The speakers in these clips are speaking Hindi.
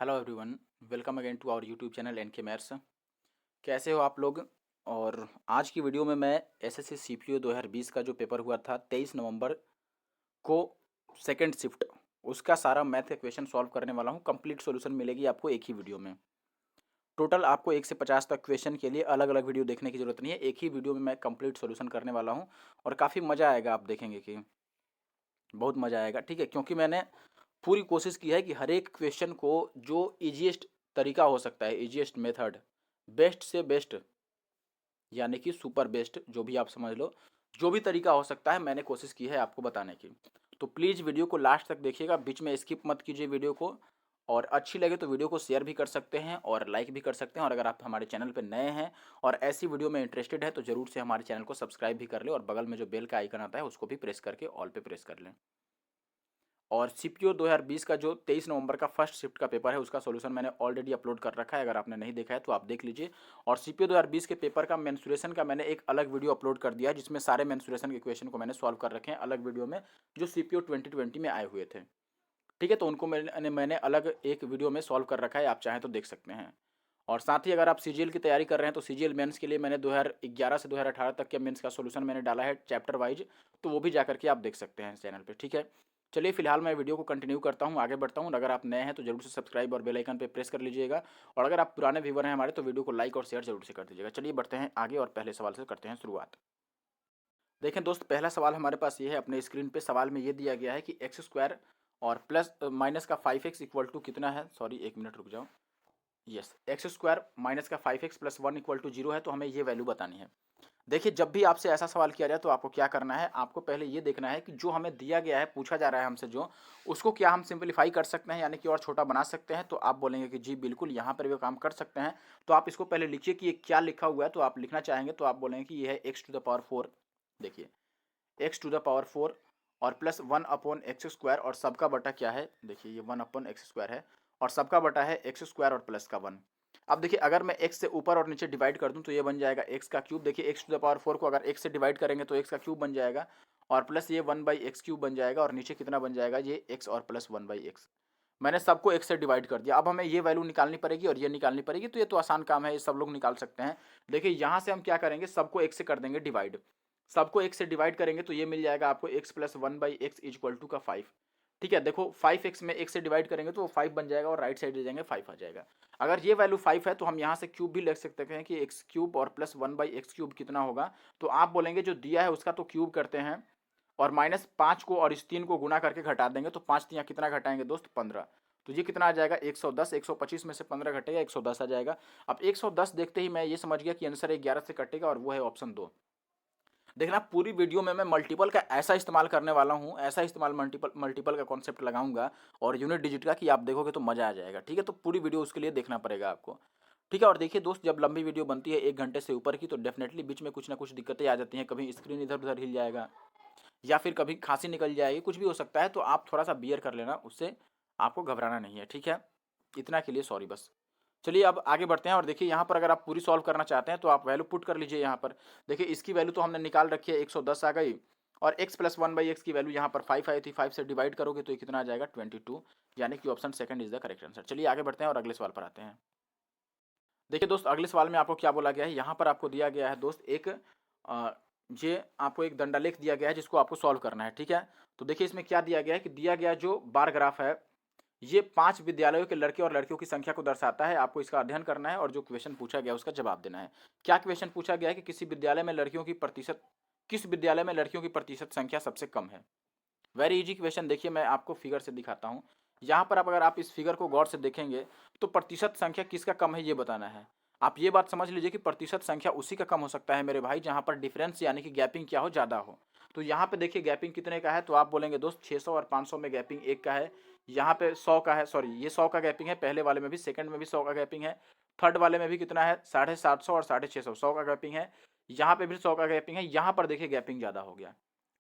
Hello everyone, welcome again to our YouTube channel N K maths. कैसे हो आप लोग। और आज की वीडियो में मैं एसएससी सीपीओ 2020 का जो पेपर हुआ था 23 नवंबर को, सेकंड शिफ्ट, उसका सारा मैथ इक्वेशन सॉल्व करने वाला हूँ। कंप्लीट सॉल्यूशन मिलेगी आपको एक ही वीडियो में। टोटल आपको 1 से 50 तक क्वेश्चन के लिए अलग अलग वीडियो देखने की जरूरत नहीं है, एक ही वीडियो में मैं कंप्लीट सॉल्यूशन करने वाला हूँ। और काफ़ी मज़ा आएगा, आप देखेंगे कि बहुत मज़ा आएगा। ठीक है, क्योंकि मैंने पूरी कोशिश की है कि हर एक क्वेश्चन को जो इजीएस्ट तरीका हो सकता है, इजीएस्ट मेथड, बेस्ट से बेस्ट, यानी कि सुपर बेस्ट, जो भी आप समझ लो, जो भी तरीका हो सकता है मैंने कोशिश की है आपको बताने की। तो प्लीज़ वीडियो को लास्ट तक देखिएगा, बीच में स्किप मत कीजिए वीडियो को। और अच्छी लगे तो वीडियो को शेयर भी कर सकते हैं और लाइक भी कर सकते हैं। और अगर आप हमारे चैनल पर नए हैं और ऐसी वीडियो में इंटरेस्टेड है तो ज़रूर से हमारे चैनल को सब्सक्राइब भी कर लें और बगल में जो बेल का आइकन आता है उसको भी प्रेस करके ऑल पे प्रेस कर लें। और सीपीओ 2020 का जो 23 नवंबर का फर्स्ट शिफ्ट का पेपर है उसका सॉल्यूशन मैंने ऑलरेडी अपलोड कर रखा है, अगर आपने नहीं देखा है तो आप देख लीजिए। और सीपीओ 2020 के पेपर का मेंसुरेशन का मैंने एक अलग वीडियो अपलोड कर दिया है जिसमें सारे मेंसुरेशन के क्वेश्चन को मैंने सॉल्व कर रखे हैं अलग वीडियो में, जो सीपीओ 2020 में आए हुए थे। ठीक है, तो उनको मैंने अलग एक वीडियो में सॉल्व कर रखा है, आप चाहें तो देख सकते हैं। और साथ ही अगर आप सीजीएल की तैयारी कर रहे हैं तो सीजीएल मेंस के लिए मैंने 2011 से 2018 तक के मेंस का सॉल्यूशन मैंने डाला है चैप्टर वाइज, तो वो भी जा करके आप देख सकते हैं चैनल पे। ठीक है, चलिए फिलहाल मैं वीडियो को कंटिन्यू करता हूँ, आगे बढ़ता हूँ। अगर आप नए हैं तो जरूर से सब्सक्राइब और बेल आइकन पे प्रेस कर लीजिएगा। और अगर आप पुराने व्यूवर हैं हमारे तो वीडियो को लाइक और शेयर जरूर से कर दीजिएगा। चलिए बढ़ते हैं आगे और पहले सवाल से करते हैं शुरुआत। देखें दोस्त, पहला सवाल हमारे पास ये है अपने स्क्रीन पे। सवाल में ये दिया गया है कि एक्स स्क्वायर और प्लस माइनस का 5x इक्वल टू कितना है। सॉरी, एक मिनट रुक जाओ। यस, एक्स स्क्वायर माइनस का 5x प्लस 1 इक्वल टू 0 है, तो हमें ये वैल्यू बतानी है। देखिए, जब भी आपसे ऐसा सवाल किया जाए तो आपको क्या करना है, आपको पहले ये देखना है कि जो हमें दिया गया है, पूछा जा रहा है हमसे जो, उसको क्या हम सिंपलीफाई कर सकते हैं, यानी कि और छोटा बना सकते हैं। तो आप बोलेंगे कि जी बिल्कुल, यहाँ पर भी काम कर सकते हैं। तो आप इसको पहले लिखिए कि ये क्या लिखा हुआ है। तो आप लिखना चाहेंगे तो आप बोलेंगे कि ये है एक्स टू द पावर 4। देखिए, एक्स टू द पावर 4 और प्लस 1 अपॉन एक्स स्क्वायर, और सबका बटा क्या है, देखिए ये 1 अपॉन एक्स स्क्वायर है और सबका बटा है एक्स स्क्वायर और प्लस का 1। अब देखिए, अगर मैं x से ऊपर और नीचे डिवाइड कर दूं तो ये बन जाएगा x का क्यूब। देखिए, x टू द पावर 4 को अगर x से डिवाइड करेंगे तो x का क्यूब बन जाएगा, और प्लस ये 1/x क्यूब बन जाएगा, और नीचे कितना बन जाएगा, ये x और प्लस 1/x। मैंने सबको x से डिवाइड कर दिया। अब हमें ये वैल्यू निकालनी पड़ेगी और ये निकालनी पड़ेगी, तो ये तो आसान काम है, ये सब लोग निकाल सकते हैं। देखिए, यहाँ से हम क्या करेंगे, सबको x से कर देंगे डिवाइड। सबको x से डिवाइड करेंगे तो ये मिल जाएगा आपको x plus 1/x equal to का 5। ठीक है, देखो 5x में x से डिवाइड करेंगे तो वो 5 बन जाएगा और राइट साइड ले जाएंगे 5 आ जाएगा। अगर ये वैल्यू 5 है तो हम यहाँ से क्यूब भी लिख सकते हैं कि एक्स क्यूब और प्लस 1/x क्यूब कितना होगा। तो आप बोलेंगे जो दिया है उसका तो क्यूब करते हैं और माइनस 5 को और इस 3 को गुना करके घटा देंगे, तो 5 तियाँ कितना घटाएंगे दोस्त, 15। तो ये कितना आ जाएगा, 110। 125 में से 15 घटेगा, 110 आ जाएगा। अब 110 देखते ही मैं ये समझ गया कि आंसर 11 से कटेगा, और वो है ऑप्शन 2। देखना, पूरी वीडियो में मैं मल्टीपल का ऐसा इस्तेमाल करने वाला हूँ, ऐसा इस्तेमाल मल्टीपल मल्टीपल का कॉन्सेप्ट लगाऊंगा और यूनिट डिजिट का, कि आप देखोगे तो मज़ा आ जाएगा। ठीक है, तो पूरी वीडियो उसके लिए देखना पड़ेगा आपको। ठीक है, और देखिए दोस्त, जब लंबी वीडियो बनती है 1 घंटे से ऊपर की, तो डेफिनेटली बीच में कुछ ना कुछ दिक्कतें आ जाती हैं। कभी स्क्रीन इधर उधर हिल जाएगा, या फिर कभी खांसी निकल जाएगी, कुछ भी हो सकता है। तो आप थोड़ा सा बियर कर लेना, उससे आपको घबराना नहीं है। ठीक है, इतना के लिए सॉरी बस। चलिए अब आगे बढ़ते हैं। और देखिए, यहाँ पर अगर आप पूरी सॉल्व करना चाहते हैं तो आप वैल्यू पुट कर लीजिए यहाँ पर। देखिए, इसकी वैल्यू तो हमने निकाल रखी है, 110 आ गई, और x प्लस 1/x की वैल्यू यहाँ पर 5 आई थी। 5 से डिवाइड करोगे तो ये कितना आ जाएगा, 22, यानी कि option second is the correct answer. चलिए आगे बढ़ते हैं और अगले सवाल पर आते हैं। देखिए दोस्त, अगले सवाल में आपको क्या बोला गया है, यहाँ पर आपको दिया गया है दोस्त एक ये आपको एक दंडालेख दिया गया है जिसको आपको सॉल्व करना है। ठीक है, तो देखिए इसमें क्या दिया गया है कि दिया गया जो बार ग्राफ है, ये 5 विद्यालयों के लड़के और लड़कियों की संख्या को दर्शाता है। आपको इसका अध्ययन करना है और जो क्वेश्चन पूछा गया उसका जवाब देना है। क्या क्वेश्चन पूछा गया है कि किस विद्यालय में लड़कियों की प्रतिशत संख्या सबसे कम है। Very easy question. देखिए, मैं आपको फिगर से दिखाता हूँ। यहाँ पर अगर आप इस फिगर को गौर से देखेंगे तो प्रतिशत संख्या किसका कम है ये बताना है। आप ये बात समझ लीजिए कि प्रतिशत संख्या उसी का कम हो सकता है मेरे भाई जहाँ पर डिफरेंस यानी कि गैपिंग क्या हो, ज़्यादा हो। तो यहाँ पे देखिए गैपिंग कितने का है, तो आप बोलेंगे दोस्त 600 और 500 में गैपिंग 1 का है। यहाँ पे 100 का है, सॉरी ये 100 का गैपिंग है, पहले वाले में भी, सेकंड में भी 100 का गैपिंग है, थर्ड वाले में भी कितना है, 750 और 650, 100 का गैपिंग है। यहाँ पे भी 100 का गैपिंग है। यहाँ पर देखिए गैपिंग ज़्यादा हो गया,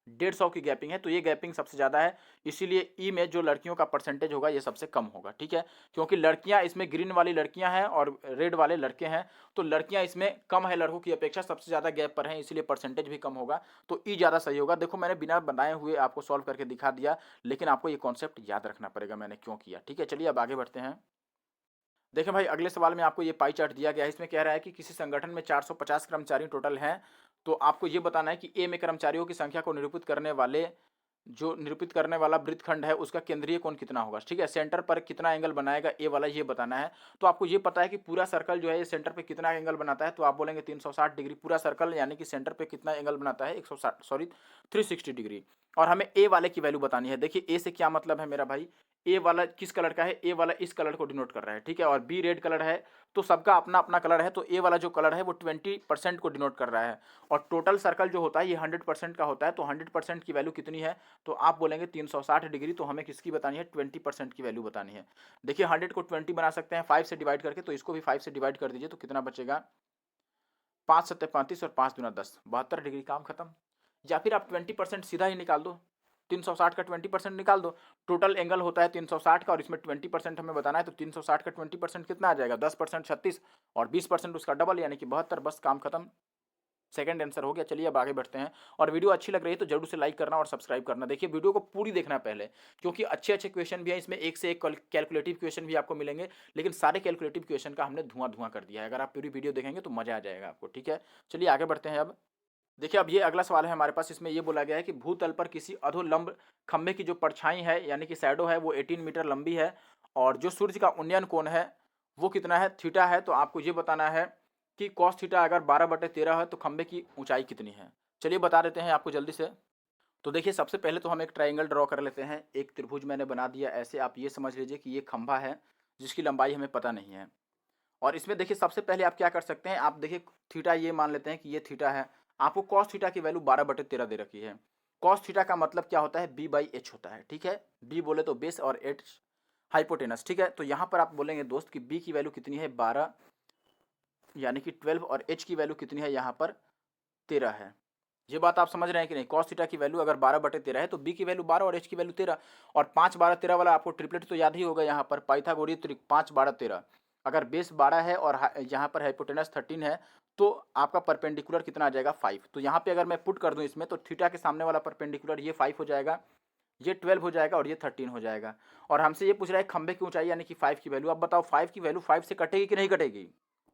150 की गैपिंग है, तो ये गैपिंग सबसे ज़्यादा है। इसीलिए ई में जो लड़कियों का परसेंटेज होगा ये सबसे कम होगा। ठीक है, क्योंकि लड़कियां इसमें ग्रीन वाली लड़कियां हैं और रेड वाले लड़के हैं, तो लड़कियां इसमें कम है लड़कों की अपेक्षा, सबसे ज़्यादा गैप पर हैं, इसलिए परसेंटेज भी कम होगा। तो ई ज़्यादा सही होगा। देखो, मैंने बिना बनाए हुए आपको सॉल्व करके दिखा दिया, लेकिन आपको ये कॉन्सेप्ट याद रखना पड़ेगा मैंने क्यों किया। ठीक है, चलिए अब आगे बढ़ते हैं। देखें भाई, अगले सवाल में आपको ये पाई चार्ट दिया गया है। इसमें कह रहा है कि किसी संगठन में 450 कर्मचारी टोटल हैं, तो आपको ये बताना है कि ए में कर्मचारियों की संख्या को निरूपित करने वाला वृत्तखंड है, उसका केंद्रीय कोण कितना होगा। ठीक है, सेंटर पर कितना एंगल बनाएगा ए वाला, ये बताना है। तो आपको ये पता है कि पूरा सर्कल जो है ये सेंटर पे कितना एंगल बनाता है, तो आप बोलेंगे 360 डिग्री। पूरा सर्कल यानी कि सेंटर पे कितना एंगल बनाता है, 360 डिग्री। और हमें ए वाले की वैल्यू बतानी है। देखिए ए से क्या मतलब है मेरा भाई, ए वाला किस कलर का है, ए वाला इस कलर को डिनोट कर रहा है। ठीक है, और बी रेड कलर है, तो सबका अपना अपना कलर है, तो ए वाला जो कलर है वो 20% को डिनोट कर रहा है। और टोटल सर्कल जो होता है ये 100% का होता है, तो 100% की वैल्यू कितनी है, तो आप बोलेंगे 360 डिग्री। तो हमें किसकी बतानी है, 20% की वैल्यू बतानी है। देखिए 100 को 20 बना सकते हैं 5 से डिवाइड करके, तो इसको भी 5 से डिवाइड कर दीजिए, तो कितना बचेगा, 5 सत्ते 35 और 5 दूना 10, 72 डिग्री, काम खत्म। या फिर आप 20% सीधा ही निकाल दो, 360 का 20% निकाल दो। टोटल एंगल होता है 360 का, और इसमें 20% हमें बताना है, तो 360 का 20% कितना आ जाएगा, 10% 36, और 20% उसका डबल यानी कि 72। बस काम खत्म, सेकंड आंसर हो गया। चलिए अब आगे बढ़ते हैं। और वीडियो अच्छी लग रही है तो जरूर से लाइक करना और सब्सक्राइब करना। देखिए वीडियो को पूरी देखना पहले, क्योंकि अच्छे अच्छे क्वेश्चन भी हैं इसमें, एक से एक कैलकुलेटिव क्वेश्चन भी आपको मिलेंगे, लेकिन सारे कैलकुलेटिव क्वेश्चन का हमने धुआं धुआं कर दिया है। अगर आप पूरी वीडियो देखेंगे तो मजा आ जाएगा आपको। ठीक है, चलिए आगे बढ़ते हैं अब। देखिए अब ये अगला सवाल है हमारे पास। इसमें ये बोला गया है कि भूतल पर किसी अधोलंब खंभे की जो परछाई है यानी कि शैडो है वो 18 मीटर लंबी है, और जो सूर्य का उन्नयन कोण है वो कितना है, थीटा है। तो आपको ये बताना है कि कॉस थीटा अगर 12/13 है तो खंभे की ऊंचाई कितनी है। चलिए बता देते हैं आपको जल्दी से। तो देखिए सबसे पहले तो हम एक ट्राइंगल ड्रॉ कर लेते हैं। एक त्रिभुज मैंने बना दिया ऐसे, आप ये समझ लीजिए कि ये खंभा है जिसकी लंबाई हमें पता नहीं है। और इसमें देखिए सबसे पहले आप क्या कर सकते हैं, आप देखिए थीटा ये मान लेते हैं कि ये थीटा है। आपको कॉस थीटा की वैल्यू 12/13 दे रखी है। कॉस थीटा का मतलब क्या होता है, b/h होता है। ठीक है, b बोले तो बेस और h हाइपोटेनस। ठीक है, तो यहाँ पर आप बोलेंगे दोस्त कि b की वैल्यू कितनी है, 12 यानी कि 12, और h की वैल्यू कितनी है यहाँ पर, 13 है। ये बात आप समझ रहे हैं कि नहीं। कॉस थीटा की वैल्यू अगर 12/13 है तो बी की वैल्यू 12 और एच की वैल्यू 13। और 5 12 13 वाला आपको ट्रिपलेट तो याद ही होगा, यहाँ पर पाइथागोरस त्रिक 5 12 13। अगर बेस 12 है और यहाँ पर हाइपोटेनस 13 है, तो आपका परपेंडिकुलर कितना आ जाएगा, 5। तो यहाँ पे अगर मैं पुट कर दूँ इसमें, तो थीटा के सामने वाला परपेंडिकुलर ये 5 हो जाएगा, ये 12 हो जाएगा, और ये 13 हो जाएगा। और हमसे ये पूछ रहा है खंबे की ऊंचाई यानी कि 5 की वैल्यू। अब बताओ 5 की वैल्यू 5 से कटेगी कि नहीं कटेगी,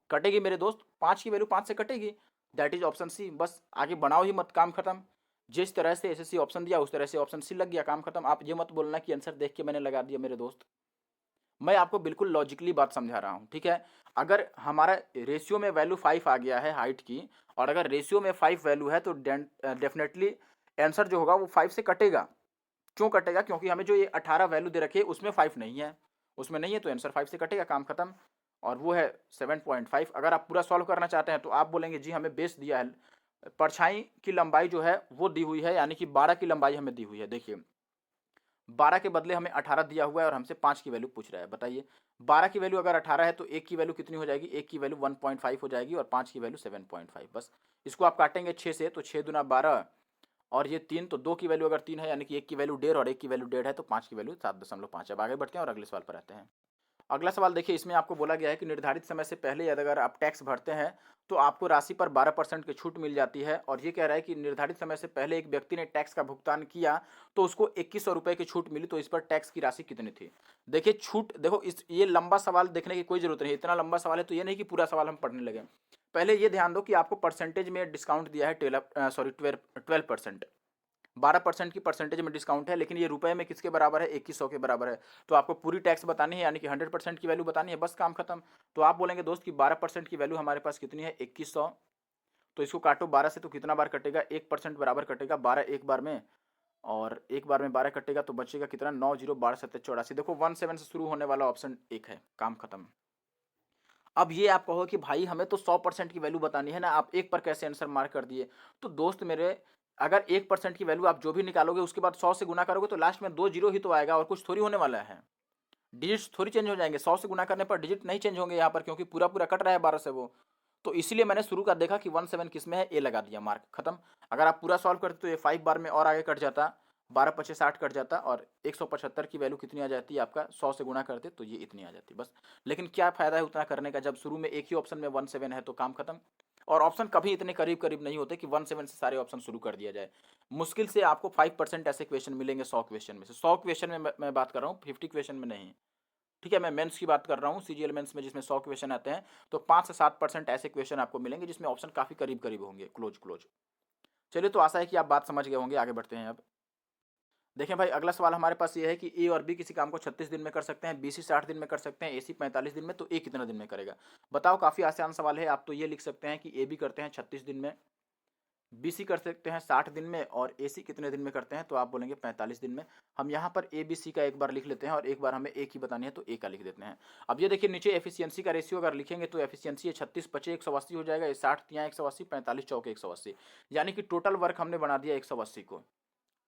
कटेगी मेरे दोस्त। 5 की वैल्यू 5 से कटेगी, दैट इज ऑप्शन सी। बस आगे बनाओ ही मत, काम खत्म। जिस तरह से एसएससी ऑप्शन दिया उस तरह से ऑप्शन सी लग गया, काम खत्म। आप ये मत बोलना कि आंसर देख के मैंने लगा दिया मेरे दोस्त। मैं आपको बिल्कुल लॉजिकली बात समझा रहा हूँ। ठीक है, अगर हमारा रेशियो में वैल्यू 5 आ गया है हाइट की, और अगर रेशियो में 5 वैल्यू है तो डेफिनेटली आंसर जो होगा वो 5 से कटेगा। क्यों कटेगा, क्योंकि हमें जो ये 18 वैल्यू दे रखी है उसमें 5 नहीं है, उसमें नहीं है, तो आंसर 5 से कटेगा, काम खत्म। और वो है 7.5। अगर आप पूरा सॉल्व करना चाहते हैं तो आप बोलेंगे जी हमें बेस दिया है, परछाई की लंबाई जो है वो दी हुई है, यानी कि 12 की लंबाई हमें दी हुई है। देखिए 12 के बदले हमें 18 दिया हुआ है और हमसे 5 की वैल्यू पूछ रहा है। बताइए 12 की वैल्यू अगर 18 है तो एक की वैल्यू कितनी हो जाएगी, एक की वैल्यू 1.5 हो जाएगी, और 5 की वैल्यू 7.5। बस इसको आप काटेंगे 6 से, तो 6 दूना 12, और ये 3, तो 2 की वैल्यू अगर 3 है यानी कि एक की वैल्यू 1.5 और एक की वैल्यू 1.5 है, तो 5 की वैल्यू 7.5। अब आगे बढ़ते हैं और अगले सवाल पर आते हैं। अगला सवाल देखिए, इसमें आपको बोला गया है कि निर्धारित समय से पहले यदि अगर आप टैक्स भरते हैं तो आपको राशि पर 12% की छूट मिल जाती है। और ये कह रहा है कि निर्धारित समय से पहले एक व्यक्ति ने टैक्स का भुगतान किया तो उसको 2100 रुपये की छूट मिली, तो इस पर टैक्स की राशि कितनी थी। देखिए छूट देखो, इस ये लंबा सवाल देखने की कोई जरूरत नहीं, इतना लंबा सवाल है तो ये नहीं कि पूरा सवाल हम पढ़ने लगे। पहले ये ध्यान दो कि आपको परसेंटेज में डिस्काउंट दिया है 12%। 12% की परसेंटेज में डिस्काउंट है, लेकिन ये रुपए में किसके बराबर है, 2100 के बराबर है। तो आपको पूरी टैक्स बतानी है, यानी कि 100% की वैल्यू बतानी है, बस काम खत्म। तो आप बोलेंगे दोस्त कि 12% की वैल्यू हमारे पास कितनी है, 2100। तो इसको काटो 12 से, तो कितना बार कटेगा, 1% बराबर कटेगा 12 एक बार में, और एक बार में 12 कटेगा तो बचेगा कितना, 9 0 12 7 84। देखो 17 से शुरू होने वाला ऑप्शन एक है, काम खत्म। अब ये आप कहो कि भाई हमें तो 100% की वैल्यू बतानी है ना, आप एक पर कैसे आंसर मार्क कर दिए। तो दोस्त मेरे, अगर 1% की वैल्यू आप जो भी निकालोगे उसके बाद 100 से गुना करोगे तो लास्ट में 2 जीरो ही तो आएगा, और कुछ थोड़ी होने वाला है। डिजिट्स थोड़ी चेंज हो जाएंगे, 100 से गुना करने पर डिजिट नहीं चेंज होंगे यहाँ पर, क्योंकि पूरा पूरा कट रहा है 12 से वो। तो इसीलिए मैंने शुरू का देखा कि 17 किस में है, ए लगा दिया, मार्क खत्म। अगर आप पूरा सॉल्व करते तो ये 5 बार में और आगे कट जाता, 12 पचे 60 कट जाता, और 175 की वैल्यू कितनी आ जाती है आपका, 100 से गुणा करते तो ये इतनी आ जाती बस। लेकिन क्या फायदा है उतना करने का जब शुरू में एक ही ऑप्शन में 17 है, तो काम खत्म। और ऑप्शन कभी इतने करीब करीब नहीं होते कि 17 से सारे ऑप्शन शुरू कर दिया जाए। मुश्किल से आपको 5% ऐसे क्वेश्चन मिलेंगे 100 क्वेश्चन में से। 100 क्वेश्चन में मैं बात कर रहा हूँ, 50 क्वेश्चन में नहीं। ठीक है, मैं मेंस की बात कर रहा हूँ, सीजीएल मेंस में जिसमें 100 क्वेश्चन आते हैं, तो 5 से 7% ऐसे क्वेश्चन आपको मिलेंगे जिसमें ऑप्शन काफ़ी करीब-करीब होंगे, क्लोज। चलिए, तो आशा है कि आप बात समझ गए होंगे, आगे बढ़ते हैं अब। देखें भाई, अगला सवाल हमारे पास ये है कि ए और बी किसी काम को 36 दिन में कर सकते हैं, बी सी 60 दिन में कर सकते हैं, ए सी 45 दिन में, तो ए कितना दिन में करेगा? बताओ, काफ़ी आसान सवाल है। आप तो ये लिख सकते हैं कि ए बी करते हैं 36 दिन में, बी सी कर सकते हैं 60 दिन में, और ए सी कितने दिन में करते हैं? तो आप बोलेंगे 45 दिन में। हम यहाँ पर ए बी सी का एक बार लिख लेते हैं और एक बार हमें ए की बतानी है तो ए का लिख देते हैं। अब ये देखिए, नीचे एफिशिएंसी का रेशियो अगर लिखेंगे तो एफिशिएंसी है 36 पचे 180 हो जाएगा, ये 60 तियाँ 180, 45 चौके 180, यानी कि टोटल वर्क हमने बना दिया 180 को।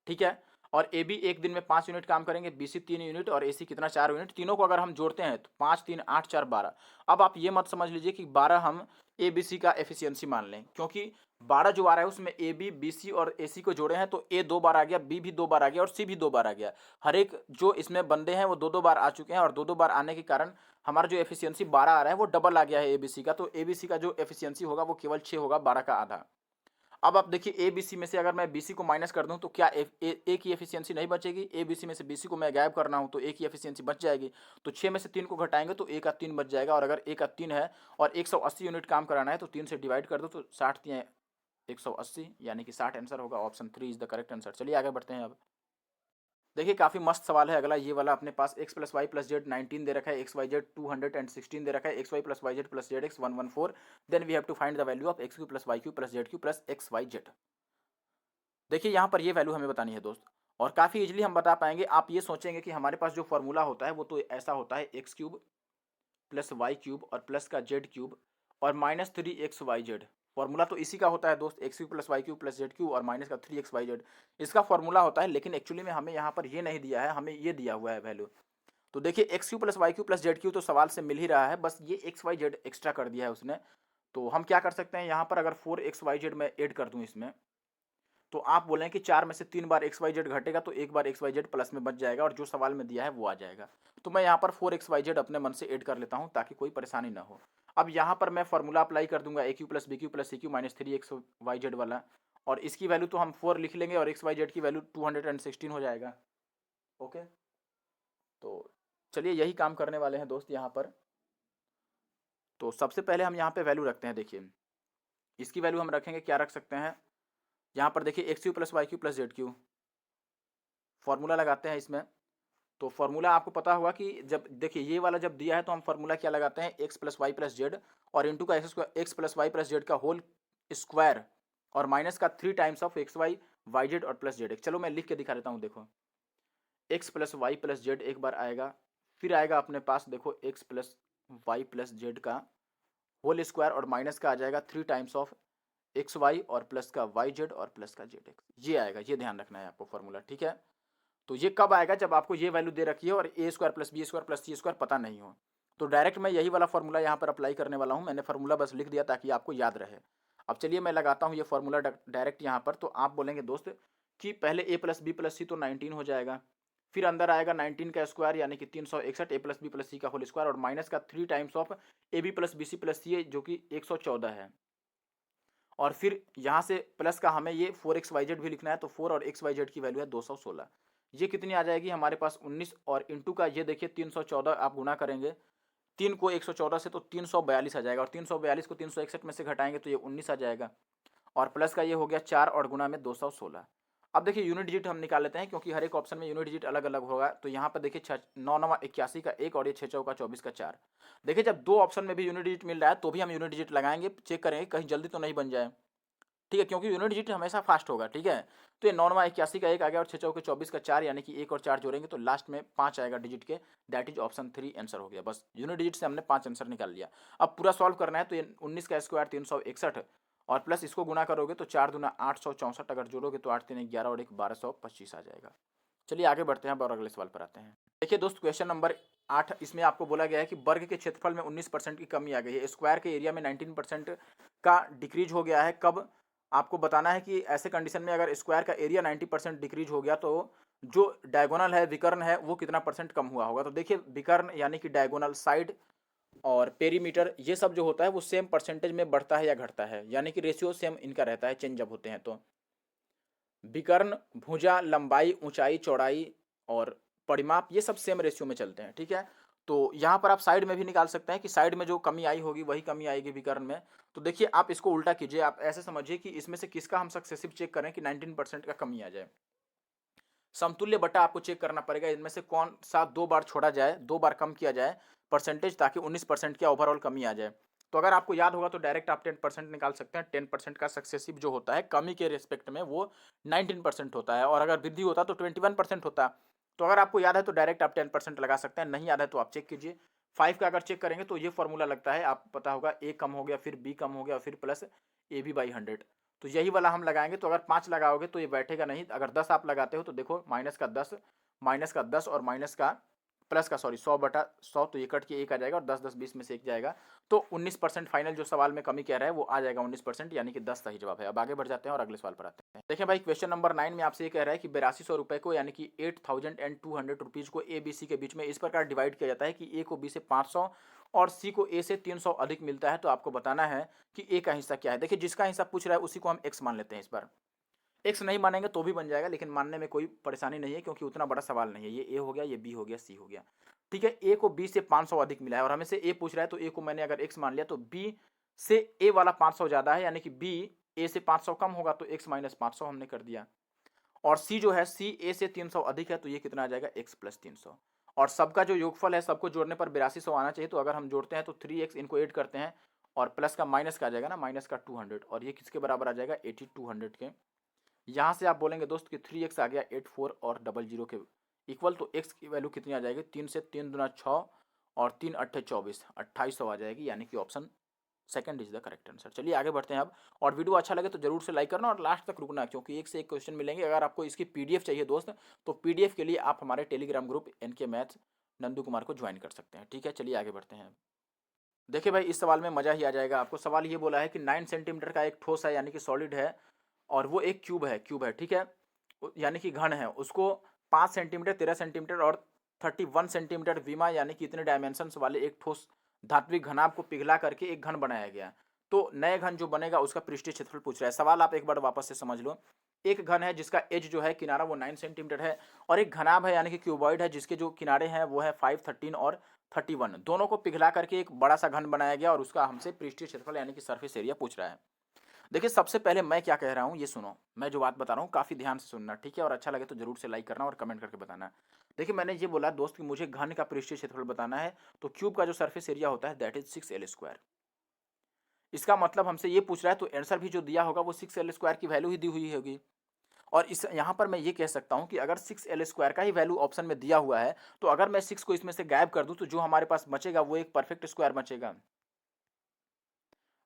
ठीक है, और ए बी एक दिन में 5 यूनिट काम करेंगे, बी सी 3 यूनिट और ए सी कितना 4 यूनिट। तीनों को अगर हम जोड़ते हैं तो 5 3 8 4 12। अब आप ये मत समझ लीजिए कि 12 हम ए बी सी का एफिशिएंसी मान लें, क्योंकि 12 जो आ रहा है उसमें ए बी बी सी और ए सी को जोड़े हैं तो ए 2 बार आ गया, बी भी 2 बार आ गया और सी भी 2 बार आ गया। हर एक जो इसमें बंदे हैं वो 2 2 बार आ चुके हैं, और 2 2 बार आने के कारण हमारा जो एफिशिएंसी 12 आ रहा है वो डबल आ गया है ए बी सी का। तो ए बी सी का जो एफिशिएंसी होगा वो केवल 6 होगा, 12 का आधा। अब आप देखिए, ए बी सी में से अगर मैं बी सी को माइनस कर दूं तो क्या ए की एफिशिएंसी नहीं बचेगी? ए बी सी में से बी सी को मैं गायब करना हूं तो ए की एफिशिएंसी बच जाएगी। तो 6 में से 3 को घटाएंगे तो ए का 3 बच जाएगा, और अगर ए का 3 है और 180 यूनिट काम कराना है तो 3 से डिवाइड कर दो तो 60 या 180, यानी कि 60 आंसर होगा। Option 3 is the correct answer. चलिए आगे बढ़ते हैं अब। देखिए, काफ़ी मस्त सवाल है अगला ये वाला। अपने पास X plus Y plus Z 19 दे रखा है, एक्स वाई जेड 216 दे रखा है, X Y plus Y Z plus Z X 114। Then we have to find the value of X cube plus Y cube plus Z cube plus X Y Z. देखिए, यहाँ पर ये वैल्यू हमें बतानी है दोस्त, और काफ़ी इजीली हम बता पाएंगे। आप ये सोचेंगे कि हमारे पास जो फॉर्मूला होता है वो तो ऐसा होता है, x cube plus y cube और प्लस का जेड क्यूब और minus 3 x Y z. Formula तो इसी का होता है दोस्त, x cube plus y cube plus z cube और माइनस का 3 एक्स वाई जेड, इसका फॉर्मूला होता है। लेकिन एक्चुअली में हमें यहाँ पर ये नहीं दिया है, हमें ये दिया हुआ है वैल्यू। तो देखिए, x cube plus y cube plus z cube तो सवाल से मिल ही रहा है, बस ये एक्स वाई जेड एक्स्ट्रा कर दिया है उसने। तो हम क्या कर सकते हैं, यहाँ पर अगर 4 एक्स वाई जेड मैं ऐड कर दूँ इसमें, तो आप बोलें कि 4 में से 3 बार एक्स वाई जेड घटेगा तो एक बार एक्स वाई जेड प्लस में बच जाएगा, और जो सवाल में दिया है वो आ जाएगा। तो मैं यहाँ पर 4 एक्स वाई जेड अपने मन से ऐड कर लेता हूँ ताकि कोई परेशानी ना हो। अब यहाँ पर मैं फॉर्मूला अप्लाई कर दूंगा, A cube plus B cube plus C cube minus 3 x Y Z वाला, और इसकी वैल्यू तो हम 4 लिख लेंगे और एक्स वाई जेड की वैल्यू 216 हो जाएगा। ओके, तो चलिए यही काम करने वाले हैं दोस्त यहाँ पर। तो सबसे पहले हम यहाँ पे वैल्यू रखते हैं। देखिए, इसकी वैल्यू हम रखेंगे, क्या रख सकते हैं यहाँ पर? देखिए, x cube plus Y cube plus Z cube, formula लगाते हैं इसमें। तो फॉर्मूला आपको पता होगा कि जब देखिए ये वाला जब दिया है तो हम फॉर्मूला क्या लगाते हैं, x plus Y plus z और इंटू का x plus Y plus z का होल स्क्वायर और माइनस का 3 times of x y y z और प्लस जेड। चलो मैं लिख के दिखा देता हूँ। देखो, x plus Y plus z एक बार आएगा, फिर आएगा अपने पास देखो x plus Y plus z का होल स्क्वायर और माइनस का आ जाएगा 3 टाइम्स ऑफ एक्स वाई और प्लस का वाई जेड और प्लस का जेड एक्स। ये आएगा, ये ध्यान रखना है आपको फॉर्मूला, ठीक है। तो ये कब आएगा? जब आपको ये वैल्यू दे रखी है और A square plus B square plus C square पता नहीं हो। तो डायरेक्ट मैं यही वाला फॉर्मूला यहाँ पर अप्लाई करने वाला हूँ। मैंने फॉर्मूला बस लिख दिया ताकि आपको याद रहे। अब चलिए मैं लगाता हूँ ये फॉर्मूला डायरेक्ट यहाँ पर। तो आप बोलेंगे दोस्त कि पहले ए प्लस बी प्लस सी तो 19 हो जाएगा, फिर अंदर आएगा 19 का स्क्वायर यानी कि 361, A plus B plus C का होल स्क्वायर और माइनस का 3 times of A B plus B C plus C जो कि 114 है, और फिर यहाँ से प्लस का हमें ये 4 एक्स वाई जेड भी लिखना है। तो 4 और एक्स वाई जेड की वैल्यू है 216। ये कितनी आ जाएगी हमारे पास? 19, और इंटू का ये देखिए 314 आप गुना करेंगे, 3 को 114 से तो 342 आ जाएगा, और 342 को 361 में से घटाएंगे तो ये 19 आ जाएगा, और प्लस का ये हो गया 4 और गुना में 216। अब देखिए यूनिट डिजिट हम निकाल लेते हैं क्योंकि हर एक ऑप्शन में यूनिट डिजिट अलग अलग होगा। तो यहाँ पर देखिए 9 9 81 का 1 और ये 6 चौका 24 का 4। देखिए, जब दो ऑप्शन में भी यूनिट डिजिट मिल रहा है तो भी हम यूनिट डिजिट लगाएंगे, चेक करेंगे कहीं जल्दी तो नहीं बन जाए, ठीक है, क्योंकि यूनिट डिजिट हमेशा फास्ट होगा, ठीक है। तो ये 9 9 81 का 1 आ गया और 6 चौके 24 का 4, यानी कि 1 और 4 जोड़ेंगे तो लास्ट में 5 आएगा डिजिट के। दैट इज ऑप्शन 3 आंसर हो गया। बस यूनिट डिजिट से हमने 5 आंसर निकाल लिया। अब पूरा सॉल्व करना है तो ये 19 का स्क्वायर 361 और प्लस इसको गुना करोगे तो 4 दूना 864, अगर जोड़ोगे तो 8 3 11 और 1 1225 आ जाएगा। चलिए आगे बढ़ते हैं और अगले सवाल पर आते हैं। देखिए दोस्त, क्वेश्चन नंबर 8, इसमें आपको बोला गया है कि वर्ग के क्षेत्रफल में 19% की कमी आ गई है, स्क्वायर के एरिया में 19% का डिक्रीज हो गया है। कब? आपको बताना है कि ऐसे कंडीशन में अगर स्क्वायर का एरिया 90% डिक्रीज हो गया तो जो डायगोनल है, विकर्ण है, वो कितना परसेंट कम हुआ होगा। तो देखिए, विकर्ण यानी कि डायगोनल साइड और पेरीमीटर, ये सब जो होता है वो सेम परसेंटेज में बढ़ता है या घटता है, यानी कि रेशियो सेम इनका रहता है, चेंज जब होते हैं तो। विकर्ण, भुजा, लंबाई, ऊंचाई, चौड़ाई और परिमाप, ये सब सेम रेशियो में चलते हैं, ठीक है। तो यहाँ पर आप साइड में भी निकाल सकते हैं कि साइड में जो कमी आई होगी वही कमी आएगी विकर्ण में। तो देखिए आप इसको उल्टा कीजिए, आप ऐसे समझिए कि इसमें से किसका हम सक्सेसिव चेक करें कि 19% का कमी आ जाए। समतुल्य बटा आपको चेक करना पड़ेगा, इनमें से कौन सा 2 बार छोड़ा जाए, 2 बार कम किया जाए परसेंटेज, ताकि 19% की ओवरऑल कमी आ जाए। तो अगर आपको याद होगा तो डायरेक्ट आप 10% निकाल सकते हैं। 10% का सक्सेसिव जो होता है कमी के रिस्पेक्ट में वो 19% होता है, और अगर वृद्धि होता तो 21% होता। तो अगर आपको याद है तो डायरेक्ट आप 10% लगा सकते हैं, नहीं याद है तो आप चेक कीजिए। 5 का अगर चेक करेंगे तो ये फॉर्मूला लगता है, आपको पता होगा, ए कम हो गया फिर बी कम हो गया फिर प्लस ए बी बाई 100। तो यही वाला हम लगाएंगे। तो अगर 5 लगाओगे तो ये बैठेगा नहीं, अगर 10 आप लगाते हो तो देखो माइनस का 10 और माइनस का प्लस का 100 बटा 100, तो ये कट के एक आ जाएगा और 10 10 20 में से एक जाएगा। तो 19% फाइनल जो सवाल में कमी कह रहा है वो आ जाएगा 19%, यानी कि 10 सही जवाब है। अब आगे बढ़ जाते हैं और अगले सवाल पर आते हैं। देखिए भाई क्वेश्चन नंबर 9 में आपसे ये कह रहा है कि 8200 रुपए को, यानी कि 8200 रुपीज को ए बी सी के बीच में इस प्रकार डिवाइड किया जाता है कि ए को बी से 500 और सी को ए से 300 अधिक मिलता है। तो आपको बताना है कि ए का हिस्सा क्या है। देखिए जिसका हिस्सा पूछ रहा है उसी को हम एक्स मान लेते हैं। इस बार एक्स नहीं मानेंगे तो भी बन जाएगा, लेकिन मानने में कोई परेशानी नहीं है क्योंकि उतना बड़ा सवाल नहीं है। ये ए हो गया, ये बी हो गया, सी हो गया। ठीक है, ए को बी से 500 अधिक मिला है और हमें से ए पूछ रहा है, तो ए को मैंने अगर एक्स मान लिया तो बी से ए वाला 500 ज्यादा है, यानी कि बी ए से 500 कम होगा, तो एक्स माइनस 500 हमने कर दिया। और सी जो है, सी ए से 300 अधिक है, तो ये कितना आ जाएगा, एक्स प्लस 300। और सबका जो योगफल है सबको जोड़ने पर 8200 आना चाहिए। तो अगर हम जोड़ते हैं तो 3x, इनको ऐड करते हैं और प्लस का माइनस का आ जाएगा ना, माइनस का 200, और ये किसके बराबर आ जाएगा, 8200 के। यहाँ से आप बोलेंगे दोस्त कि 3x आ गया 84 और 00 के इक्वल, तो x की वैल्यू कितनी आ जाएगी, 3 से 3 दूना 6 और 3 अट्ठे 24, 2800 आ जाएगी, यानी कि option second is the correct answer. चलिए आगे बढ़ते हैं अब। और वीडियो अच्छा लगे तो जरूर से लाइक करना और लास्ट तक रुकना, क्योंकि एक से एक क्वेश्चन मिलेंगे। अगर आपको इसकी पीडीएफ चाहिए दोस्त, तो पीडीएफ के लिए आप हमारे Telegram group NK maths Nandu Kumar को ज्वाइन कर सकते हैं। ठीक है, चलिए आगे बढ़ते हैं। देखिए भाई इस सवाल में मजा ही आ जाएगा आपको। सवाल ये बोला है कि 9 सेंटीमीटर का एक ठोस है, यानी कि सॉलिड है, और वो एक क्यूब है, ठीक है, यानी कि घन है। उसको 5 सेंटीमीटर, 13 सेंटीमीटर और 31 सेंटीमीटर विमा, यानी कि इतने डायमेंशंस वाले एक ठोस धात्विक घनाभ को पिघला करके एक घन बनाया गया। तो नए घन जो बनेगा उसका पृष्ठीय क्षेत्रफल पूछ रहा है। सवाल आप एक बार वापस से समझ लो। एक घन है जिसका एज जो है, किनारा, वो 9 सेंटीमीटर है, और एक घनाभ है यानी कि क्यूबॉइड है जिसके जो किनारे हैं वो है 5, 13 और 31। दोनों को पिघला करके एक बड़ा सा घन बनाया गया और उसका हमसे पृष्ठीय क्षेत्रफल यानी कि सरफेस एरिया पूछ रहा है। देखिए सबसे पहले मैं क्या कह रहा हूँ ये सुनो, मैं जो बात बता रहा हूँ काफ़ी ध्यान से सुनना, ठीक है, और अच्छा लगे तो जरूर से लाइक करना और कमेंट करके बताना। देखिए मैंने ये बोला दोस्त कि मुझे घन का पृष्ठीय क्षेत्रफल बताना है, तो क्यूब का जो सरफेस एरिया होता है दैट इज 6l²। इसका मतलब हमसे ये पूछ रहा है, तो आंसर भी जो दिया होगा वो 6l² की वैल्यू ही दी हुई होगी। और इस यहाँ पर मैं ये कह सकता हूँ कि अगर 6l² का ही वैल्यू ऑप्शन में दिया हुआ है, तो अगर मैं 6 को इसमें से गायब कर दूँ तो जो हमारे पास बचेगा वो एक परफेक्ट स्क्वायर बचेगा।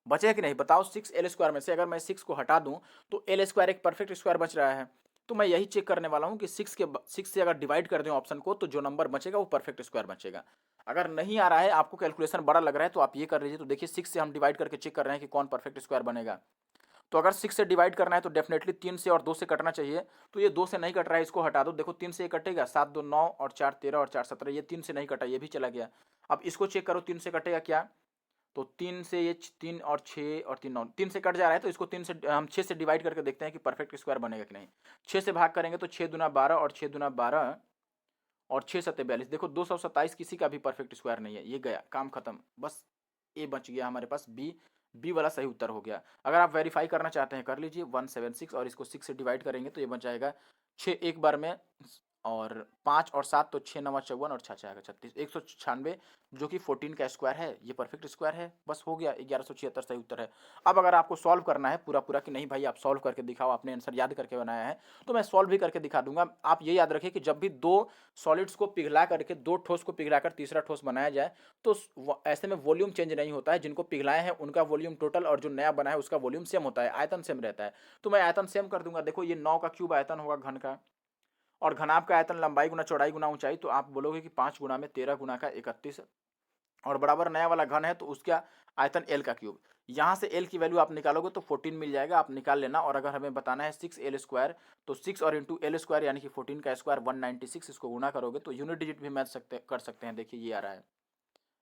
बचेगा कि नहीं बताओ, 6l² में से अगर मैं 6 को हटा दूं तो l² एक परफेक्ट स्क्वायर बच रहा है। तो मैं यही चेक करने वाला हूं कि 6 से अगर डिवाइड कर दें ऑप्शन को तो जो नंबर बचेगा वो परफेक्ट स्क्वायर बचेगा। अगर नहीं आ रहा है, आपको कैलकुलेशन बड़ा लग रहा है, तो आप ये कर लीजिए। तो देखिए 6 से हम डिवाइड करके चेक कर रहे हैं कि कौन परफेक्ट स्क्वायर बनेगा। तो अगर 6 से डिवाइड करना है तो डेफिनेटली 3 से और 2 से कटना चाहिए। तो ये 2 से नहीं कट रहा है, इसको हटा दो। देखो 3 से ये कटेगा, 7 2 9 और 4 13 और 4 17, ये 3 से नहीं कटा, ये भी चला गया। अब इसको चेक करो 3 से कटेगा क्या, तो 3 से ये 3 और 6 और 3 9, 3 से कट जा रहा है, तो इसको 3 से हम 6 से डिवाइड करके देखते हैं कि परफेक्ट स्क्वायर बनेगा कि नहीं। 6 से भाग करेंगे तो 6 दूना 12 और 6 दूना 12 और 6 सत्ते 42। देखो 227 किसी का भी परफेक्ट स्क्वायर नहीं है, ये गया, काम खत्म, बस ए बच गया हमारे पास, बी वाला सही उत्तर हो गया। अगर आप वेरीफाई करना चाहते हैं कर लीजिए, 176, और इसको 6 से डिवाइड करेंगे तो ये बच जाएगा 6 एक बार में, और 5 और 7 तो 6 9 54 और 6 आएगा 36, 196, जो कि 14 का स्क्वायर है, ये परफेक्ट स्क्वायर है। बस हो गया, 1176 सही उत्तर है। अब अगर आपको सॉल्व करना है पूरा पूरा कि नहीं भाई आप सॉल्व करके दिखाओ, आपने आंसर याद करके बनाया है, तो मैं सॉल्व भी करके दिखा दूंगा। आप ये याद रखिए कि जब भी दो सॉलिड्स को पिघला करके, दो ठोस को पिघलाकर तीसरा ठोस बनाया जाए, तो ऐसे में वॉल्यूम चेंज नहीं होता है। जिनको पिघलाए हैं उनका वॉल्यूम टोटल, और जो नया बना है उसका वॉल्यूम सेम होता है, आयतन सेम रहता है। तो मैं आयतन सेम कर दूंगा। देखो ये 9 का क्यूब आयतन होगा घन का, और घनाभ का आयतन लंबाई गुना चौड़ाई गुना ऊंचाई, तो आप बोलोगे कि 5 गुना में 13 गुना का 31, और बराबर नया वाला घन है तो उसका आयतन एल का क्यूब। यहाँ से एल की वैल्यू आप निकालोगे तो 14 मिल जाएगा, आप निकाल लेना। और अगर हमें बताना है 6l², तो 6 और इंटू l² यानी कि 14 का स्क्वायर 196, इसको गुना करोगे तो यूनिट डिजिट भी मैच कर सकते हैं। देखिए ये आ रहा है,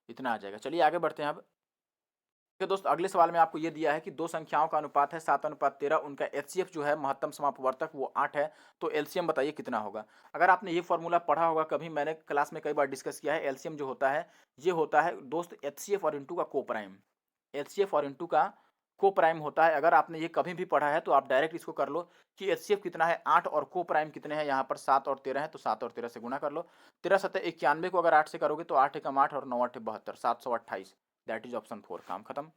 इतना आ जाएगा। चलिए आगे बढ़ते हैं अब। तो दोस्त अगले सवाल में आपको ये दिया है कि दो संख्याओं का अनुपात है 7:13, उनका एचसीएफ जो है महत्तम समापवर्तक वो 8 है, तो एलसीएम बताइए कितना होगा। अगर आपने ये फॉर्मूला पढ़ा होगा कभी, मैंने क्लास में कई बार डिस्कस किया है। एलसीएम जो होता है ये होता है दोस्त एचसीएफ और इंटू का को प्राइम, एचसीएफ और इंटू का को प्राइम होता है। अगर आपने ये कभी भी पढ़ा है तो आप डायरेक्ट इसको कर लो कि एचसीएफ कितना है 8 और को प्राइम कितने हैं, यहाँ पर 7 और 13 है, तो 7 और 13 से गुणा कर लो। 13 7 91 को अगर 8 से करोगे तो 8 एकम 8 और 9 8 72, 728। दैट इज ऑप्शन 4, काम खत्म।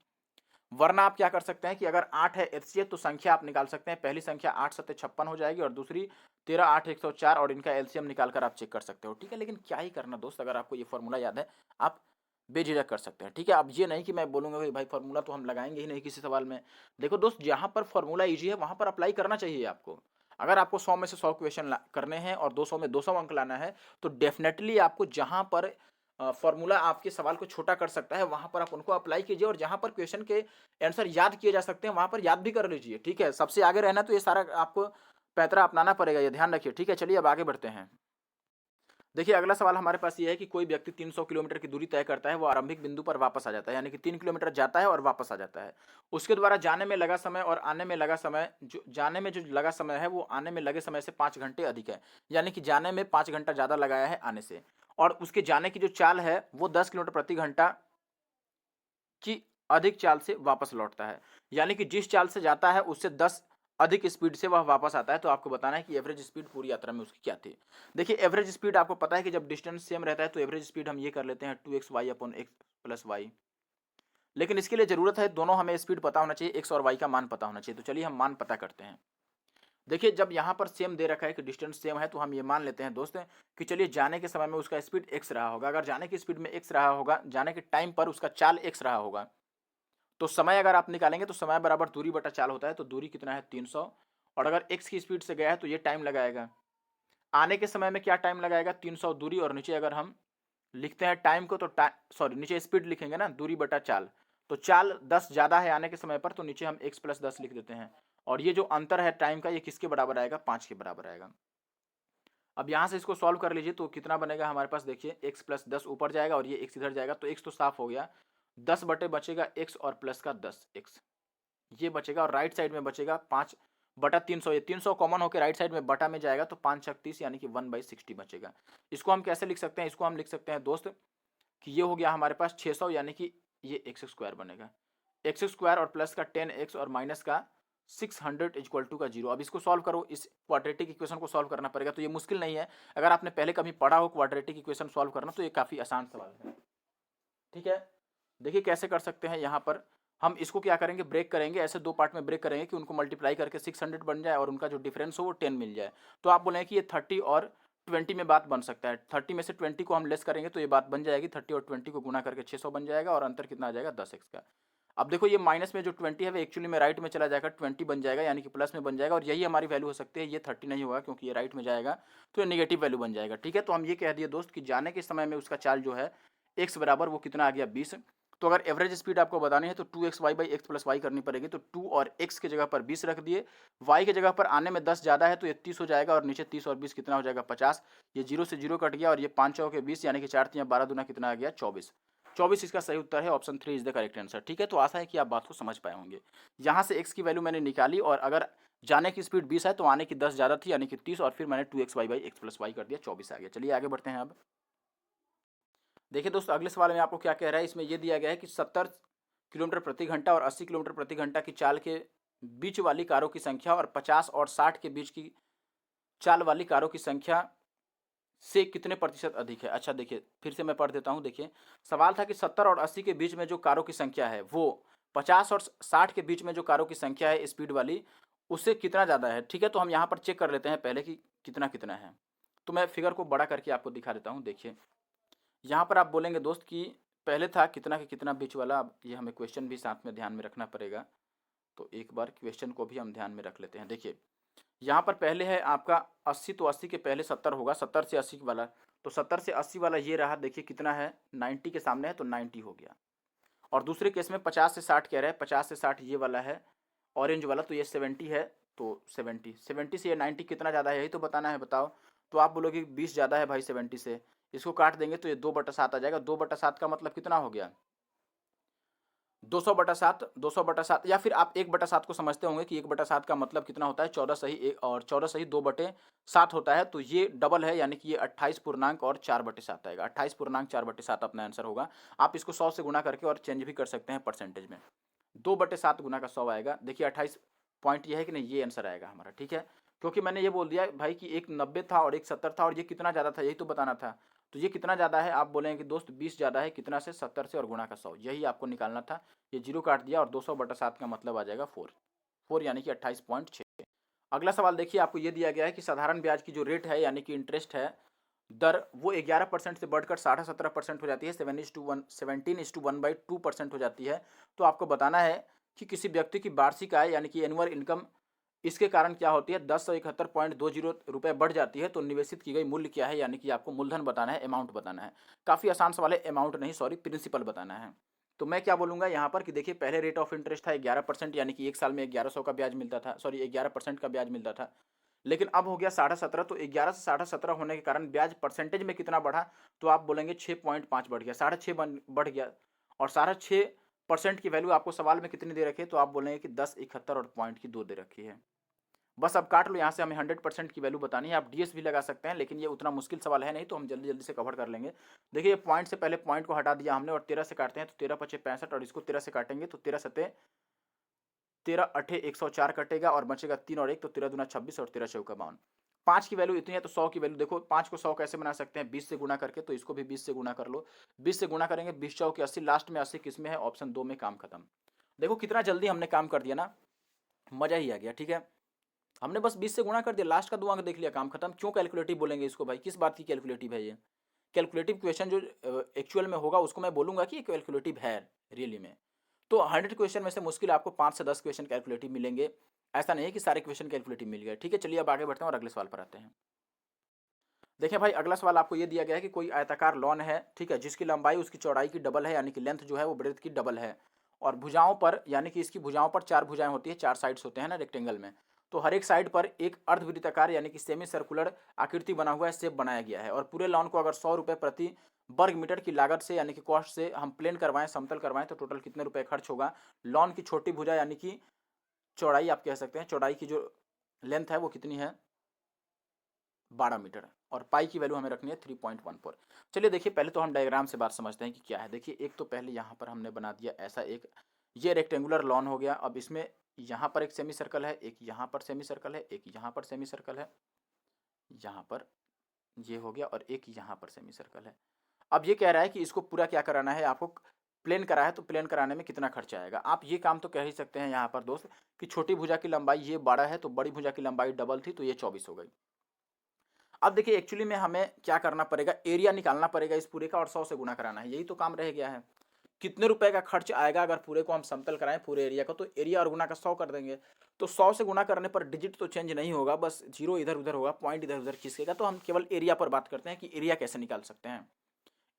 वरना आप क्या कर सकते हैं कि अगर 8 है एचसीएफ तो संख्या आप निकाल सकते हैं। पहली संख्या 8 7 56 हो जाएगी और दूसरी 13 8 104, और इनका एलसीएम निकालकर आप चेक कर सकते हो। ठीक है, लेकिन क्या ही करना दोस्त, अगर आपको ये फॉर्मूला याद है आप बेझिझक कर सकते हैं। ठीक है, अब ये नहीं कि मैं बोलूंगा कि भाई फॉर्मूला तो हम लगाएंगे ही नहीं किसी सवाल में। देखो दोस्त, जहां पर फॉर्मूला इजी है वहां पर अप्लाई करना चाहिए आपको। अगर आपको 100 में से 100 क्वेश्चन करने हैं और 200 में 200 अंक लाना है तो डेफिनेटली आपको जहां पर फॉर्मूला आपके सवाल को छोटा कर सकता है वहां पर आप उनको अप्लाई कीजिए, और जहां पर क्वेश्चन के आंसर याद किए जा सकते हैं वहां पर याद भी कर लीजिए। ठीक है, सबसे आगे रहना तो ये सारा आपको पैतरा अपनाना पड़ेगा, ये ध्यान रखिए। ठीक है, चलिए अब आगे बढ़ते हैं। देखिए अगला सवाल हमारे पास ये है कि कोई व्यक्ति 300 किलोमीटर की दूरी तय करता है, वो आरंभिक बिंदु पर वापस आ जाता है, यानी कि 3 किलोमीटर जाता है और वापस आ जाता है। उसके द्वारा जाने में लगा समय और आने में लगा समय, जो जाने में जो लगा समय है वो आने में लगे समय से 5 घंटे अधिक है, यानी कि जाने में 5 घंटा ज़्यादा लगाया है आने से। और उसके जाने की जो चाल है वो 10 किलोमीटर प्रति घंटा की अधिक चाल से वापस लौटता है, यानी कि जिस चाल से जाता है उससे 10 अधिक स्पीड से वह वापस आता है। तो आपको बताना है कि एवरेज स्पीड पूरी यात्रा में उसकी क्या थी। देखिए एवरेज स्पीड आपको पता है कि जब डिस्टेंस सेम रहता है तो एवरेज स्पीड हम ये कर लेते हैं 2xy upon x plus Y. लेकिन इसके लिए जरूरत है दोनों हमें स्पीड पता होना चाहिए, x और y का मान पता होना चाहिए। तो चलिए हम मान पता करते हैं। देखिए जब यहाँ पर सेम दे रखा है कि डिस्टेंस सेम है तो हम ये मान लेते हैं दोस्त कि चलिए जाने के समय में उसका स्पीड x रहा होगा। अगर जाने की स्पीड में x रहा होगा, जाने के टाइम पर उसका चाल x रहा होगा, तो समय अगर आप निकालेंगे तो समय बराबर दूरी बटा चाल होता है। तो दूरी कितना है 300, और अगर x की स्पीड से गया है तो ये टाइम लगाएगा। आने के समय में क्या टाइम लगाएगा 300 दूरी, और नीचे अगर हम लिखते हैं टाइम को तो सॉरी नीचे स्पीड लिखेंगे ना, दूरी बटा चाल, तो चाल 10 ज़्यादा है आने के समय पर, तो नीचे हम x प्लस 10 लिख देते हैं। और ये जो अंतर है टाइम का ये किसके बराबर आएगा, 5 के बराबर आएगा। अब यहाँ से इसको सॉल्व कर लीजिए तो कितना बनेगा हमारे पास, देखिए x प्लस 10 ऊपर जाएगा और ये x इधर जाएगा, तो x तो साफ हो गया, 10 बटे बचेगा x और प्लस का 10x ये बचेगा, और राइट साइड में बचेगा 5 बटा 300। ये 300 कॉमन होकर राइट साइड में बटा में जाएगा तो 5 छक 30 यानी कि 1/60 बचेगा। इसको हम कैसे लिख सकते हैं, इसको हम लिख सकते हैं दोस्त कि ये हो गया हमारे पास 600, यानी कि ये एक्स स्क्वायर बनेगा, एक्स स्क्वायर और प्लस का 10x और माइनस का 600 इक्वल टू का 0। अब इसको सॉल्व करो, इस क्वाड्रेटिक इक्वेशन को सॉल्व करना पड़ेगा। तो ये मुश्किल नहीं है, अगर आपने पहले कभी पढ़ा हो क्वाड्रेटिक इक्वेशन सॉल्व करना तो ये काफ़ी आसान सवाल है। ठीक है, देखिए कैसे कर सकते हैं। यहाँ पर हम इसको क्या करेंगे, ब्रेक करेंगे, ऐसे दो पार्ट में ब्रेक करेंगे कि उनको मल्टीप्लाई करके 600 बन जाए और उनका जो डिफरेंस हो वो 10 मिल जाए। तो आप बोलेंगे कि ये 30 और 20 में बात बन सकता है। 30 में से 20 को हम लेस करेंगे तो ये बात बन जाएगी, 30 और 20 को गुना करके 600 बन जाएगा, और अंतर कितना आ जाएगा 10x का। अब देखो ये माइनस में जो 20 है वो एक्चुअली में राइट में चला जाएगा, 20 बन जाएगा, यानी कि प्लस में बन जाएगा, और यही हमारी वैल्यू हो सकती है। ये 30 नहीं होगा क्योंकि ये राइट में जाएगा तो ये नेगेटिव वैल्यू बन जाएगा। ठीक है, तो हम ये कह दिए दोस्त कि जाने के समय में उसका चाल जो है x बराबर वो कितना आ गया 20। तो अगर एवरेज स्पीड आपको बतानी है तो 2xy by x plus Y करनी पड़ेगी। तो 2 और x के जगह पर 20 रख दिए, y के जगह पर आने में 10 ज़्यादा है तो ये 30 हो जाएगा, और नीचे 30 और 20 कितना हो जाएगा 50। ये 0 से 0 कट गया, और ये 5 चौके 20 यानी कि 4 3 12 दूना कितना आ गया 24। 24 इसका सही उत्तर है, option 3 is the correct answer. ठीक है, तो आशा है कि आप बात को समझ पाए होंगे। यहाँ से x की वैल्यू मैंने निकाली, और अगर जाने की स्पीड 20 है तो आने की 10 ज़्यादा थी यानी कि 30, और फिर मैंने 2xy by x plus Y कर दिया, 24 आ गया। चलिए आगे बढ़ते हैं। अब देखिए दोस्तों अगले सवाल में आपको क्या कह रहा है, इसमें यह दिया गया है कि 70 किलोमीटर प्रति घंटा और 80 किलोमीटर प्रति घंटा की चाल के बीच वाली कारों की संख्या और 50 और 60 के बीच की चाल वाली कारों की संख्या से कितने प्रतिशत अधिक है। अच्छा देखिए फिर से मैं पढ़ देता हूँ। देखिए सवाल था कि 70 और 80 के बीच में जो कारों की संख्या है वो 50 और 60 के बीच में जो कारों की संख्या है स्पीड वाली, उससे कितना ज़्यादा है। ठीक है, तो हम यहाँ पर चेक कर लेते हैं पहले कि कितना कितना है। तो मैं फिगर को बड़ा करके आपको दिखा देता हूँ। देखिए यहाँ पर आप बोलेंगे दोस्त कि पहले था कितना कि कितना बीच वाला, अब ये हमें क्वेश्चन भी साथ में ध्यान में रखना पड़ेगा। तो एक बार क्वेश्चन को भी हम ध्यान में रख लेते हैं। देखिए यहाँ पर पहले है आपका 80, तो 80 के पहले 70 होगा, 70 से 80 वाला, तो 70 से 80 वाला ये रहा। देखिए कितना है 90 के सामने है तो 90 हो गया। और दूसरे केस में 50 से 60 कह रहे हैं, 50 से 60 ये वाला है ऑरेंज वाला, तो ये 70 है, तो 70 से ये 90 कितना ज़्यादा है यही तो बताना है, बताओ। तो आप बोलोगे 20 ज़्यादा है भाई 70 से, इसको काट देंगे तो ये 2/7 आ जाएगा। 2/7 का मतलब कितना हो गया, 200/7, 200/7, या फिर आप 1/7 को समझते होंगे कि 1/7 का मतलब कितना होता है, 14 सही और 14 सही 2/7 होता है, तो ये डबल है, यानी कि ये 28 पूर्णांक और 4/7 आएगा। 28 पूर्णांक 4/7 अपना आंसर होगा। आप इसको 100 से गुणा करके और चेंज भी कर सकते हैं परसेंटेज में। 2/7 गुना का 100 आएगा। देखिए 28 पॉइंट ये है कि नहीं, ये आंसर आएगा हमारा, ठीक है। क्योंकि मैंने ये बोल दिया भाई कि एक 90 था और एक 70 था, और ये कितना ज़्यादा था यही तो बताना था। तो ये कितना ज़्यादा है, आप बोलेंगे कि दोस्त 20 ज़्यादा है, कितना से, 70 से, और गुणा का 100, यही आपको निकालना था। ये जीरो काट दिया और 200/7 का मतलब आ जाएगा 4, 4 यानी कि 28.6। अगला सवाल देखिए, आपको ये दिया गया है कि साधारण ब्याज की जो रेट है यानी कि इंटरेस्ट है, दर, वो 11% से बढ़कर 17.5% हो जाती है, 17:1/2% हो जाती है। तो आपको बताना है कि किसी व्यक्ति की वार्षिक आय यानी कि एनुअल इनकम इसके कारण क्या होती है, 1071.20 रुपये बढ़ जाती है, तो निवेशित की गई मूल्य क्या है, यानी कि आपको मूलधन बताना है, अमाउंट बताना है। काफ़ी आसान सवाल है, अमाउंट नहीं, सॉरी, प्रिंसिपल बताना है। तो मैं क्या बोलूँगा यहाँ पर कि देखिए पहले रेट ऑफ इंटरेस्ट था 11%, यानी कि एक साल में 1100 का ब्याज मिलता था, सॉरी 11% का ब्याज मिलता था। लेकिन अब हो गया 17.5, तो 11 से 17.5 होने के कारण ब्याज परसेंटेज में कितना बढ़ा, तो आप बोलेंगे 6.5 बढ़ गया, 6.5 बढ़ गया। और 6.5% की वैल्यू आपको सवाल में कितनी दे रखी है, तो आप बोलेंगे कि 1071 और पॉइंट की 2 दे रखी है। बस अब काट लो, यहाँ से हमें 100% की वैल्यू बतानी है। आप डीएस भी लगा सकते हैं, लेकिन ये उतना मुश्किल सवाल है नहीं, तो हम जल्दी जल्दी से कवर कर लेंगे। देखिए पॉइंट से पहले पॉइंट को हटा दिया हमने और 13 से काटते हैं, तो 13×5 = 65, और इसको 13 से काटेंगे तो 13×8 = 104 कटेगा, और बचेगा 3 और 1, तो 13×2 = 26 और 13×4 = 52। 5 की वैल्यू इतनी है, तो 100 की वैल्यू देखो, 5 को 100 कैसे बना सकते हैं, 20 से गुना करके, तो इसको भी 20 से गुना कर लो। 20 से गुना करेंगे, 20×4 = 80, लास्ट में 80 किस में है, ऑप्शन 2 में, काम खत्म। देखो कितना जल्दी हमने काम कर दिया ना, मजा ही आ गया, ठीक है। हमने बस 20 से गुणा कर दिया, लास्ट का 2 अंक देख लिया, काम खत्म। क्यों कैलकुलेटिव बोलेंगे इसको भाई, किस बात की कैलकुलेटिव है ये? कैलकुलेटिव क्वेश्चन जो एक्चुअल में होगा उसको मैं बोलूंगा कि ये कैलकुलेटिव है रियली में। तो 100 क्वेश्चन में से मुश्किल आपको 5 से 10 क्वेश्चन कैलकुलेटिव मिलेंगे। ऐसा नहीं है कि सारे क्वेश्चन कैलकुलेटिव मिल गए, ठीक है। चलिए अब आगे बढ़ते हैं और अगले सवाल पर आते हैं। देखिए भाई अगला सवाल आपको ये दिया गया है कि कोई आयताकार लॉन है, ठीक है, जिसकी लंबाई उसकी चौड़ाई की डबल है, यानी कि लेंथ जो है वो ब्रेथ की डबल है। और भुजाओं पर, यानी कि इसकी भुजाओं पर 4 भुजाएं होती है, 4 साइड्स होते हैं ना रेक्टेंगल में। तो हर एक साइड पर एक अर्धवृत्ताकार यानी कि सेमी सर्कुलर आकृति बना हुआ है, शेप बनाया गया है। और पूरे लॉन को अगर 100 रुपये प्रति वर्ग मीटर की लागत से, यानी कि कॉस्ट से हम प्लेन करवाएं, समतल करवाएं, तो टोटल कितने रुपए खर्च होगा। लॉन की छोटी भुजा यानी कि चौड़ाई, आप कह सकते हैं चौड़ाई की जो लेंथ है वो कितनी है, 12 मीटर, और पाई की वैल्यू हमें रखनी है 3.14। चलिए देखिए पहले तो हम डायग्राम से बात समझते हैं कि क्या है। देखिए एक तो पहले यहाँ पर हमने बना दिया ऐसा एक, ये रेक्टेंगुलर लॉन हो गया। अब इसमें यहाँ पर एक सेमी सर्कल है, एक यहाँ पर सेमी सर्कल है, एक यहाँ पर सेमी सर्कल है, यहाँ पर ये हो गया, और एक यहाँ पर सेमी सर्कल है। अब ये कह रहा है कि इसको पूरा क्या कराना है आपको, प्लेन करा है, तो प्लेन कराने में कितना खर्चा आएगा। आप ये काम तो कह ही सकते हैं यहाँ पर दोस्त कि छोटी भुजा की लंबाई ये 12 है, तो बड़ी भुजा की लंबाई डबल थी, तो ये 24 हो गई। अब देखिए एक्चुअली में हमें क्या करना पड़ेगा, एरिया निकालना पड़ेगा इस पूरे का, और 100 से गुना कराना है, यही तो काम रह गया है। कितने रुपए का खर्च आएगा अगर पूरे को हम समतल कराएं, पूरे एरिया को, तो एरिया और गुना का 100 कर देंगे। तो 100 से गुना करने पर डिजिट तो चेंज नहीं होगा, बस जीरो इधर उधर होगा, पॉइंट इधर उधर खिसकेगा। तो हम केवल एरिया पर बात करते हैं कि एरिया कैसे निकाल सकते हैं।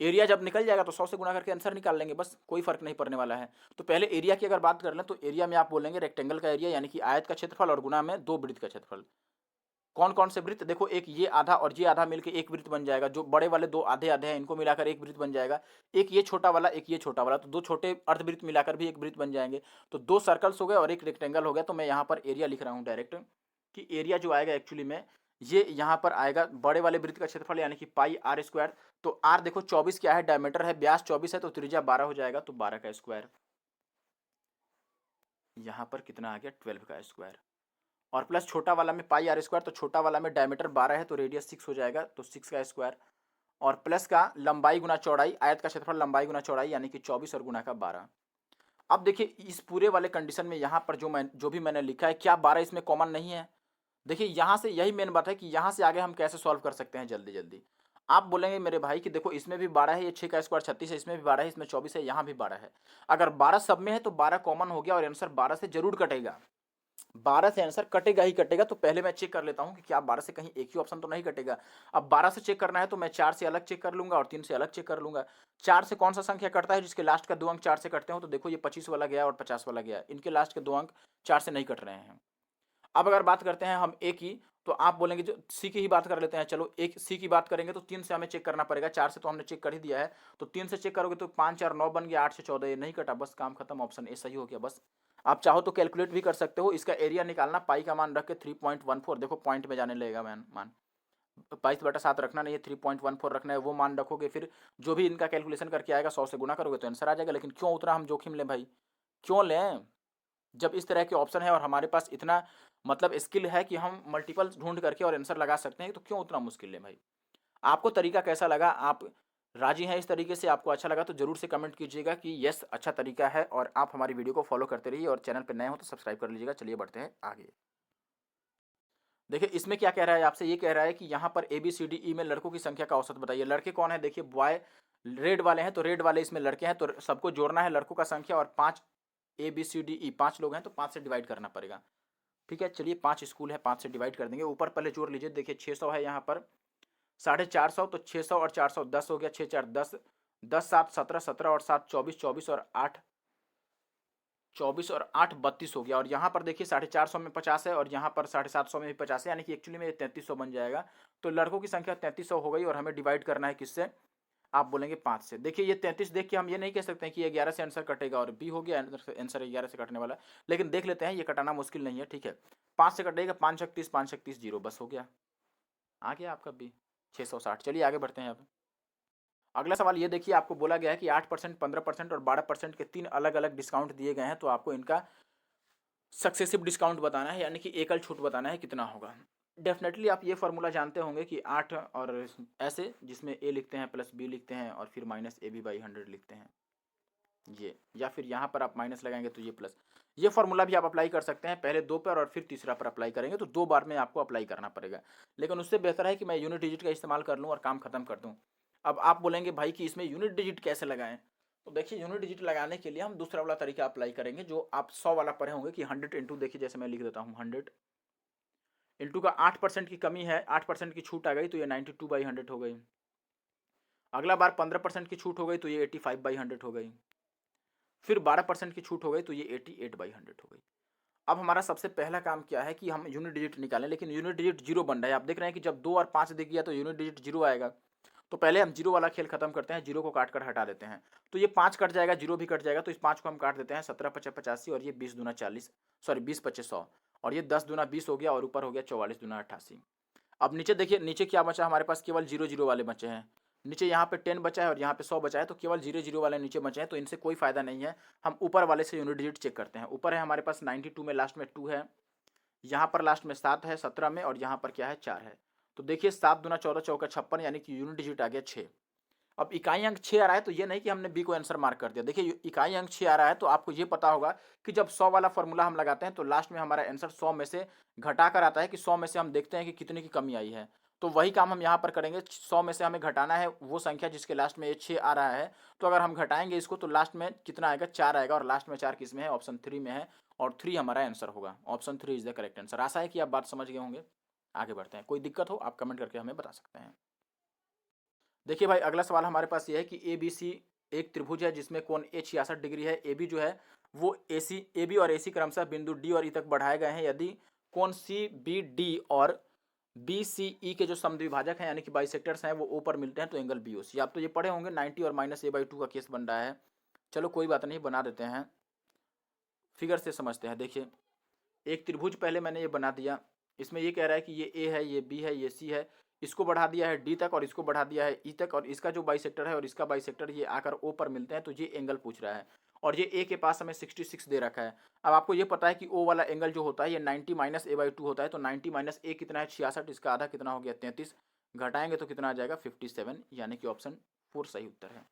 एरिया जब निकल जाएगा तो 100 से गुना करके आंसर निकाल लेंगे, बस कोई फर्क नहीं पड़ने वाला है। तो पहले एरिया की अगर बात कर लें, तो एरिया में आप बोलेंगे रेक्टेंगल का एरिया, यानी कि आयत का क्षेत्रफल, और गुना में 2 वृत्त का क्षेत्रफल। कौन कौन से वृत्त, देखो एक ये आधा और ये आधा मिलकर एक वृत्त बन जाएगा, जो बड़े वाले 2 आधे आधे हैं इनको मिलाकर एक वृत्त बन जाएगा। एक ये छोटा वाला, एक ये छोटा वाला, तो 2 छोटे अर्धवृत्त मिलाकर भी एक वृत्त बन जाएंगे। तो 2 सर्कल्स हो गए और एक रेक्टेंगल हो गया। तो मैं यहाँ पर एरिया लिख रहा हूँ डायरेक्ट, कि एरिया जो आएगा एक्चुअली में ये यहाँ पर आएगा बड़े वाले वृत्त का क्षेत्रफल, यानी कि πr²। तो r देखो 24 क्या है, डायमीटर है, व्यास 24 है, तो त्रिज्या 12 हो जाएगा, तो 12 का स्क्वायर। यहाँ पर कितना आ गया, 12 का स्क्वायर। और प्लस छोटा वाला में πr², तो छोटा वाला में डायमीटर 12 है, तो रेडियस 6 हो जाएगा, तो 6 का स्क्वायर। और प्लस का लंबाई गुना चौड़ाई, आयत का क्षेत्रफल लंबाई गुना चौड़ाई, यानी कि 24 और गुना का 12। अब देखिए इस पूरे वाले कंडीशन में यहाँ पर जो भी मैंने लिखा है, क्या 12 इसमें कॉमन नहीं है। देखिए यहाँ से यही मेन बात है कि यहाँ से आगे हम कैसे सॉल्व कर सकते हैं जल्दी जल्दी। आप बोलेंगे मेरे भाई कि देखो इसमें भी 12 है, ये 6 का स्क्वायर 36 है, इसमें भी 12 है, इसमें 24 है, यहाँ भी 12 है। अगर 12 सब में है तो 12 कॉमन हो गया, और आंसर 12 से जरूर कटेगा। 12 से आंसर कटेगा ही कटेगा। तो पहले मैं चेक कर लेता हूं कि क्या 12 से कहीं एक ही ऑप्शन तो नहीं कटेगा। अब 12 से चेक करना है तो मैं 4 से अलग चेक कर लूंगा और 3 से अलग चेक कर लूंगा। 4 से कौन सा संख्या कटता है जिसके लास्ट का 2 अंक 4 से कटते हो, तो देखो ये 25 वाला गया और 50 वाला गया, इनके लास्ट के 2 अंक 4 से नहीं कट रहे हैं। अब अगर बात करते हैं हम ए की, तो आप बोलेंगे जो सी की ही बात कर लेते हैं, चलो एक सी की बात करेंगे तो 3 से हमें चेक करना पड़ेगा, 4 से तो हमने चेक कर ही दिया है, तो 3 से चेक करोगे तो 5 4 9 बन गया, 8 से 14 ये नहीं कटा, बस काम खत्म, ऑप्शन ए सही हो गया बस। आप चाहो तो कैलकुलेट भी कर सकते हो, इसका एरिया निकालना, पाई का मान रख के 3.14, देखो पॉइंट में जाने लगेगा मान 22/7 रखना नहीं है, 3.14 रखना है, वो मान रखोगे, फिर जो भी इनका कैलकुलेशन करके आएगा 100 से गुना करोगे तो आंसर आ जाएगा। लेकिन क्यों उतना हम जोखिम लें भाई, क्यों लें, जब इस तरह के ऑप्शन है और हमारे पास इतना मतलब स्किल है कि हम मल्टीपल ढूंढ करके और आंसर लगा सकते हैं, तो क्यों उतना मुश्किल है भाई। आपको तरीका कैसा लगा, आप राजी हैं इस तरीके से, आपको अच्छा लगा तो जरूर से कमेंट कीजिएगा कि यस अच्छा तरीका है, और आप हमारी वीडियो को फॉलो करते रहिए, और चैनल पर नए हो तो सब्सक्राइब कर लीजिएगा। चलिए बढ़ते हैं आगे। देखिए इसमें क्या कह रहा है आपसे, ये कह रहा है कि यहाँ पर ABCDE में लड़कों की संख्या का औसत बताइए। लड़के कौन है, देखिए बॉय रेड वाले हैं, तो रेड वाले इसमें लड़के हैं, तो सबको जोड़ना है लड़कों का संख्या, और 5 ABCDE 5 लोग हैं तो 5 से डिवाइड करना पड़ेगा। ठीक है, चलिए 5 स्कूल है, 5 से डिवाइड कर देंगे। ऊपर पहले जोड़ लीजिए, देखिए 600 है यहाँ पर, 450, तो 600 और 400 10 हो गया, 6 4 10, 10 7 17, 17 और 7 24, 24 और 8 32 हो गया। और यहाँ पर देखिए 450 में 50 है, और यहाँ पर 750 में भी 50 है, यानी कि एक्चुअली में ये 3300 बन जाएगा। तो लड़कों की संख्या 3300 हो गई, और हमें डिवाइड करना है किससे, आप बोलेंगे 5 से। देखिए ये 33 देख के हम ये नहीं कह सकते हैं कि ये 11 से आंसर कटेगा, और बी हो गया आंसर 11 से कटने वाला, लेकिन देख लेते हैं, ये कटाना मुश्किल नहीं है। ठीक है, 5 से कटेगा, 5 36 5 36 0, बस हो गया, आ गया आपका बी 660। चलिए आगे बढ़ते हैं अब। अगला सवाल ये देखिए, आपको बोला गया है कि 8%, 15% और 12% के 3 अलग अलग डिस्काउंट दिए गए हैं, तो आपको इनका सक्सेसिव डिस्काउंट बताना है, यानी कि एकल छूट बताना है कितना होगा। डेफिनेटली आप ये फार्मूला जानते होंगे कि 8 और ऐसे, जिसमें ए लिखते हैं प्लस बी लिखते हैं और फिर माइनस AB/100 लिखते हैं, ये, या फिर यहाँ पर आप माइनस लगाएंगे तो ये प्लस। ये फार्मूला भी आप अप्लाई कर सकते हैं, पहले 2 पर और फिर तीसरा पर अप्लाई करेंगे, तो 2 बार में आपको अप्लाई करना पड़ेगा। लेकिन उससे बेहतर है कि मैं यूनिट डिजिट का इस्तेमाल कर लूँ और काम खत्म कर दूँ। अब आप बोलेंगे भाई कि इसमें यूनिट डिजिट कैसे लगाएं, तो देखिए यूनिट डिजिट लगाने के लिए हम दूसरा वाला तरीका अप्लाई करेंगे, जो आप 100 वाला पढ़े होंगे कि 100 इंटू, देखिए जैसे मैं लिख देता हूँ 100 इंटू का 8% की कमी है, 8% की छूट आ गई तो ये 92/100 हो गई। अगला बार 15% की छूट हो गई तो ये 85/100 हो गई। फिर 12% की छूट हो गई तो ये 88/100 हो गई। अब हमारा सबसे पहला काम क्या है कि हम यूनिट डिजिट निकालें, लेकिन यूनिट डिजिट 0 बन रहा है। आप देख रहे हैं कि जब 2 और 5 दिख गया तो यूनिट डिजिट 0 आएगा। तो पहले हम 0 वाला खेल खत्म करते हैं, 0 को काट कर हटा देते हैं, तो ये 5 कट जाएगा, 0 भी कट जाएगा, तो इस 5 को हम काट देते हैं, 17 5 85, और ये 20 दूना 40, सॉरी 20 25 100, और ये 10 दूना 20 हो गया, और ऊपर हो गया 44 दूना 88। अब नीचे देखिए, नीचे क्या बचा हमारे पास, केवल 0 0 वाले बचे हैं। नीचे यहाँ पे 10 बचा है और यहाँ पे 100 बचा है, तो केवल 0 0 वाले नीचे बचे हैं, तो इनसे कोई फायदा नहीं है। हम ऊपर वाले से यूनिट डिजिट चेक करते हैं। ऊपर है हमारे पास 92 में लास्ट में 2 है, यहाँ पर लास्ट में 7 है 17 में, और यहाँ पर क्या है 4 है। तो देखिए 7 दूना 14 चौका 56, यानी कि यूनिट डिजिट आ गया 6। अब इकाई अंक 6 आ रहा है, तो ये नहीं कि हमने बी को आंसर मार्क कर दिया। देखिए इकाई अंक 6 आ रहा है, तो आपको ये पता होगा कि जब 100 वाला फॉर्मूला हम लगाते हैं तो लास्ट में हमारा आंसर 100 में से घटा कर आता है, कि 100 में से हम देखते हैं कि कितने की कमी आई है। तो वही काम हम यहाँ पर करेंगे, 100 में से हमें घटाना है वो संख्या जिसके लास्ट में ये 6 आ रहा है। तो अगर हम घटाएंगे इसको तो लास्ट में कितना आएगा, 4 आएगा, और लास्ट में 4 किस में है, ऑप्शन 3 में है, और 3 हमारा आंसर होगा। Option 3 is the correct answer. आशा है कि आप बात समझ गए होंगे। आगे बढ़ते हैं, कोई दिक्कत हो आप कमेंट करके हमें बता सकते हैं। देखिए भाई अगला सवाल हमारे पास ये है कि ABC एक त्रिभुज है जिसमें कोण A 66 डिग्री है। AB जो है वो AB और AC क्रमशः बिंदु D और E तक बढ़ाए गए हैं। यदि कोण CBD और BCE के जो समद्विभाजक हैं यानी कि बाइसेक्टर्स हैं वो O पर मिलते हैं तो एंगल BOC। आप तो ये पढ़े होंगे 90 और -a/2 का केस बन रहा है। चलो कोई बात नहीं, बना देते हैं, फिगर से समझते हैं। देखिए एक त्रिभुज पहले मैंने ये बना दिया, इसमें ये कह रहा है कि ये A है, ये B है, ये C है, इसको बढ़ा दिया है D तक और इसको बढ़ा दिया है E तक, और इसका जो बाइसेक्टर है और इसका बाइसेक्टर ये आकर O पर मिलते हैं, तो ये एंगल पूछ रहा है, और ये A के पास हमें 66 दे रखा है। अब आपको ये पता है कि O वाला एंगल जो होता है ये 90 - a/2 होता है, तो 90 - a कितना है 66, इसका आधा कितना हो गया 33, घटाएंगे तो कितना आ जाएगा 57, यानी कि ऑप्शन 4 सही उत्तर है।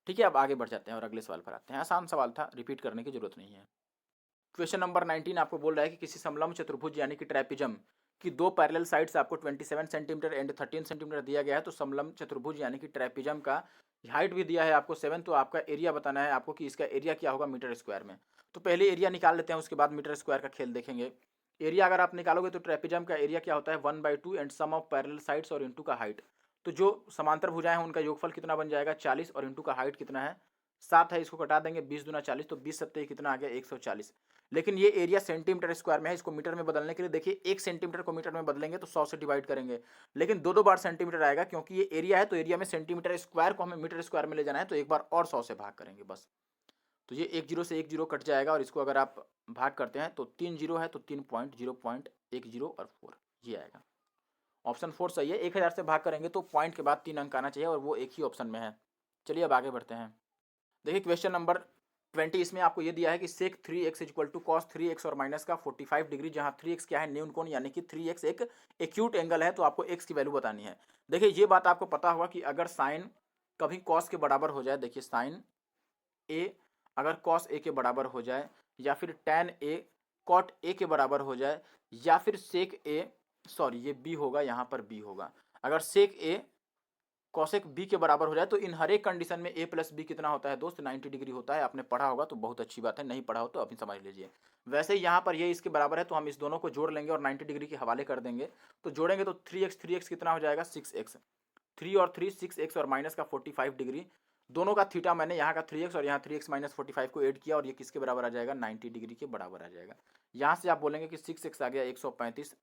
ठीक है, अब आगे बढ़ जाते हैं और अगले सवाल पर आते हैं। आसान सवाल था, रिपीट करने की जरूरत नहीं है। क्वेश्चन नंबर 19 आपको बोल रहा है कि किसी समलंब चतुर्भुज यानी कि ट्रेपिजम की 2 पैरेलल साइड्स आपको 27 सेंटीमीटर एंड 13 सेंटीमीटर दिया गया है। तो समलंब चतुर्भुज यानी कि ट्रेपिजम का हाइट भी दिया है आपको 7, तो आपका एरिया बताना है आपको कि इसका एरिया क्या होगा मीटर स्क्वायर में। तो पहले एरिया निकाल लेते हैं, उसके बाद मीटर स्क्वायर का खेल देखेंगे। एरिया अगर आप निकालोगे तो ट्रेपिजम का एरिया क्या होता है 1/2 and sum of parallel sides और इंटू का हाइट। तो जो समांतर भुजाएं हैं उनका योगफल कितना बन जाएगा 40, और इंटू का हाइट कितना है 7 है, इसको कटा देंगे 20 दूना 40, तो 20 सत्ते कितना आ गया 140। लेकिन ये एरिया सेंटीमीटर स्क्वायर में है। इसको मीटर में बदलने के लिए देखिए 1 सेंटीमीटर को मीटर में बदलेंगे तो 100 से डिवाइड करेंगे, लेकिन दो बार सेंटीमीटर आएगा क्योंकि ये एरिया है, तो एरिया में सेंटीमीटर स्क्वायर को हमें मीटर स्क्वायर में ले जाना है, तो एक बार और 100 से भाग करेंगे बस। तो ये 1 जीरो से 1 जीरो कट जाएगा और इसको अगर आप भाग करते हैं तो 3 जीरो है तो 3.0.10 और 4 ये आएगा। ऑप्शन 4 सही है। 1000 से भाग करेंगे तो पॉइंट के बाद 3 अंक आना चाहिए और वो एक ही ऑप्शन में है। चलिए अब आगे बढ़ते हैं। देखिए क्वेश्चन नंबर 20, इसमें आपको ये दिया है कि सेक 3x equal to cos 3x और माइनस का 45 डिग्री, जहाँ 3x क्या है, न्यून कोण, यानी कि 3x एक एक्यूट एंगल है, तो आपको x की वैल्यू बतानी है। देखिए ये बात आपको पता होगा कि अगर साइन कभी कॉस के बराबर हो जाए, देखिए साइन a अगर कॉस a के बराबर हो जाए, या फिर tan a कॉट a के बराबर हो जाए, या फिर सेक a, सॉरी ये b होगा, यहाँ पर b होगा, अगर सेक a कॉसेक बी के बराबर हो जाए तो इन हर एक कंडीशन में a प्लस बी कितना होता है दोस्त, 90 डिग्री होता है। आपने पढ़ा होगा तो बहुत अच्छी बात है, नहीं पढ़ा हो तो अभी समझ लीजिए। वैसे ही यहाँ पर ये इसके बराबर है तो हम इस दोनों को जोड़ लेंगे और 90 डिग्री के हवाले कर देंगे। तो जोड़ेंगे तो 3x कितना हो जाएगा 6x, 3 और 3 6x और माइनस का 45 डिग्री, दोनों का थीटा मैंने यहाँ का 3x और यहाँ 3x माइनस 45 को ऐड किया और ये किसके बराबर आ जाएगा 90 डिग्री के बराबर आ जाएगा। यहाँ से आप बोलेंगे कि 6x आ गया 135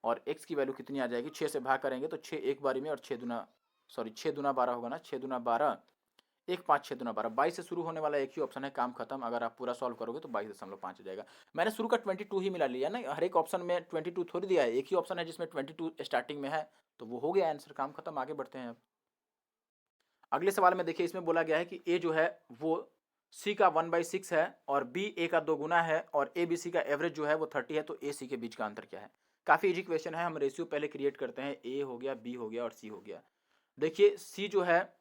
और x की वैल्यू कितनी आ जाएगी, 6 से भाग करेंगे तो 6 एक बारी में और 6 दूना 12 होगा ना, 6 दूना 12, 1 5 6 दूना 12, 22 से शुरू होने वाला एक ही ऑप्शन है, काम खत्म। अगर आप पूरा सॉल्व करोगे तो 22.5 आ जाएगा। मैंने शुरू का 22 ही मिला लिया ना, हर एक ऑप्शन में 22 थोड़ी दिया है, एक ही ऑप्शन है जिसमें 22 स्टार्टिंग में है, तो वो हो गया आंसर, काम खत्म। आगे बढ़ते हैं अब अगले सवाल में। देखिए इसमें बोला गया है कि ए जो है वो सी का 1/6 है और बी ए का 2 गुना है और ए बी सी का एवरेज जो है वो 30 है, तो ए सी के बीच का अंतर क्या है। काफ़ी इजी क्वेश्चन है, हम रेशियो पहले क्रिएट करते हैं, ए हो गया, बी हो गया और सी हो गया। देखिए सी जो है,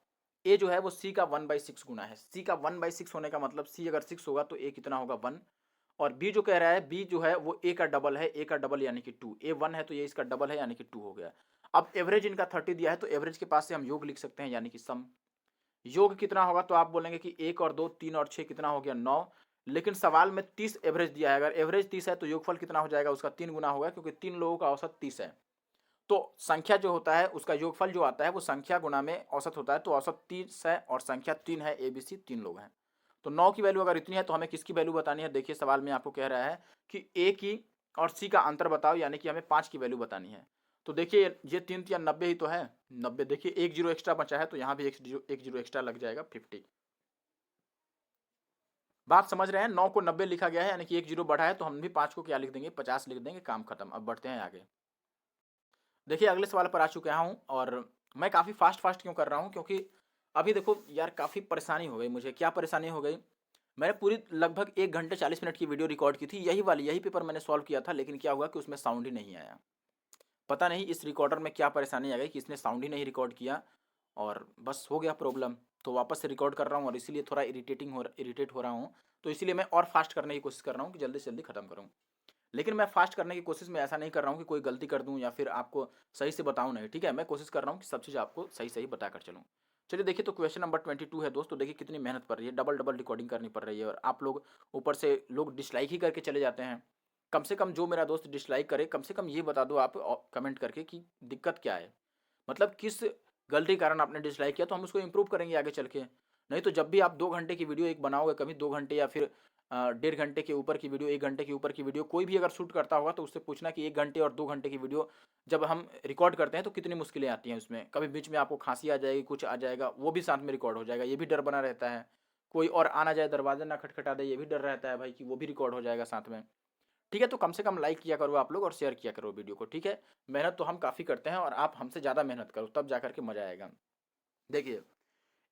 ए जो है वो सी का 1/6 गुना है। सी का 1/6 होने का मतलब सी अगर 6 होगा तो ए कितना होगा 1, और बी जो कह रहा है, बी जो है वो ए का डबल है, ए का डबल यानी कि 2, ए 1 है तो ये इसका डबल है यानी कि 2 हो गया। अब एवरेज इनका 30 दिया है तो एवरेज के पास से हम योग लिख सकते हैं यानी कि सम। योग कितना होगा तो आप बोलेंगे कि 1 और 2 3 और 6 कितना हो गया 9, लेकिन सवाल में 30 एवरेज दिया है, अगर एवरेज 30 है तो योगफल कितना हो जाएगा उसका 3 गुना होगा, क्योंकि 3 लोगों का औसत 30 है। तो संख्या जो होता है उसका योगफल जो आता है वो संख्या गुना में औसत होता है, तो औसत 30 है और संख्या 3 है, ए बी सी 3 लोग हैं। तो 9 की वैल्यू अगर इतनी है तो हमें किसकी वैल्यू बतानी है। देखिए सवाल में आपको कह रहा है कि ए की और सी का अंतर बताओ, यानी कि हमें 5 की वैल्यू बतानी है। तो देखिए ये 3 या 90 ही तो है, 90, देखिए 1 जीरो एक्स्ट्रा बचा है तो यहाँ भी 1 जीरो एक्स्ट्रा लग जाएगा 50। बात समझ रहे हैं, 9 को 90 लिखा गया है यानी कि 1 जीरो बढ़ा है, तो हम भी 5 को क्या लिख देंगे 50 लिख देंगे, काम खत्म। अब बढ़ते हैं आगे। देखिए अगले सवाल पर आ चुका हूँ और मैं काफ़ी फास्ट क्यों कर रहा हूँ, क्योंकि अभी देखो यार काफ़ी परेशानी हो गई मुझे। क्या परेशानी हो गई, मैंने पूरी लगभग 1 घंटे 40 मिनट की वीडियो रिकॉर्ड की थी, यही पेपर मैंने सॉल्व किया था, लेकिन क्या हुआ कि उसमें साउंड ही नहीं आया। पता नहीं इस रिकॉर्डर में क्या परेशानी आ गई कि इसने साउंड ही नहीं रिकॉर्ड किया और बस हो गया प्रॉब्लम। तो वापस से रिकॉर्ड कर रहा हूँ और इसीलिए थोड़ा इरिटेट हो रहा हूँ, तो इसीलिए मैं और फास्ट करने की कोशिश कर रहा हूँ कि जल्दी से जल्दी खत्म करूँ। लेकिन मैं फास्ट करने की कोशिश में ऐसा नहीं कर रहा हूँ कि कोई गलती कर दूँ या फिर आपको सही से बताऊँ नहीं, ठीक है। मैं कोशिश कर रहा हूँ कि सब चीज़ आपको सही बताकर चलूँ। चलिए देखिए, तो क्वेश्चन नंबर 22 है दोस्तों। देखिए कितनी मेहनत पड़ रही है, डबल रिकॉर्डिंग करनी पड़ रही है और आप लोग ऊपर से लोग डिसलाइक ही करके चले जाते हैं। कम से कम जो मेरा दोस्त डिसलाइक करे, कम से कम ये बता दो आप कमेंट करके कि दिक्कत क्या है, मतलब किस गलती कारण आपने डिसलाइक किया, तो हम उसको इम्प्रूव करेंगे आगे चल के। नहीं तो जब भी आप 2 घंटे की वीडियो एक बनाओगे, कभी 2 घंटे या फिर 1.5 घंटे के ऊपर की वीडियो, 1 घंटे के ऊपर की वीडियो, कोई भी अगर शूट करता होगा तो उससे पूछना कि 1 घंटे और 2 घंटे की वीडियो जब हम रिकॉर्ड करते हैं तो कितनी मुश्किलें आती हैं उसमें। कभी बीच में आपको खांसी आ जाएगी, कुछ आ जाएगा, वो भी साथ में रिकॉर्ड हो जाएगा, ये भी डर बना रहता है। कोई और आना जाए, दरवाज़ा ना खटखटा दे, ये भी डर रहता है भाई कि वो भी रिकॉर्ड हो जाएगा साथ में। ठीक है, तो कम से कम लाइक किया करो आप लोग और शेयर किया करो वीडियो को, ठीक है। मेहनत तो हम काफ़ी करते हैं और आप हमसे ज़्यादा मेहनत करो, तब जा के मज़ा आएगा। देखिए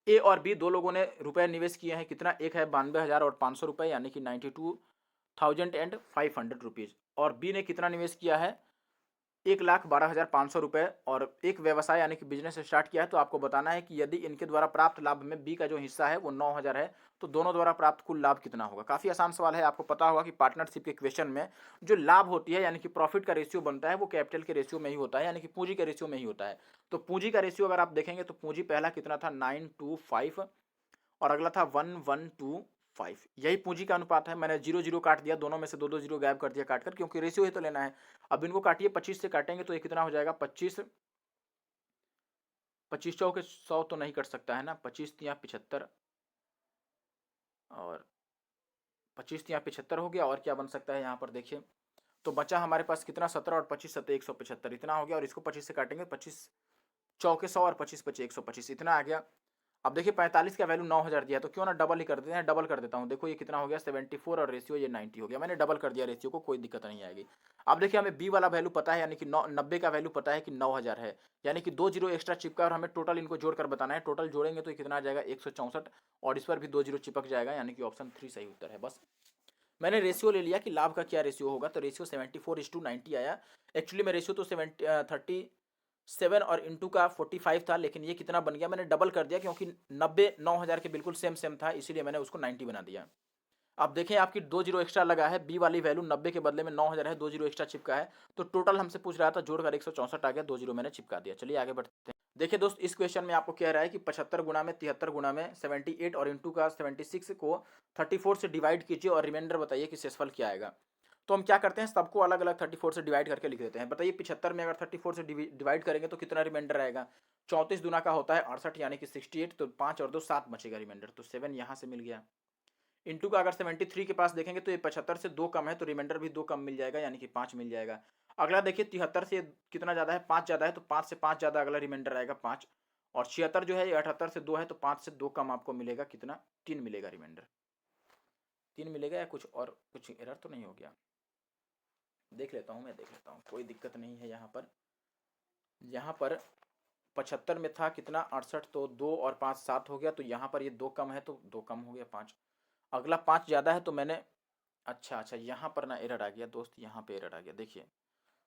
ए और बी दो लोगों ने रुपए निवेश किए हैं, कितना, एक है 92,000 और 500 रुपये, यानी कि 92,500 रुपीज़, और बी ने कितना निवेश किया है 1,12,500 रुपये और एक व्यवसाय यानी कि बिजनेस स्टार्ट किया है। तो आपको बताना है कि यदि इनके द्वारा प्राप्त लाभ में बी का जो हिस्सा है वो 9,000 है, तो दोनों द्वारा प्राप्त कुल लाभ कितना होगा। काफ़ी आसान सवाल है, आपको पता होगा कि पार्टनरशिप के क्वेश्चन में जो लाभ होती है यानी कि प्रॉफिट का रेशियो बनता है वो कैपिटल के रेशियो में ही होता है, यानी कि पूंजी के रेशियो में ही होता है। तो पूंजी का रेशियो अगर आप देखेंगे तो पूंजी पहला कितना था 9:5 और अगला था 1:1:5, यही पूंजी का अनुपात है। मैंने 0 0 काट दिया, दोनों में से 2 2 जीरो गायब कर दिया काट कर, क्योंकि रेशियो ही तो लेना है। अब इनको काटिए, 25 से काटेंगे तो ये कितना हो जाएगा 25, 25 चौके 100 तो नहीं कट सकता है ना, 25 या 75 और 25 यहाँ 75 हो गया। और क्या बन सकता है यहाँ पर देखिए, तो बचा हमारे पास कितना 17 और 25 सत्ते 175 इतना हो गया। और इसको 25 से काटेंगे, 25 चौके 100 और 25 बचे 125 इतना आ गया। अब देखिए 45 का वैल्यू 9000 दिया, तो क्यों ना डबल ही कर देते हैं। डबल कर देता हूँ, देखो ये कितना हो गया 74 और रेशियो ये 90 हो गया। मैंने डबल कर दिया रेशियो को, कोई दिक्कत नहीं आएगी। अब देखिए हमें बी वाला वैल्यू पता है, यानी कि 90 का वैल्यू पता है कि 9000 है, यानी कि 2 जीरो एक्स्ट्रा चिपका और हमें टोटल इनको जोड़कर बताना है। टोटल जोड़ेंगे तो ये कितना आ जाएगा 164 और इस पर भी 2 जीरो चिपक जाएगा, यानी कि ऑप्शन 3 सही उत्तर है। बस मैंने रेशियो ले लिया कि लाभ का क्या रेशियो होगा, तो रेशियो 74:90 आया। एक्चुअली में रेशियो तो 37 और इंटू का 45 था, लेकिन ये कितना बन गया, मैंने डबल कर दिया क्योंकि 90 9000 के बिल्कुल सेम सेम था, इसीलिए मैंने उसको 90 बना दिया। अब देखें आपकी 2 जीरो एक्स्ट्रा लगा है, बी वाली वैल्यू 90 के बदले में 9000 है, 2 जीरो एक्स्ट्रा चिपका है, तो टोटल हमसे पूछ रहा था जोड़कर 164 आ गया, 2 जीरो मैंने चिपका दिया। चलिए आगे बढ़ते हैं। देखिए दोस्त, इस क्वेश्चन में आपको कह रहा है कि 75 गुणा में 73 गुणा में 78 और इंटू का 76 को 34 से डिवाइड कीजिए और रिमाइंडर बताइए कि शेषफल क्या आएगा। तो हम क्या करते हैं, सबको अलग अलग 34 से डिवाइड करके लिख देते हैं। बताइए 75 में अगर 34 से डिवाइड करेंगे तो कितना रिमाइंडर आएगा। 34 दूना का होता है 68, यानी कि 68, तो 5 और 2 7 बचेगा रिमाइंडर, तो 7 यहाँ से मिल गया। इंटू का अगर 73 के पास देखेंगे तो ये 75 से 2 कम है, तो रिमाइंडर भी 2 कम मिल जाएगा, यानी कि 5 मिल जाएगा। अगला देखिए 73 से कितना ज़्यादा है, 5 ज़्यादा है, तो 5 से 5 ज़्यादा अगला रिमाइंडर आएगा 5। और 76 जो है ये 78 से 2 है, तो 5 से 2 कम आपको मिलेगा कितना, 3 मिलेगा रिमाइंडर। 3 मिलेगा या कुछ और कुछ एरर तो नहीं हो गया, देख लेता हूँ, मैं देख लेता हूँ, कोई दिक्कत नहीं है। यहाँ पर 75 में था कितना 68, तो 2 और 5 7 हो गया, तो यहाँ पर ये 2 कम है तो 2 कम हो गया 5। अगला 5 ज़्यादा है तो मैंने अच्छा यहाँ पर ना एरर आ गया दोस्त, यहाँ पे एरर आ गया। देखिए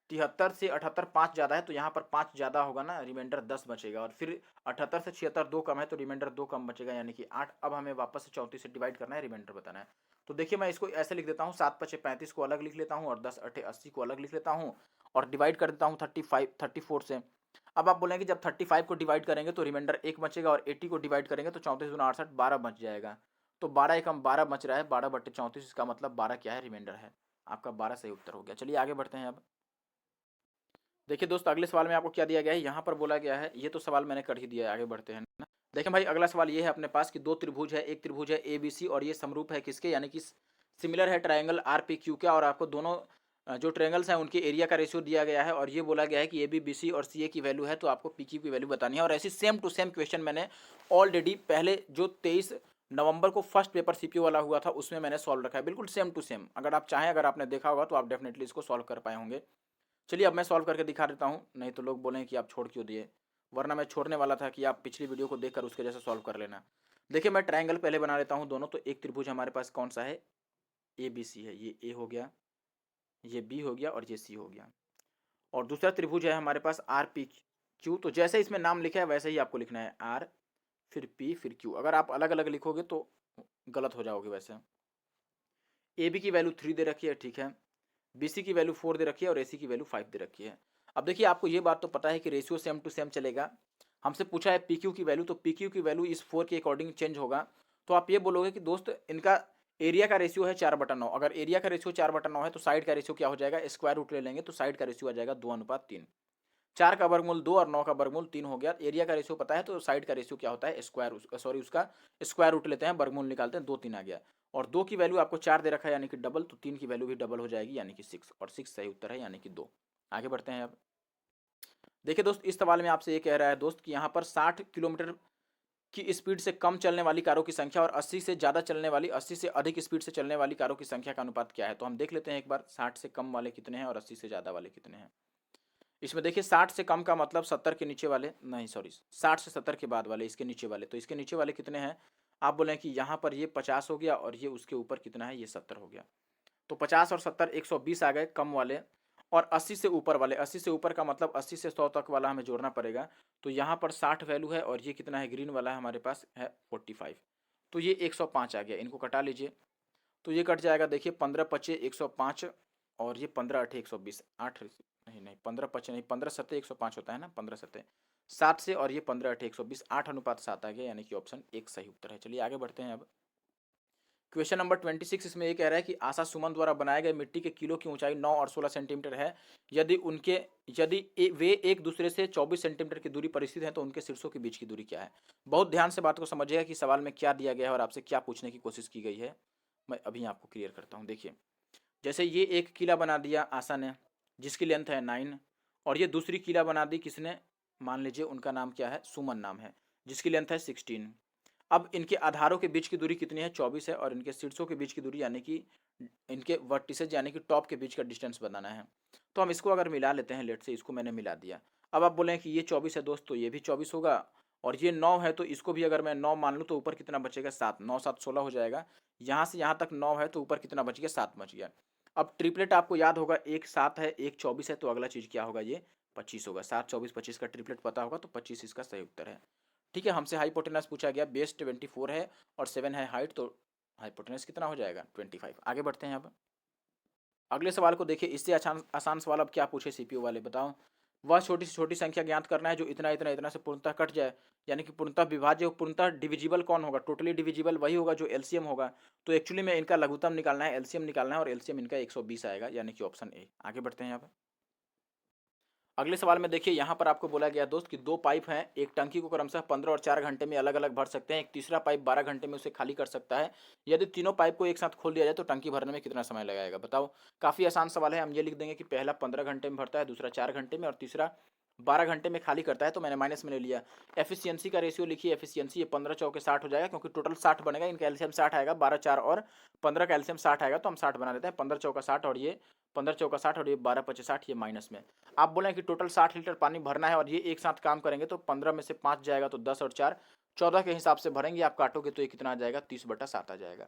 73 से 78 5 ज़्यादा है, तो यहाँ पर 5 ज़्यादा होगा ना, रिमाइंडर 10 बचेगा। और फिर 78 से 76 2 कम है, तो रिमाइंडर 2 कम बचेगा, यानी कि 8। अब हमें वापस से 34 से डिवाइड करना है, रिमाइंडर बताना है। तो देखिए मैं इसको ऐसे लिख देता हूँ, 7 5 35 को अलग लिख लेता हूँ और 10 8 80 को अलग लिख लेता हूँ और डिवाइड कर देता हूँ 34 से। अब आप बोलेंगे जब 35 को डिवाइड करेंगे तो रिमाइंडर 1 बचेगा, और 80 को डिवाइड करेंगे तो 34 दूना 68 12 बच जाएगा। तो 12 एकम 12 बच रहा है, 12/34, इसका मतलब 12 क्या है, रिमाइंडर है। आपका 12 सही उत्तर हो गया। चलिए आगे बढ़ते हैं। अब देखिए दोस्त, अगले सवाल में आपको क्या दिया गया है, यहाँ पर बोला गया है, ये तो सवाल मैंने कर ही दिया है, आगे बढ़ते हैं ना। देखें भाई, अगला सवाल ये है अपने पास कि 2 त्रिभुज है, एक त्रिभुज है ABC और ये समरूप है किसके, यानी कि सिमिलर है ट्रायंगल RPQ का, और आपको दोनों जो ट्रायंगल्स हैं उनके एरिया का रेशियो दिया गया है, और ये बोला गया है कि ABC और CA की वैल्यू है, तो आपको PQ की वैल्यू बतानी है। और ऐसी सेम टू सेम क्वेश्चन मैंने ऑलरेडी पहले जो 23 नवंबर को फर्स्ट पेपर CPU वाला हुआ था उसमें मैंने सॉल्व रखा है, बिल्कुल सेम टू सेम। अगर आप चाहें, अगर आपने देखा होगा तो आप डेफिनेटली इसको सॉल्व कर पाए होंगे। चलिए अब मैं सॉल्व करके दिखा देता हूँ, नहीं तो लोग बोलेंगे कि आप छोड़ क्यों दिए, वरना मैं छोड़ने वाला था कि आप पिछली वीडियो को देखकर उसके जैसे सॉल्व कर लेना। देखिए मैं ट्रायंगल पहले बना लेता हूँ दोनों। तो एक त्रिभुज हमारे पास कौन सा है, ABC है, ये A हो गया, ये B हो गया और ये C हो गया। और दूसरा त्रिभुज है हमारे पास RPQ, तो जैसे इसमें नाम लिखा है वैसे ही आपको लिखना है, R फिर P फिर Q। अगर आप अलग अलग लिखोगे तो गलत हो जाओगे। वैसे AB की वैल्यू 3 दे रखी है, ठीक है, BC की वैल्यू 4 दे रखी है और AC की वैल्यू 5 दे रखी है। अब देखिए आपको ये बात तो पता है कि रेशियो सेम टू सेम चलेगा। हमसे पूछा है PQ की वैल्यू, तो PQ की वैल्यू इस 4 के अकॉर्डिंग चेंज होगा। तो आप ये बोलोगे कि दोस्त इनका एरिया का रेशियो है 4/9। अगर एरिया का रेशियो 4/9 है तो साइड का रेशियो क्या हो जाएगा, स्क्वायर रूट ले लेंगे तो साइड का रेशियो आ जाएगा 2:3। 4 का वर्गमूल 2 और 9 का वर्गमूल 3 हो गया। एरिया का रेशियो पता है तो साइड का रेशियो क्या होता है, स्क्वायर, सॉरी उसका स्क्वायर रूट लेते हैं, वर्गमूल निकालते हैं, 2 3 आ गया। और 2 की वैल्यू आपको 4 दे रखा है, यानी कि डबल, तो 3 की वैल्यू भी डबल हो जाएगी, यानी कि 6, और 6 सही उत्तर है, यानी कि 2। आगे बढ़ते हैं। अब देखिए दोस्त, इस सवाल में आपसे ये कह रहा है दोस्त कि यहाँ पर 60 किलोमीटर की स्पीड से कम चलने वाली कारों की संख्या और 80 से ज़्यादा चलने वाली, 80 से अधिक स्पीड से चलने वाली कारों की संख्या का अनुपात क्या है। तो हम देख लेते हैं एक बार, 60 से कम वाले कितने हैं और 80 से ज़्यादा वाले कितने हैं। इसमें देखिए 60 से कम का मतलब 70 के नीचे वाले, नहीं सॉरी 60 से 70 के बाद वाले, इसके नीचे वाले। तो इसके नीचे वाले कितने हैं, आप बोले कि यहाँ पर ये 50 हो गया और ये उसके ऊपर कितना है, ये 70 हो गया। तो 50 और 70 120 आ गए कम वाले। और 80 से ऊपर वाले, 80 से ऊपर का मतलब 80 से 100 तक वाला हमें जोड़ना पड़ेगा। तो यहाँ पर 60 वैल्यू है और ये कितना है, ग्रीन वाला है हमारे पास है 45। तो ये 105 आ गया, इनको कटा लीजिए तो ये कट जाएगा। देखिए 15 पचे 105 और ये 15 अठे 120, 8 नहीं 15 पचे नहीं, 15 सत्ते 105 होता है ना, 15 सत्ते 7 से, और ये 15 अठे 120, 8:7 आ गया, यानी कि ऑप्शन 1 सही उत्तर है। चलिए आगे बढ़ते हैं। अब क्वेश्चन नंबर 26 इसमें ये कह रहा है कि आशा सुमन द्वारा बनाए गए मिट्टी के किलो की ऊंचाई 9 और 16 सेंटीमीटर है। यदि वे एक दूसरे से 24 सेंटीमीटर की दूरी पर स्थित हैं तो उनके शीर्षों के बीच की दूरी क्या है। बहुत ध्यान से बात को समझिएगा कि सवाल में क्या दिया गया है और आपसे क्या पूछने की कोशिश की गई है। मैं अभी आपको क्लियर करता हूँ। देखिए, जैसे ये एक किला बना दिया आशा ने, जिसकी लेंथ है 9, और ये दूसरी किला बना दी किसने, मान लीजिए उनका नाम क्या है, सुमन नाम है, जिसकी लेंथ है 16। अब इनके आधारों के बीच की दूरी कितनी है, 24 है, और इनके शीर्षों के बीच की दूरी यानी कि इनके वर्टिसेज यानी कि टॉप के बीच का डिस्टेंस बताना है। तो हम इसको अगर मिला लेते हैं, लेट से इसको मैंने मिला दिया। अब आप बोलें कि ये 24 है दोस्त, तो ये भी 24 होगा, और ये 9 है तो इसको भी अगर मैं 9 मान लूँ तो ऊपर कितना बचेगा, 7। 9 7 16 हो जाएगा। यहाँ से यहाँ तक 9 है तो ऊपर कितना बच गया, 7 बच गया। अब ट्रिपलेट आपको याद होगा, एक 7 है, एक 24 है, तो अगला चीज़ क्या होगा, ये 25 होगा। 7 24 25 का ट्रिपलेट पता होगा, तो 25 इसका सही उत्तर है। ठीक है, हमसे हाइपोटेनस पूछा गया, बेस 24 है और 7 है हाइट, तो हाइपोटेनस कितना हो जाएगा, 25। आगे बढ़ते हैं अब अगले सवाल को। देखिए, इससे आसान आसान सवाल अब क्या पूछे सीपीयू वाले, बताओ। वह छोटी से छोटी संख्या ज्ञात करना है जो इतना इतना इतना से पूर्णतः कट जाए, यानी कि पूर्णतः विभाज्य, पूर्णतः डिविजिबल कौन होगा, टोटली डिविजिबल वही होगा जो एलसीएम होगा। तो एक्चुअली में इनका लघुत्तम निकालना है, एलसीएम निकालना है, और एलसीएम इनका 120 आएगा, यानी कि ऑप्शन ए। आगे बढ़ते हैं अब अगले सवाल में। देखिए, यहाँ पर आपको बोला गया दोस्त कि 2 पाइप हैं, एक टंकी को क्रमशः 15 और 4 घंटे में अलग अलग भर सकते हैं, एक तीसरा पाइप 12 घंटे में उसे खाली कर सकता है। यदि तीनों पाइप को एक साथ खोल दिया जाए तो टंकी भरने में कितना समय लगाएगा, बताओ। काफ़ी आसान सवाल है। हम ये लिख देंगे कि पहला 15 घंटे में भरता है, दूसरा 4 घंटे में, और तीसरा 12 घंटे में खाली करता है। तो मैंने माइनस में ले लिया। एफिशिएंसी का रेशियो लिखिए, एफिशिएंसी ये 15 चौके 60 हो जाएगा, क्योंकि टोटल 60 बनेगा, इनका एलसीएम 60 आएगा, 12 4 और 15 का एलसीएम 60 आएगा, तो हम 60 बना देते हैं। 15 चौका 60 और ये 15 चौका 60 और ये 12 25 60, ये माइनस में। आप बोलें कि टोटल 60 लीटर पानी भरना है और ये एक साथ काम करेंगे, तो 15 में से 5 जाएगा तो 10 और 4 14 के हिसाब से भरेंगे। आप काटोगे तो ये कितना आ जाएगा, 30/7 आ जाएगा,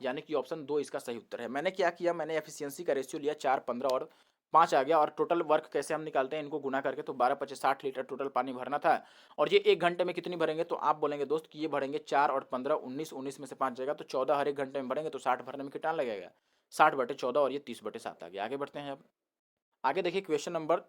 यानी कि ऑप्शन 2 इसका सही उत्तर है। मैंने क्या किया, मैंने एफिशिएंसी का रेशियो लिया 4 15 और 5 आ गया, और टोटल वर्क कैसे हम निकालते हैं, इनको गुना करके, तो 12 25 60 लीटर टोटल पानी भरना था, और ये 1 घंटे में कितनी भरेंगे, तो आप बोलेंगे दोस्त कि ये भरेंगे 4 और 15 19, 19 में से 5 जाएगा तो 14 हर एक घंटे में भरेंगे, तो 60 भरने में कितना लगेगा, 60/14, और ये 30/7 आ गया। आगे बढ़ते हैं अब आगे। देखिए, क्वेश्चन नंबर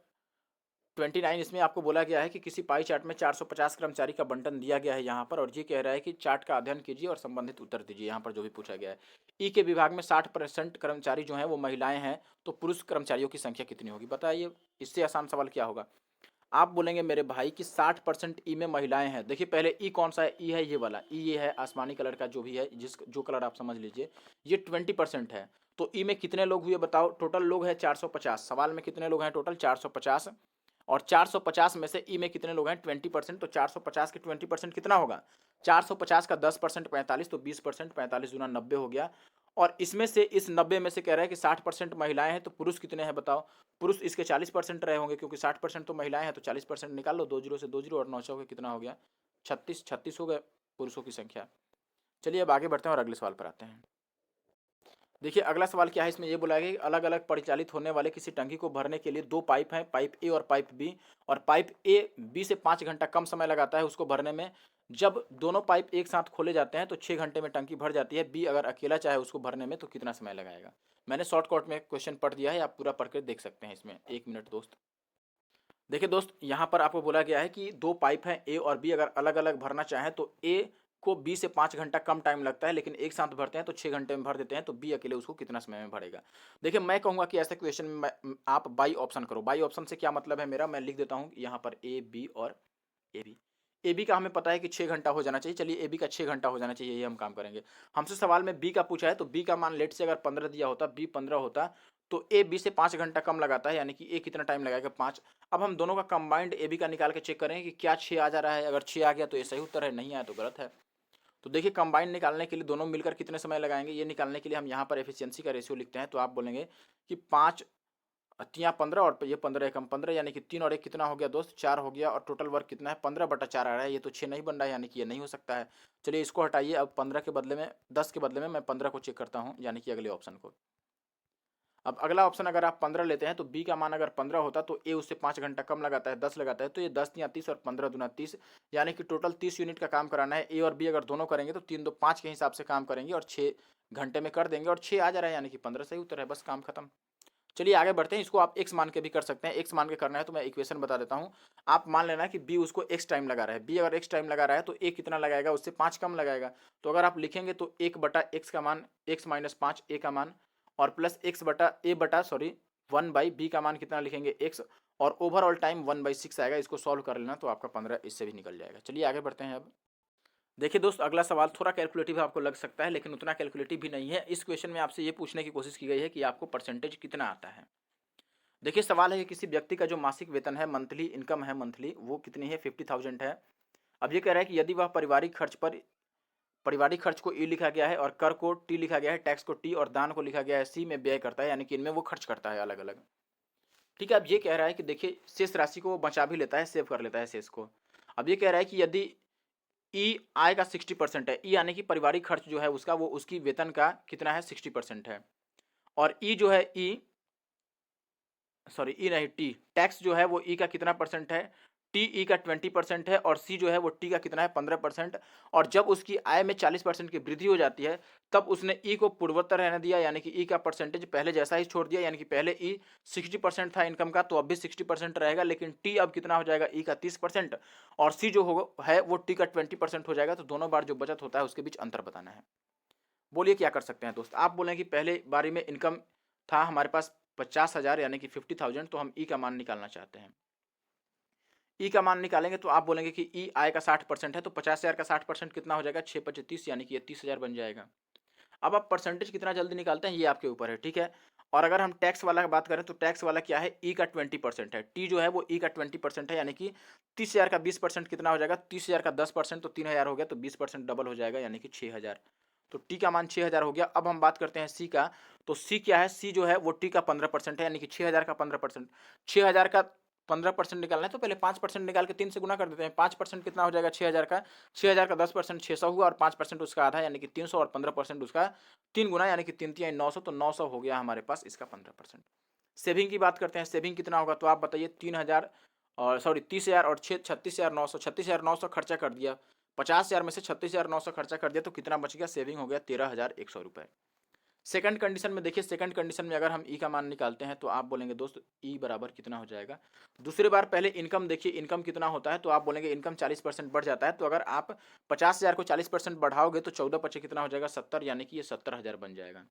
29, इसमें आपको बोला गया है कि किसी पाई चार्ट में 450 कर्मचारी का बंटन दिया गया है यहाँ पर, और ये कह रहा है कि चार्ट का अध्ययन कीजिए और संबंधित उत्तर दीजिए। यहाँ पर जो भी पूछा गया है, ई के विभाग में 60% कर्मचारी जो हैं वो महिलाएं हैं, तो पुरुष कर्मचारियों की संख्या कितनी होगी, बताइए। इससे आसान सवाल क्या होगा। आप बोलेंगे मेरे भाई कि 60% ई में महिलाएं हैं। देखिए, पहले ई कौन सा है, ई है ये वाला, ई ये है आसमानी कलर का जो भी है, जिस जो कलर आप समझ लीजिए, ये 20% है। तो ई में कितने लोग हुए, बताओ। टोटल लोग हैं 450, सवाल में कितने लोग हैं, टोटल 450, और 450 में से ई में कितने लोग हैं, 20%। तो 450 के 20% कितना होगा, 450 का 10% 45, तो 20%, 45 दूना 90 हो गया। और इसमें से इस 90 में से कह रहा है कि 60% महिलाएं हैं, तो पुरुष कितने हैं, बताओ। पुरुष इसके 40% रहे होंगे, क्योंकि 60% तो महिलाएं हैं, तो 40% निकाल लो, 2 जीरो से 2 जीरो, और 9 के कितना हो गया, 36 36 हो गए पुरुषों की संख्या। चलिए अब आगे बढ़ते हैं और अगले सवाल पर आते हैं। देखिए, अगला सवाल क्या है, इसमें ये बोला है कि अलग अलग परिचालित होने वाले किसी टंकी को भरने के लिए 2 पाइप हैं, पाइप ए और पाइप बी, और पाइप ए बी से 5 घंटा कम समय लगाता है उसको भरने में। जब दोनों पाइप एक साथ खोले जाते हैं तो 6 घंटे में टंकी भर जाती है। बी अगर अकेला चाहे उसको भरने में तो कितना समय लगाएगा। मैंने शॉर्टकट में क्वेश्चन पढ़ दिया है, आप पूरा पढ़ कर देख सकते हैं इसमें। 1 मिनट दोस्त। देखिए दोस्त, यहाँ पर आपको बोला गया है कि 2 पाइप हैं ए और बी, अगर अलग अलग भरना चाहें तो ए को बी से 5 घंटा कम टाइम लगता है, लेकिन एक साथ भरते हैं तो 6 घंटे में भर देते हैं, तो बी अकेले उसको कितना समय में भरेगा। देखिए, मैं कहूँगा कि ऐसे क्वेश्चन में आप बाई ऑप्शन करो। बाई ऑप्शन से क्या मतलब है मेरा, मैं लिख देता हूँ यहाँ पर ए बी और ए बी। ए बी का हमें पता है कि 6 घंटा हो जाना चाहिए, चलिए ए बी का 6 घंटा हो जाना चाहिए, ये हम काम करेंगे। हमसे सवाल में बी का पूछा है, तो बी का मान लेट से अगर 15 दिया होता, बी 15 होता, तो ए बी से 5 घंटा कम लगाता है, यानी कि ए कितना टाइम लगाएगा, 5। अब हम दोनों का कंबाइंड ए बी का निकाल के चेक करेंगे कि क्या 6 आ जा रहा है। अगर 6 आ गया तो ये सही उत्तर है, नहीं आया तो गलत है। तो देखिए, कंबाइंड निकालने के लिए दोनों मिलकर कितने समय लगाएंगे, ये निकालने के लिए हम यहाँ पर एफिशिएंसी का रेशियो लिखते हैं। तो आप बोलेंगे कि 5 तियाँ 15 और ये 15 एकम 15, यानी कि 3 और 1 कितना हो गया दोस्त, 4 हो गया, और टोटल वर्क कितना है, 15/4 आ रहा है। ये तो 6 नहीं बन रहा है, यानी कि ये नहीं हो सकता है। चलिए इसको हटाइए। अब 15 के बदले में 10 के बदले में मैं 15 को चेक करता हूँ, यानी कि अगले ऑप्शन को। अब अगला ऑप्शन अगर आप 15 लेते हैं तो बी का मान अगर 15 होता तो ए उससे 5 घंटा कम लगाता है, 10 लगाता है, तो ये 10 या 30 और 15 दूना 30, यानी कि टोटल 30 यूनिट का काम कराना है। ए और बी अगर दोनों करेंगे तो 3 2 5 के हिसाब से काम करेंगे और 6 घंटे में कर देंगे, और 6 आ जा रहा है, यानी कि 15 सही उत्तर है, बस काम खत्म। चलिए आगे बढ़ते हैं। इसको आप एक्स मान के भी कर सकते हैं। एक्स मान के करना है तो मैं इक्वेशन बता देता हूँ। आप मान लेना कि बी उसको एक्स टाइम लगा रहा है, बी अगर एक्स टाइम लगा रहा है तो ए कितना लगाएगा, उससे 5 कम लगाएगा। तो अगर आप लिखेंगे तो 1/x का मान x - 5 ए का मान, और प्लस वन बाई बी का मान कितना लिखेंगे x, और ओवरऑल टाइम 1/6 आएगा। इसको सॉल्व कर लेना तो आपका 15 इससे भी निकल जाएगा। चलिए आगे बढ़ते हैं अब। देखिए दोस्त, अगला सवाल थोड़ा कैलकुलेटिव आपको लग सकता है, लेकिन उतना कैलकुलेटिव भी नहीं है। इस क्वेश्चन में आपसे ये पूछने की कोशिश की गई है कि आपको परसेंटेज कितना आता है। देखिए सवाल है कि किसी व्यक्ति का जो मासिक वेतन है, मंथली इनकम है मंथली, वो कितनी है, 50,000 है। अब ये कह रहा है कि यदि वह पारिवारिक खर्च को ई लिखा गया है और कर को टी लिखा गया है, टैक्स को टी और दान को लिखा गया है सी में व्यय करता है, यानी कि इनमें वो खर्च करता है अलग अलग। ठीक है, अब ये कह रहा है कि देखिए शेष राशि को वो बचा भी लेता है, सेव कर लेता है शेष को। अब ये कह रहा है कि यदि ई आय का 60% है, ई यानी कि पारिवारिक खर्च जो है उसका, वो उसकी वेतन का कितना है, 60% है। और ई जो है, ई नहीं, टी टैक्स जो है वो ई का कितना परसेंट है, टी ई का 20% है, और सी जो है वो टी का कितना है, 15%। और जब उसकी आय में 40% की वृद्धि हो जाती है, तब उसने ई को पूर्वोत्तर रहने दिया, यानी कि ई का परसेंटेज पहले जैसा ही छोड़ दिया। यानी कि पहले ई 60% था इनकम का, तो अब भी 60% रहेगा, लेकिन टी अब कितना हो जाएगा, ई का 30%, और सी जो है वो टी का 20% हो जाएगा। तो दोनों बार जो बचत होता है उसके बीच अंतर बताना है। बोलिए क्या कर सकते हैं दोस्त। आप बोलें कि पहले बारी में इनकम था हमारे पास 50,000 यानी कि 50,000, तो हम ई का मान निकालना चाहते हैं। ई का मान निकालेंगे तो आप बोलेंगे कि ई आय का 60% है, तो 50,000 का 60% कितना हो जाएगा, 6×5 = 30, यानी कि ये 30,000 बन जाएगा। अब आप परसेंटेज कितना जल्दी निकालते हैं ये आपके ऊपर है, ठीक है। और अगर हम टैक्स वाला की बात करें तो टैक्स वाला क्या है, ई का 20% है, टी जो है वो ई का 20% है, यानी कि 30,000 का 20% कितना हो जाएगा, 30,000 का 10% तो 3,000 हो गया, तो 20% डबल हो जाएगा, यानी कि 6,000। तो टी का मान 6,000 हो गया। अब हम बात करते हैं सी का, तो सी क्या है, सी जो है वो टी का 15% है, यानी कि 6,000 का 15%। 6,000 का 15% निकालना है तो पहले 5% निकाल के 3 से गुना कर देते हैं। 5% कितना हो जाएगा, 6,000 का। 6,000 का 10% 600 हुआ, और 5% उसका आधा यानी कि 300, और 15% उसका 3 गुना यानी कि 3×3 = 900, तो 900 हो गया हमारे पास इसका 15%। सेविंग की बात करते हैं, सेविंग कितना होगा, तो आप बताइए। 3,000 और सॉरी 30,000 और 36,900, 36,900 खर्चा कर दिया। 50,000 में से 36,900 खर्चा कर दिया, तो कितना बच गया, सेविंग हो गया 13,100 रुपये। सेकंड कंडीशन में देखिए, सेकंड कंडीशन में अगर हम ई का मान निकालते हैं तो आप बोलेंगे दोस्त ई बराबर कितना हो जाएगा। दूसरे बार पहले इनकम देखिए, इनकम कितना होता है, तो आप बोलेंगे इनकम 40% बढ़ जाता है। तो अगर आप 50,000 को 40% बढ़ाओगे तो 14×5 कितना हो जाएगा, 70, यानी कि ये 70,000 बन जाएगा।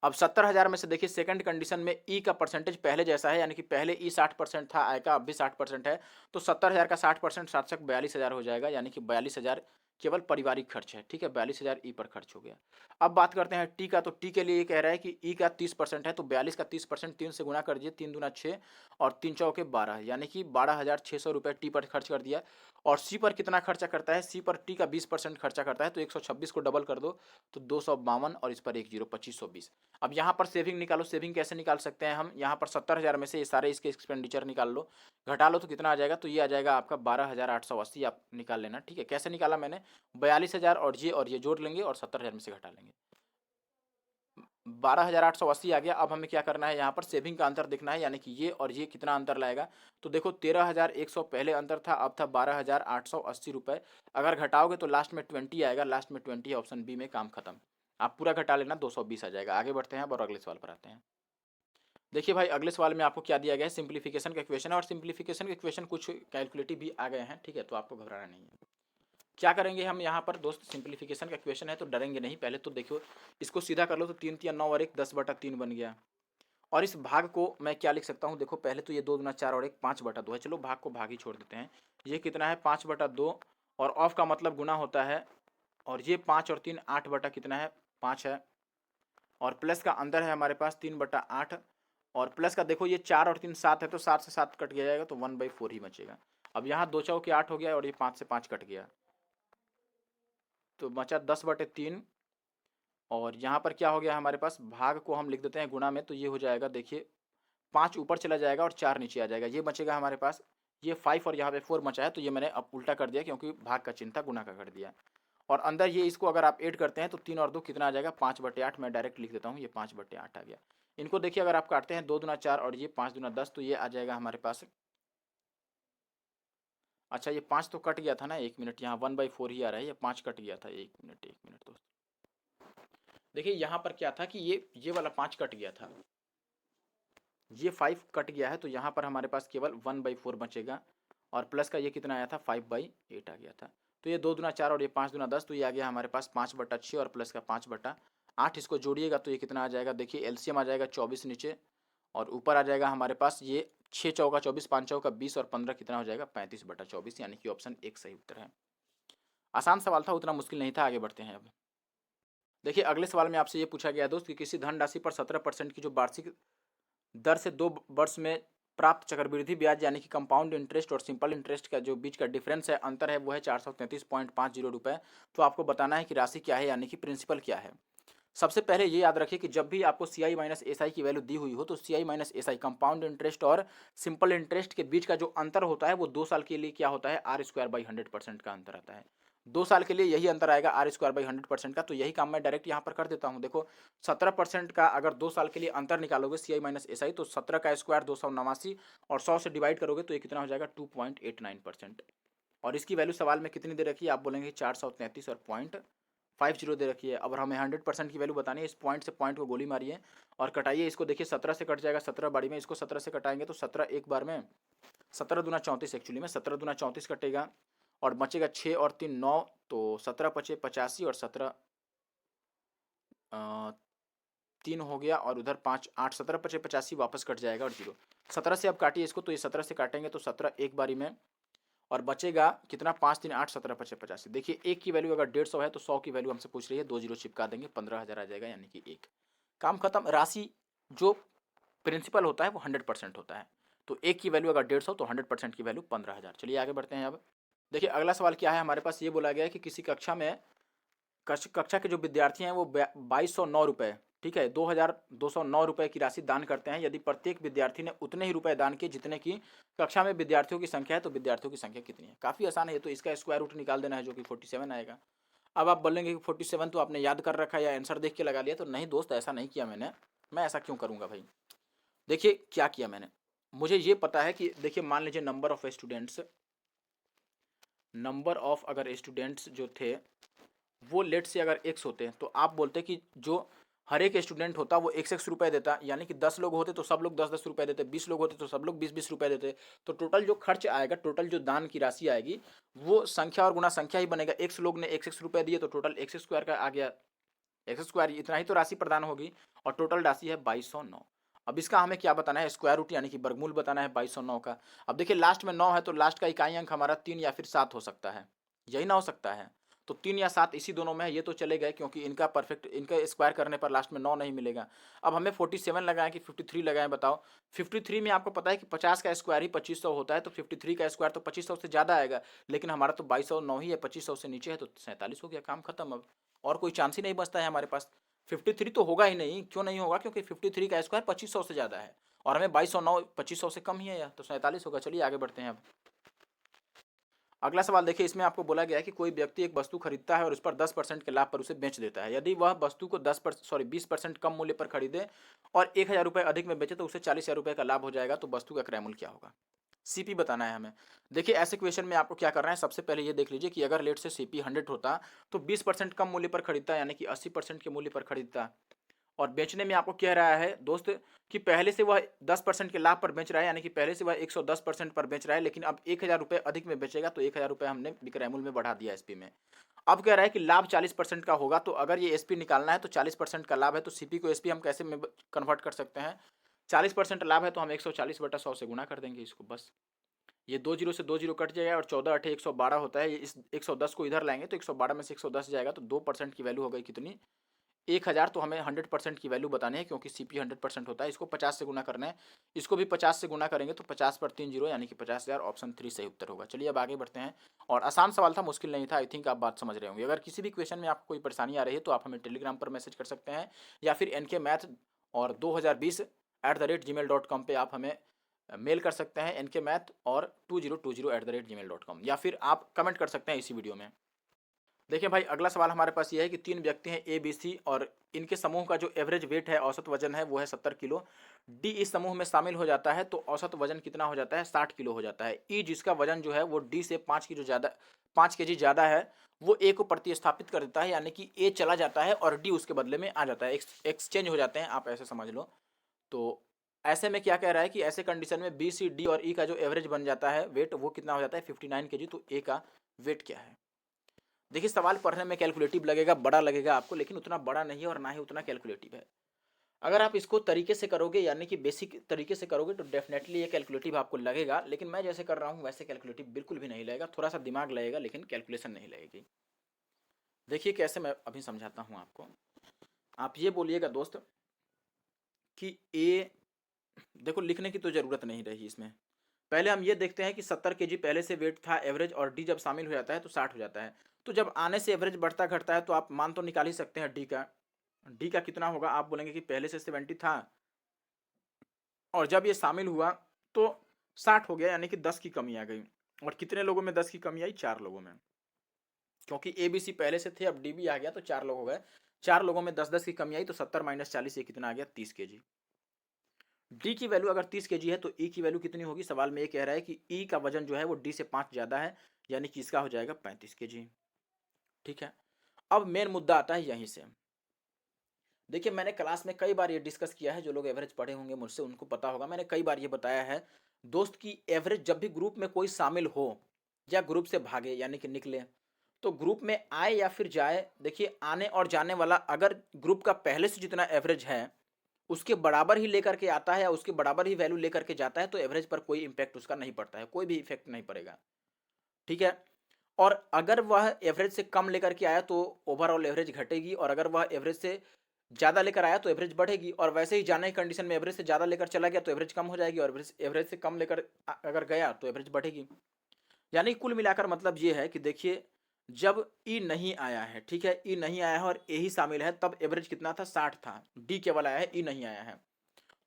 अब 70,000 में से देखिए सेकंड कंडीशन में ई का परसेंटेज पहले जैसा है, यानी कि पहले ई 60% था आय का, अब भी 60% है। तो 70,000 का 60% 7 42,000 हो जाएगा, यानी कि 42,000 केवल पारिवारिक खर्च है, ठीक है। 42,000 ई पर खर्च हो गया। अब बात करते हैं टी का, तो टी के लिए ये कह रहा है कि ई का 30% है, तो 42 का 30% 3 से गुना कर दिए, 3 दूना 6 और 3 चौके 12, यानी कि 12,600 रुपये टी पर खर्च कर दिया। और सी पर कितना खर्चा करता है, सी पर टी का 20% खर्चा करता है, तो 126 को डबल कर दो तो 252, और इस पर 1 0 2520। अब यहाँ पर सेविंग निकालो। सेविंग कैसे निकाल सकते हैं हम, यहाँ पर 70,000 में से ये सारे इसके एक्सपेंडिचर निकाल लो, घटा लो, तो कितना आ जाएगा, तो ये आ जाएगा आपका 12,880। आप निकाल लेना, ठीक है। कैसे निकाला मैंने, 42,000 और ये जोड़ लेंगे और 70,000 में से घटा लेंगे, 12,880 आ गया। अब हमें क्या करना है, यहाँ पर सेविंग का अंतर देखना है, यानी कि ये और ये कितना अंतर लाएगा। तो देखो 13,100 पहले अंतर था, अब था 12,880 रुपये। अगर घटाओगे तो लास्ट में 20 आएगा, लास्ट में 20, ऑप्शन बी में काम खत्म। आप पूरा घटा लेना, 220 आ जाएगा। आगे बढ़ते हैं और अगले सवाल पर आते हैं। देखिए भाई, अगले सवाल में आपको क्या दिया गया है, सिंप्लीफिकेशन का क्वेश्चन है, और सिंप्लीफिकेशन के क्वेश्चन कुछ कैलकुलेटिव भी आ गए हैं, ठीक है। तो आपको घबराना नहीं है। क्या करेंगे हम यहाँ पर दोस्त, सिंप्लीफिकेशन का क्वेश्चन है तो डरेंगे नहीं। पहले तो देखो इसको सीधा कर लो, तो 3×3 = 9 और 1 10/3 बन गया। और इस भाग को मैं क्या लिख सकता हूँ, देखो पहले तो ये 2 दूना 4 और 1 5/2 है। चलो भाग को भाग ही छोड़ देते हैं। ये कितना है, 5/2, और ऑफ का मतलब गुना होता है। और ये 5 और 3 8 बटा कितना है, 5 है। और प्लस का अंदर है हमारे पास 3/8। और प्लस का देखो ये 4 और 3 7 है, तो 7 से 7 कट गया जाएगा, तो 1/4 ही बचेगा। अब यहाँ 2 चौके 8 हो गया, और ये 5 से 5 कट गया, तो बचा 10/3। और यहाँ पर क्या हो गया हमारे पास, भाग को हम लिख देते हैं गुणा में, तो ये हो जाएगा देखिए 5 ऊपर चला जाएगा और 4 नीचे आ जाएगा, ये बचेगा हमारे पास। ये 5 और यहाँ पे 4 बचा है, तो ये मैंने अब उल्टा कर दिया, क्योंकि भाग का चिन्ह था, गुना का कर दिया। और अंदर ये इसको अगर आप ऐड करते हैं तो 3 और 2 कितना आ जाएगा, 5/8। मैं डायरेक्ट लिख देता हूँ, ये 5/8 आ गया। इनको देखिए अगर आप काटते हैं, 2 दूना 4 और ये 5 दूना 10, तो ये आ जाएगा हमारे पास। अच्छा ये 5 तो कट गया था ना, 1 मिनट, यहाँ 1/4 ही आ रहा है, ये 5 कट गया था, 1 मिनट दोस्त। देखिए यहाँ पर क्या था कि ये वाला 5 कट गया था, ये 5 कट गया है, तो यहाँ पर हमारे पास केवल 1/4 बचेगा। और प्लस का ये कितना आया था, 5/8 आ गया था। तो ये 2 दूना 4 और ये 5 दूना 10, तो ये आ गया हमारे पास 5/6 और प्लस का 5/8। इसको जोड़िएगा तो ये कितना आ जाएगा, देखिए एलसीएम आ जाएगा 24 नीचे, और ऊपर आ जाएगा हमारे पास ये 6 चौका 24, 5 चौका 20 और 15 कितना हो जाएगा, 35/24, यानी कि ऑप्शन 1 सही उत्तर है। आसान सवाल था, उतना मुश्किल नहीं था। आगे बढ़ते हैं अब। देखिए अगले सवाल में आपसे ये पूछा गया दोस्त कि किसी धनराशि पर 17% की जो वार्षिक दर से 2 वर्ष में प्राप्त चक्रवृद्धि ब्याज यानी कि कंपाउंड इंटरेस्ट और सिंपल इंटरेस्ट का जो बीच का डिफरेंस है, अंतर है, वो है 433.50 रुपये। तो आपको बताना है कि राशि क्या है यानी कि प्रिंसिपल क्या है। सबसे पहले ये याद रखिए कि जब भी आपको सी आई माइनस एस आई की वैल्यू दी हुई हो तो C I minus S I compound interest और सिंपल इंटरेस्ट के बीच का जो अंतर होता है वो 2 साल के लिए क्या होता है, आर स्क्वायर बाई 100% का अंतर आता है। 2 साल के लिए यही अंतर आएगा आर स्क्वायर बाई 100% का। तो यही काम मैं डायरेक्ट यहाँ पर कर देता हूँ। देखो 17% का अगर 2 साल के लिए अंतर निकालोगे सी आई माइनस एस आई, तो 17 का स्क्वायर 289 और 100 से डिवाइड करोगे तो ये कितना हो जाएगा, 2.89%। और इसकी वैल्यू सवाल में कितनी दे रखी है, आप बोलेंगे 433 और 0.50 दे रखी है। अब हमें 100% की वैल्यू बतानी है। इस पॉइंट से पॉइंट को गोली मारिए और कटाइए इसको। देखिए 17 से कट जाएगा 17 बारी में, इसको 17 से कटाएंगे तो 17 एक बार में, 17 दूना 34 एक्चुअली में 17 दूना 34 कटेगा और बचेगा 6 और 3 9, तो 17 पचे 85 और 17 3 हो गया और उधर 5 8, 17 पचे 85 वापस कट जाएगा और 0। 17 से अब काटिए इसको, तो ये 17 से काटेंगे तो 17 एक बारी में और बचेगा कितना, 5 3 8 17 पचे 85। देखिए एक की वैल्यू अगर 150 है तो 100 की वैल्यू हमसे पूछ रही है, 2 जीरो चिपका देंगे, 15,000 आ जाएगा यानी कि 1। काम खत्म। राशि जो प्रिंसिपल होता है वो 100% होता है। तो एक की वैल्यू अगर 150 तो 100% की वैल्यू 15,000। चलिए आगे बढ़ते हैं अब। देखिए अगला सवाल क्या है हमारे पास, ये बोला गया है कि किसी कक्षा में कक्षा के जो विद्यार्थी हैं वो 2209 रुपये, ठीक है, 2209 रुपये की राशि दान करते हैं। यदि प्रत्येक विद्यार्थी ने उतने ही रुपए दान किए जितने की कक्षा में विद्यार्थियों की संख्या है, तो विद्यार्थियों की संख्या कितनी है। काफ़ी आसान है, तो इसका स्क्वायर रूट निकाल देना है जो कि 47 आएगा। अब आप बोलेंगे कि 47 तो आपने याद कर रखा है या आंसर देख के लगा लिया, तो नहीं दोस्त, ऐसा नहीं किया मैंने। मैं ऐसा क्यों करूँगा भाई। देखिए क्या किया मैंने, मुझे ये पता है कि देखिए मान लीजिए नंबर ऑफ स्टूडेंट्स अगर स्टूडेंट्स जो थे वो लेट से अगर एक्स होते तो आप बोलते कि जो हर एक स्टूडेंट होता वो x रुपए देता, यानी कि 10 लोग होते तो सब लोग 10 रुपए देते, 20 लोग होते तो सब लोग 20 रुपए देते। तो टोटल जो खर्च आएगा, टोटल जो दान की राशि आएगी वो संख्या और गुना संख्या ही बनेगा। x लोग ने x रुपए दिए तो टोटल x स्क्वायर का आ गया, एक्स स्क्वायर इतना ही तो राशि प्रदान होगी और टोटल राशि है 2209। अब इसका हमें क्या बताना है, स्क्वायर रूट यानी कि वर्गमूल बताना है 2209 का। अब देखिए लास्ट में 9 है तो लास्ट का इकाई अंक हमारा 3 या फिर 7 हो सकता है, यही ना हो सकता है। तो 3 या 7 इसी दोनों में है, ये तो चले गए क्योंकि इनका परफेक्ट, इनका स्क्वायर करने पर लास्ट में 9 नहीं मिलेगा। अब हमें 47 लगाएं कि 53 लगाएं, बताओ। 53 में आपको पता है कि 50 का स्क्वायर ही 2500 होता है, तो 53 का स्क्वायर तो 2500 से ज़्यादा आएगा, लेकिन हमारा तो 2209 ही है, 2500 से नीचे है तो 47 हो गया, काम खत्म। अब और कोई चांस ही नहीं बचता है हमारे पास। 53 तो होगा ही नहीं, क्यों नहीं होगा, क्योंकि 53 का स्क्वायर 2500 से ज़्यादा है और हमें 2209 2500 से कम ही है यार, तो 47 होगा। चलिए आगे बढ़ते हैं अब। अगला सवाल देखिए, इसमें आपको बोला गया है कि कोई व्यक्ति एक वस्तु खरीदता है और उस पर 10% के लाभ पर उसे बेच देता है। यदि वह वस्तु को 20% कम मूल्य पर खरीदे और 1,000 रुपये अधिक में बेचे तो उसे 40,000 रुपये का लाभ हो जाएगा। तो वस्तु का क्रय मूल्य क्या होगा, सीपी बताना है हमें। देखिए ऐसे क्वेश्चन में आपको क्या करना है, सबसे पहले ये देख लीजिए कि अगर लेट से सीपी 100 होता तो 20% कम मूल्य पर खरीदता, यानी कि 80% के मूल्य पर खरीदता। और बेचने में आपको कह रहा है दोस्त कि पहले से वह 10% के लाभ पर बेच रहा है, यानी कि पहले से वह 110% पर बेच रहा है, लेकिन अब 1,000 रुपये अधिक में बेचेगा तो 1,000 रुपये हमने विक्रय मूल्य में बढ़ा दिया एसपी में। अब कह रहा है कि लाभ 40% का होगा, तो अगर ये एसपी निकालना है तो 40% का लाभ है, तो सीपी को एसपी हम कैसे में कन्वर्ट कर सकते हैं। 40% लाभ है तो हम 140/100 से गुना कर देंगे इसको, बस। ये 2 जीरो से 2 जीरो कट जाएगा और 14 8 112 होता है। इस 110 को इधर लाएंगे तो 112 में से 110 जाएगा, तो 2% की वैल्यू हो गई कितनी, 1,000। तो हमें 100% की वैल्यू बतानी है क्योंकि सीपी 100% होता है। इसको 50 से गुना करना है, इसको भी 50 से गुना करेंगे तो 50 पर 3 जीरो यानी कि 50,000। ऑप्शन 3 सही उत्तर होगा। चलिए अब आगे बढ़ते हैं। और आसान सवाल था, मुश्किल नहीं था। आई थिंक आप बात समझ रहे होंगे। अगर किसी भी क्वेश्चन में आपको कोई परेशानी आ रही है तो आप हमें टेलीग्राम पर मैसेज कर सकते हैं या फिर NK मैथ और 2020@gmail.com पर आप हमें मेल कर सकते हैं, NK मैथ और 2020@gmail.com, या फिर आप कमेंट कर सकते हैं इसी वीडियो में। देखिए भाई अगला सवाल हमारे पास ये है कि 3 व्यक्ति हैं ABC और इनके समूह का जो एवरेज वेट है, औसत वजन है, वो है 70 किलो। D इस समूह में शामिल हो जाता है तो औसत वजन कितना हो जाता है, 60 किलो हो जाता है। E जिसका वजन जो है वो D से 5 केजी ज़्यादा है, वो A को प्रतिस्थापित कर देता है, यानी कि A चला जाता है और D उसके बदले में आ जाता है, एक्सचेंज हो जाते हैं, आप ऐसे समझ लो। तो ऐसे में क्या कह रहा है कि ऐसे कंडीशन में B, C, D और E का जो एवरेज बन जाता है वेट, वो कितना हो जाता है, 59 केजी। तो A का वेट क्या है। देखिए सवाल पढ़ने में कैलकुलेटिव लगेगा, बड़ा लगेगा आपको, लेकिन उतना बड़ा नहीं है और ना ही उतना कैलकुलेटिव है। अगर आप इसको तरीके से करोगे, यानी कि बेसिक तरीके से करोगे, तो डेफिनेटली ये कैलकुलेटिव आपको लगेगा, लेकिन मैं जैसे कर रहा हूँ वैसे कैलकुलेटिव बिल्कुल भी नहीं लगेगा। थोड़ा सा दिमाग लगेगा लेकिन कैलकुलेशन नहीं लगेगी। देखिए कैसे, मैं अभी समझाता हूँ आपको। आप ये बोलिएगा दोस्त कि ए, देखो लिखने की तो ज़रूरत नहीं रही इसमें। पहले हम ये देखते हैं कि 70 केजी पहले से वेट था एवरेज, और डी जब शामिल हो जाता है तो 60 हो जाता है। तो जब आने से एवरेज बढ़ता घटता है तो आप मान तो निकाल ही सकते हैं डी का। डी का कितना होगा, आप बोलेंगे कि पहले से 70 था और जब ये शामिल हुआ तो 60 हो गया, यानी कि 10 की कमी आ गई। और कितने लोगों में 10 की कमी आई, 4 लोगों में। क्योंकि ए बी सी पहले से थे, अब डी भी आ गया तो 4 लोग हो गए। 4 लोगों में 10-10 की कमी आई तो 70 माइनस 40 ये कितना आ गया, 30 केजी। डी की वैल्यू अगर 30 केजी है तो ई की वैल्यू कितनी होगी, सवाल में ये कह रहा है कि ई का वजन जो है वो डी से 5 ज़्यादा है, यानी कि इसका हो जाएगा 35 केजी। ठीक है, अब मेन मुद्दा आता है यहीं से। देखिए मैंने क्लास में कई बार ये डिस्कस किया है, जो लोग एवरेज पढ़े होंगे मुझसे उनको पता होगा, मैंने कई बार ये बताया है दोस्त की एवरेज जब भी ग्रुप में कोई शामिल हो या ग्रुप से भागे यानी कि निकले, तो ग्रुप में आए या फिर जाए, देखिए आने और जाने वाला अगर ग्रुप का पहले से जितना एवरेज है उसके बराबर ही लेकर के आता है या उसके बराबर ही वैल्यू लेकर के जाता है तो एवरेज पर कोई इंपैक्ट उसका नहीं पड़ता है, कोई भी इफेक्ट नहीं पड़ेगा। ठीक है, और अगर वह एवरेज से कम लेकर के आया तो ओवरऑल एवरेज घटेगी, और अगर वह एवरेज से ज़्यादा लेकर आया तो एवरेज बढ़ेगी, और वैसे ही जाने की कंडीशन में एवरेज से ज़्यादा लेकर चला गया तो एवरेज कम हो जाएगी, और एवरेज से कम लेकर अगर गया तो एवरेज बढ़ेगी। यानी कुल मिलाकर मतलब ये है कि देखिए जब ई नहीं आया है, ठीक है, ई नहीं आया है और ए ही शामिल है, तब एवरेज कितना था, 60 था। डी केवल आया है, ई नहीं आया है,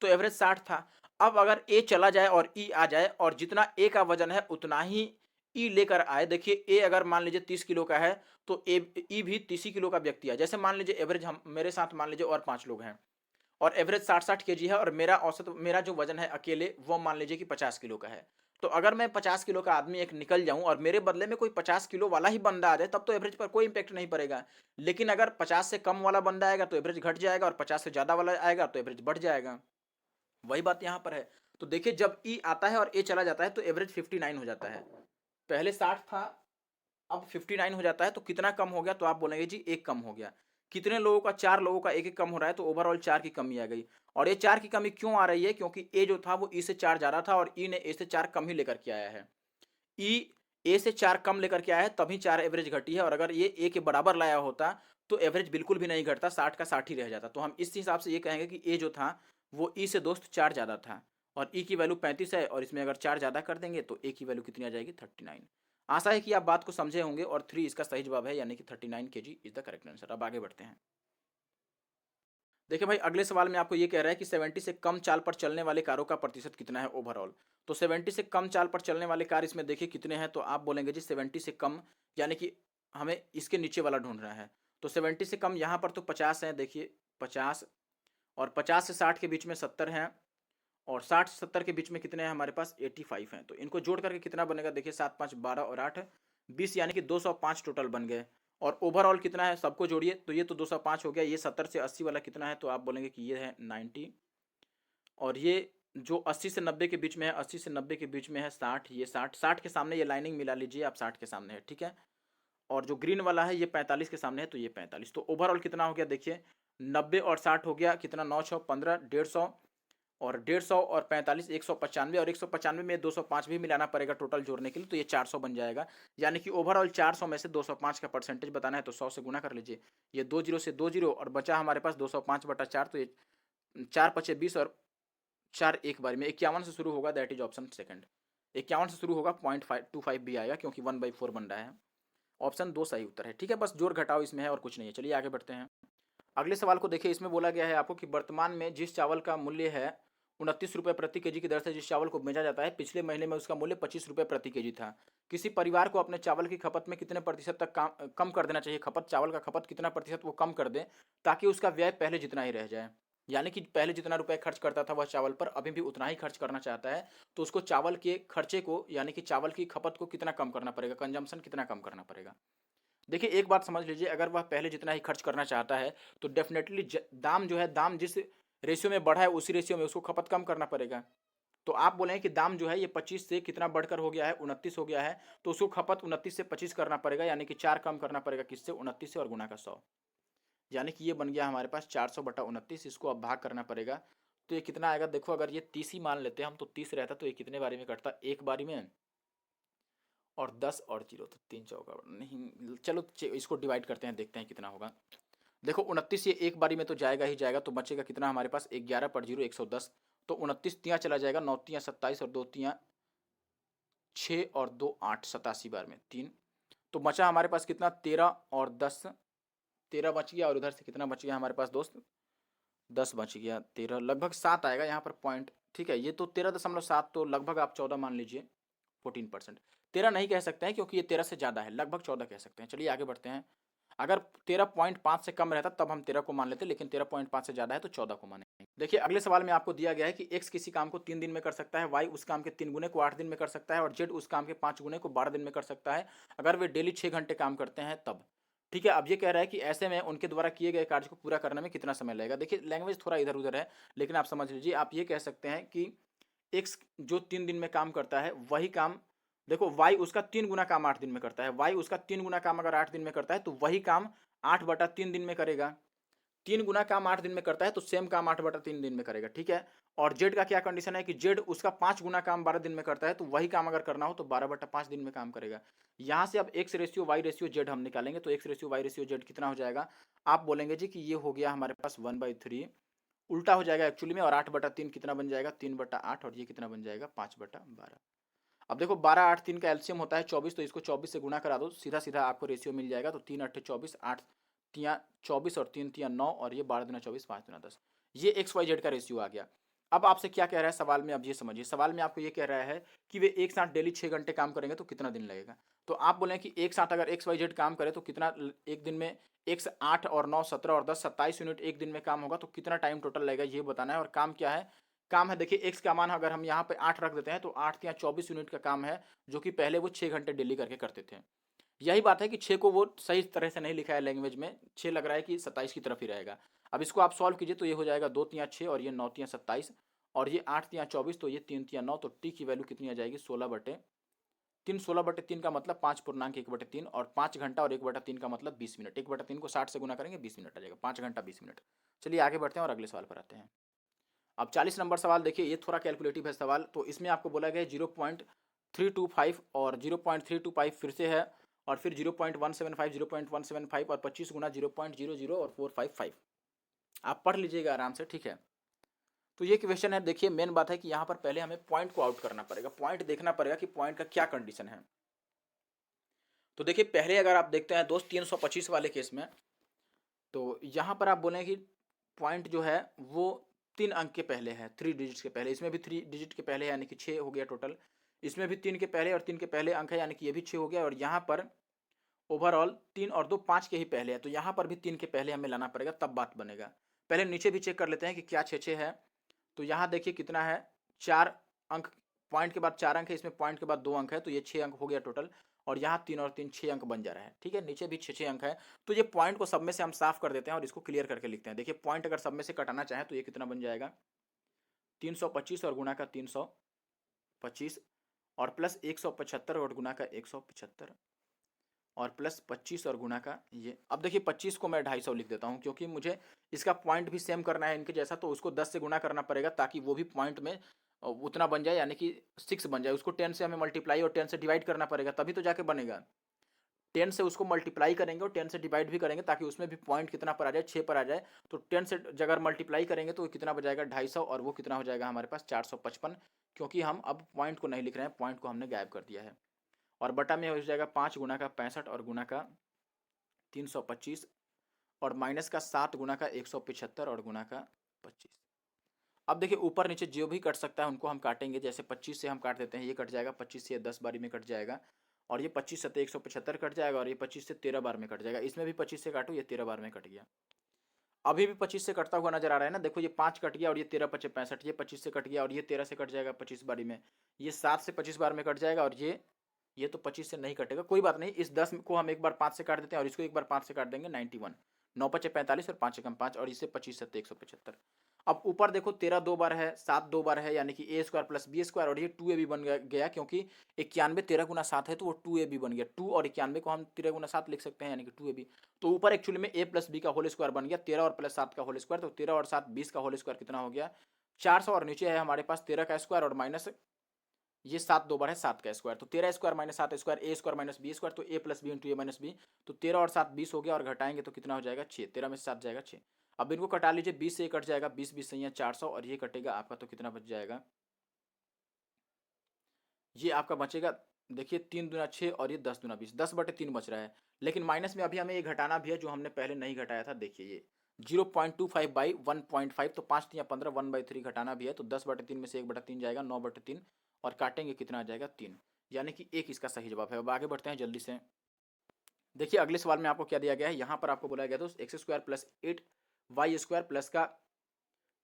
तो एवरेज 60 था। अब अगर ए चला जाए और ई आ जाए और जितना ए का वजन है उतना ही ई लेकर आए, देखिए ए अगर मान लीजिए 30 किलो का है तो ए ई भी 30 ही किलो का व्यक्ति है। जैसे मान लीजिए एवरेज हम मेरे साथ मान लीजिए और 5 लोग हैं और एवरेज 60-60 केजी है, और मेरा औसत मेरा जो वजन है अकेले वो मान लीजिए कि 50 किलो का है। तो अगर मैं 50 किलो का आदमी एक निकल जाऊं और मेरे बदले में कोई 50 किलो वाला ही बंदा आ जाए तब तो एवरेज पर कोई इंपैक्ट नहीं पड़ेगा। लेकिन अगर 50 से कम वाला बंदा आएगा तो एवरेज घट जाएगा, और 50 से ज़्यादा वाला आएगा तो एवरेज बढ़ जाएगा। वही बात यहाँ पर है। तो देखिए जब ई आता है और ए चला जाता है तो एवरेज 59 हो जाता है। पहले 60 था, अब 59 हो जाता है, तो कितना कम हो गया, तो आप बोलेंगे जी एक कम हो गया। कितने लोगों का, 4 लोगों का एक एक कम हो रहा है, तो ओवरऑल 4 की कमी आ गई। और ये 4 की कमी क्यों आ रही है, क्योंकि ए जो था वो ई से 4 ज़्यादा था और ई ने ए से 4 कम ही लेकर के आया है। ई ए से 4 कम लेकर के आया है तभी 4 एवरेज घटी है, और अगर ये ए के बराबर लाया होता तो एवरेज बिल्कुल भी नहीं घटता, 60 का 60 ही रह जाता। तो हम इस हिसाब से ये कहेंगे कि ए जो था वो ई से दोस्त 4 ज़्यादा था, और ई की वैल्यू 35 है, और इसमें अगर 4 ज़्यादा कर देंगे तो ए की वैल्यू कितनी आ जाएगी, 39। आशा है कि आप बात को समझे होंगे, और 3 इसका सही जवाब है, यानी कि 39 KG is the correct answer. अब आगे बढ़ते हैं। देखिए भाई अगले सवाल में आपको ये कह रहा है कि 70 से कम चाल पर चलने वाले कारों का प्रतिशत कितना है ओवरऑल। तो 70 से कम चाल पर चलने वाले कार इसमें देखिए कितने हैं, तो आप बोलेंगे जी 70 से कम, यानी कि हमें इसके नीचे वाला ढूंढना है। तो 70 से कम यहाँ पर तो 50 है, देखिए 50, और 50 से 60 के बीच में 70 हैं, और 60 से 70 के बीच में कितने हैं हमारे पास, 85 हैं। तो इनको जोड़ करके कितना बनेगा, देखिए 7 5 12 और 8 20, यानी कि 205 टोटल बन गए। और ओवरऑल कितना है, सबको जोड़िए तो ये तो 205 हो गया। ये 70 से 80 वाला कितना है, तो आप बोलेंगे कि ये है 90, और ये जो 80 से 90 के बीच में है, 80 से 90 के बीच में है 60, ये 60, 60 के सामने ये लाइनिंग मिला लीजिए आप, 60 के सामने है, ठीक है। और जो ग्रीन वाला है ये 45 के सामने है, तो ये 45। तो ओवरऑल कितना हो गया, देखिए 90 और 60 हो गया कितना, 9 6 15, 150, और 150 और 45 195, और 195 में 205 भी मिलाना पड़ेगा टोटल जोड़ने के लिए, तो ये 400 बन जाएगा। यानी कि ओवरऑल 400 में से 205 का परसेंटेज बताना है तो 100 से गुना कर लीजिए। ये 2 जीरो से 2 जीरो, और बचा हमारे पास 205/4, तो ये 4 पचे 20, और 4 एक बार में 51 से शुरू होगा, दैट इज ऑप्शन सेकंड। 51 से शुरू होगा, 0.25 भी आएगा क्योंकि 1/4 बन रहा है। ऑप्शन 2 सही उत्तर है। ठीक है, बस जोड़ घटाओ इसमें है और कुछ नहीं है। चलिए आगे बढ़ते हैं। अगले सवाल को देखिए, इसमें बोला गया है आपको कि वर्तमान में जिस चावल का मूल्य है 29 रुपये प्रति केजी की दर से जिस चावल को बेचा जाता है, पिछले महीने में उसका मूल्य 25 रुपये प्रति केजी था। किसी परिवार को अपने चावल की खपत में कितने प्रतिशत तक कम कर देना चाहिए, चावल का खपत कितना प्रतिशत वो कम कर दे ताकि उसका व्यय पहले जितना ही रह जाए। यानी कि पहले जितना रुपए खर्च करता था वह चावल पर, अभी भी उतना ही खर्च करना चाहता है, तो उसको चावल के खर्चे को, यानी कि चावल की खपत को कितना कम करना पड़ेगा, कंजम्पशन कितना कम करना पड़ेगा। देखिए एक बात समझ लीजिए, अगर वह पहले जितना ही खर्च करना चाहता है तो डेफिनेटली दाम जो है, दाम जिस रेशियो में बढ़ा है उसी रेशियो में उसको खपत कम करना पड़ेगा। तो आप बोलें कि दाम जो है ये 25 से कितना बढ़कर हो गया है, 29 हो गया है, तो उसको खपत 29 से 25 करना पड़ेगा, यानी कि 4 कम करना पड़ेगा, किससे, 29 से, और गुना का 100। यानी कि ये बन गया हमारे पास 400/29। इसको अब भाग करना पड़ेगा, तो ये कितना आएगा, देखो अगर ये 30 ही मान लेते हैं हम, तो 30 रहता तो ये कितने बारी में कटता, एक बारी में, और 10 और 0 तो 3 चौका नहीं, चलो इसको डिवाइड करते हैं, देखते हैं कितना होगा। देखो 29 ये एक बारी में तो जाएगा ही जाएगा, तो बचेगा कितना हमारे पास 11 पर 0 110, तो 29 तियाँ चला जाएगा, 9 तियाँ 27 और 2 तियाँ 6 और 2 8, 87 बार में 3, तो बचा हमारे पास कितना 13 और 10, 13 बच गया, और उधर से कितना बच गया हमारे पास दोस्त 10 बच गया, 13 लगभग 7 आएगा यहाँ पर पॉइंट। ठीक है, ये तो 13.7, तो लगभग आप 14 मान लीजिए, 14%। 13 नहीं कह सकते हैं क्योंकि ये 13 से ज़्यादा है, लगभग 14 कह सकते हैं। चलिए आगे बढ़ते हैं। अगर 13.5 से कम रहता तब हम 13 को मान लेते, लेकिन 13.5 से ज़्यादा है तो 14 को मानेंगे। देखिए अगले सवाल में आपको दिया गया है कि x किसी काम को 3 दिन में कर सकता है, y उस काम के 3 गुने को 8 दिन में कर सकता है, और z उस काम के 5 गुने को 12 दिन में कर सकता है, अगर वे डेली 6 घंटे काम करते हैं तब। ठीक है, अब ये कह रहा है कि ऐसे में उनके द्वारा किए गए कार्य को पूरा करने में कितना समय लगेगा। देखिए लैंग्वेज थोड़ा इधर उधर है, लेकिन आप समझ लीजिए, आप ये कह सकते हैं कि एक्स जो 3 दिन में काम करता है वही काम, देखो वाई उसका 3 गुना काम 8 दिन में करता है, वाई उसका 3 गुना काम अगर 8 दिन में करता है तो वही काम 8/3 दिन में करेगा। 3 गुना काम 8 दिन में करता है तो सेम काम 8/3 दिन में करेगा। ठीक है, और जेड का क्या कंडीशन है कि जेड उसका 5 गुना काम 12 दिन में करता है, तो वही काम अगर करना हो तो 12/5 दिन में काम करेगा। यहाँ से अब x ratio y ratio z हम निकालेंगे, तो x ratio y ratio z कितना हो जाएगा, आप बोलेंगे जी कि ये हो गया हमारे पास 1/3, उल्टा हो जाएगा एक्चुअली में, और 8/3 कितना बन जाएगा 3/8, और ये कितना बन जाएगा 5/12। अब देखो 12 8 3 का एलसीएम होता है 24, तो इसको 24 से गुना करा दो, सीधा सीधा आपको रेशियो मिल जाएगा, तो 3 8 24, 8 तियाँ 24 और 3 तियाँ 9, और ये 12 दूना 24, 5 दूना 10, ये एक्स वाई जेड का रेशियो आ गया। अब आपसे क्या कह रहा है सवाल में, अब ये समझिए, सवाल में आपको ये कह रहा है कि वे एक साथ डेली 6 घंटे काम करेंगे तो कितना दिन लगेगा। तो आप बोलें कि एक साथ अगर एक्स वाई जेड काम करे तो कितना एक दिन में, एक्स 8 और 9 17 और 10 27 यूनिट एक दिन में काम होगा, तो कितना टाइम टोटल लगेगा ये बताना है। और काम क्या है, काम है देखिए एक्स का मान अगर हम यहाँ पे 8 रख देते हैं तो 8 या 24 यूनिट का काम है, जो कि पहले वो 6 घंटे डेली करके करते थे। यही बात है कि 6 को वो सही तरह से नहीं लिखा है लैंग्वेज में, 6 लग रहा है कि 27 की तरफ ही रहेगा। अब इसको आप सॉल्व कीजिए तो ये हो जाएगा 2 तियाँ 6 और ये 9 तियाँ 27 और ये 8 तियाँ 24, तो ये 3 तियाँ 9, तो टी की वैल्यू कितनी आ जाएगी 16/3। 16/3 का मतलब 5 पूर्णांक 1/3, और 5 घंटा और 1/3 का मतलब 20 मिनट। 1/3 को 60 से गुना करेंगे 20 मिनट आ जाएगा, 5 घंटा 20 मिनट। चलिए आगे बढ़ते हैं और अगले सवाल पर आते हैं। अब 40 नंबर सवाल देखिए, ये थोड़ा कैलकुलेटिव है सवाल, तो इसमें आपको बोला गया है 0.325 और 0.325 फिर से है, और फिर 0.175 0.175 और 25 गुना 0.00 और 455। आप पढ़ लीजिएगा आराम से, ठीक है। तो ये क्वेश्चन है, देखिए मेन बात है कि यहाँ पर पहले हमें पॉइंट को आउट करना पड़ेगा, पॉइंट देखना पड़ेगा कि पॉइंट का क्या कंडीशन है। तो देखिए पहले अगर आप देखते हैं दोस्त 325 वाले केस में, तो यहाँ पर आप बोलें कि पॉइंट जो है वो 3 अंक के पहले है, 3 डिजिट्स के पहले, इसमें भी 3 डिजिट के पहले है, यानी कि 6 हो गया टोटल। इसमें भी 3 के पहले और 3 के पहले अंक है, यानी कि ये भी 6 हो गया, और यहाँ पर ओवरऑल 3 और 2 5 के ही पहले है, तो यहाँ पर भी 3 के पहले हमें लाना पड़ेगा, तब बात बनेगा। पहले नीचे भी चेक कर लेते हैं कि क्या 6 6 है। तो यहाँ देखिए कितना है, 4 अंक, पॉइंट के बाद 4 अंक है, इसमें पॉइंट के बाद 2 अंक है, तो ये 6 अंक हो गया टोटल, और यहाँ 3 और 3 6 अंक बन जा रहा है। ठीक है, नीचे भी 6 6 अंक है, तो ये पॉइंट को सब में से हम साफ कर देते हैं और इसको क्लियर करके लिखते हैं। देखिए पॉइंट अगर सब में से कटाना चाहें तो ये कितना बन जाएगा 325 और गुणा का 325, और प्लस 175 और गुणा का 175, और प्लस 25 और गुणा का ये। अब देखिए 25 को मैं 250 लिख देता हूँ, क्योंकि मुझे इसका पॉइंट भी सेम करना है इनके जैसा, तो उसको 10 से गुणा करना पड़ेगा ताकि वो भी पॉइंट में उतना बन जाए, यानी कि 6 बन जाए। उसको 10 से हमें मल्टीप्लाई और 10 से डिवाइड करना पड़ेगा, तभी तो जाके बनेगा। 10 से उसको मल्टीप्लाई करेंगे और 10 से डिवाइड भी करेंगे, ताकि उसमें भी पॉइंट कितना पर आ जाए, 6 पर आ जाए। तो 10 से अगर मल्टीप्लाई करेंगे तो कितना बजाएगा 250, और वो कितना हो जाएगा हमारे पास 455, क्योंकि हम अब पॉइंट को नहीं लिख रहे हैं, पॉइंट को हमने गायब कर दिया है। और बटा में हो जाएगा 5 गुना का 65 और गुना का 325, और माइनस का 7 गुना का 175 और गुना का 25। अब देखिए ऊपर नीचे जो भी कट सकता है उनको हम काटेंगे, जैसे 25 से हम काट देते हैं, ये कट जाएगा, 25 से 10 बारी में कट जाएगा, और ये 25 से 175 कट जाएगा, और ये 25 से 13 बार में कट जाएगा। इसमें भी 25 से काटो, ये 13 बार में कट गया। अभी भी 25 से कटता हुआ नजर आ रहा है ना, देखो ये 5 कट गया, और ये 13 5 65, ये 25 से कट गया, और ये 13 से कट जाएगा 25 बारी में, ये 7 से 25 बार में कट जाएगा, और ये तो 25 से नहीं कटेगा, कोई बात नहीं। इस 10 को हम एक बार 5 से काट देते हैं, और इसको एक बार 5 से काट देंगे, 91, 9 5 45 और 5 एकम 5, और इससे 25 7 175। अब ऊपर देखो 13 2 बार है, 7 2 बार है, यानी कि ए स्क्वायर प्लस बी स्क्वायर, और ये 2ab बन गया, क्योंकि 91 13 गुना 7 है, तो वो 2ab बन गया। 2 और 91 को हम 13 गुना 7 लिख सकते हैं, यानी कि 2ab। तो ऊपर एक्चुअली में a प्लस बी का होल स्क्वायर बन गया, 13 और प्लस 7 का होल स्क्वायर, तो 13 और 7 20 का होल स्क्वायर कितना हो गया 400, और नीचे है हमारे पास 13 का स्क्वायर और माइनस ये 7 दो बार है 7 का स्क्वायर, तो 13 स्क्वायर माइनस 7 स्क्वायर ए स्क्वायर माइनस बी स्क्वायर, तो ए प्लस बी इंटू ए माइनस बी, तो 13 और 7 20 हो गया, और घटाएंगे तो कितना हो जाएगा 6, 13 में से 7 जाएगा 6। अब इनको कटा लीजिए, 20 से ये कट जाएगा, 20 20 से 400, और ये कटेगा आपका तो कितना बच जाएगा, ये आपका बचेगा, देखिए 3 दूना 6 और ये 10 दूना 20, 10/3 बच रहा है। लेकिन माइनस में अभी हमें ये घटाना भी है जो हमने पहले नहीं घटाया था, देखिए ये 0.25 बाई 1.5, तो 5 या 15, 1/3 घटाना भी है, तो 10/3 में से 1/3 जाएगा, 9/3, और काटेंगे कितना आ जाएगा 3, यानी कि एक इसका सही जवाब है। अब आगे बढ़ते हैं जल्दी से। देखिए अगले सवाल में आपको क्या दिया गया है, यहाँ पर आपको बोला गया दोस्त x square plus 8y² plus का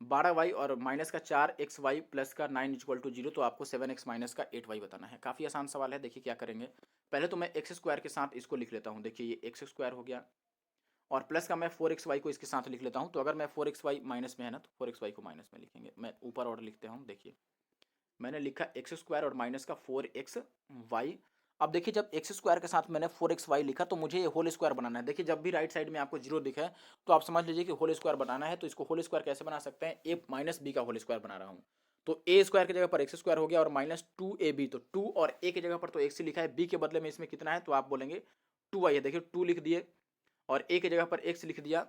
12y और माइनस का 4xy प्लस का 9 इक्वल टू 0, तो आपको 7x माइनस का 8y बताना है। काफ़ी आसान सवाल है। देखिए क्या करेंगे, पहले तो मैं एक्स स्क्वायर के साथ इसको लिख लेता हूँ, देखिए ये एक्स स्क्वायर हो गया, और प्लस का मैं 4xy को इसके साथ लिख लेता हूँ। तो अगर मैं 4xy माइनस में है ना, तो 4xy को माइनस में लिखेंगे, मैं ऊपर ऑर्डर लिखते हूँ। देखिए मैंने लिखा एक्स स्क्वायर और माइनस का 4xy। अब देखिए जब एक्स स्क्वायर के साथ मैंने 4xy लिखा, तो मुझे ये होल स्क्वायर बनाना है। देखिए जब भी राइट साइड में आपको जीरो दिखा है, तो आप समझ लीजिए कि होल स्क्वायर बनाना है। तो इसको होल स्क्वायर कैसे बना सकते हैं, ए माइनस बी का होल स्क्वायर बना रहा हूँ। तो ए स्क्वायर की जगह पर एक्स स्क्वायर हो गया, और माइनस 2ab, तो 2 और ए की जगह पर तो एक्स ही लिखा है, बी के बदले में इसमें कितना है, तो आप बोलेंगे 2y है। देखिए 2 लिख दिए, और ए की जगह पर एक्स लिख दिया,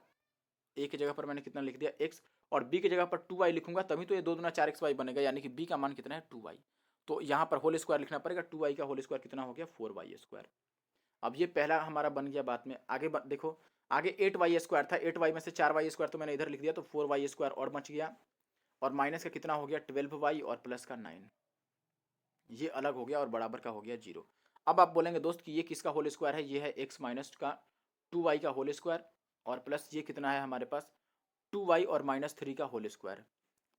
ए की जगह पर मैंने कितना लिख दिया एक्स, और बी की जगह पर 2y लिखूंगा, तभी तो ये 2 दूना 4xy बनेगा, यानी कि बी का मान कितना है 2y। तो यहाँ पर होल स्क्वायर लिखना पड़ेगा, 2y का होल स्क्वायर कितना हो गया 4y²। अब ये पहला हमारा बन गया। बाद में आगे देखो, आगे 8y² था, 8y में से 4y² तो मैंने इधर लिख दिया, तो 4y² और बच गया, और माइनस का कितना हो गया 12y और प्लस का 9, ये अलग हो गया, और बराबर का हो गया 0। अब आप बोलेंगे दोस्त कि ये किसका होल स्क्वायर है, ये है x माइनस का 2y का होल स्क्वायर, और प्लस ये कितना है हमारे पास 2y और -3 का होल स्क्वायर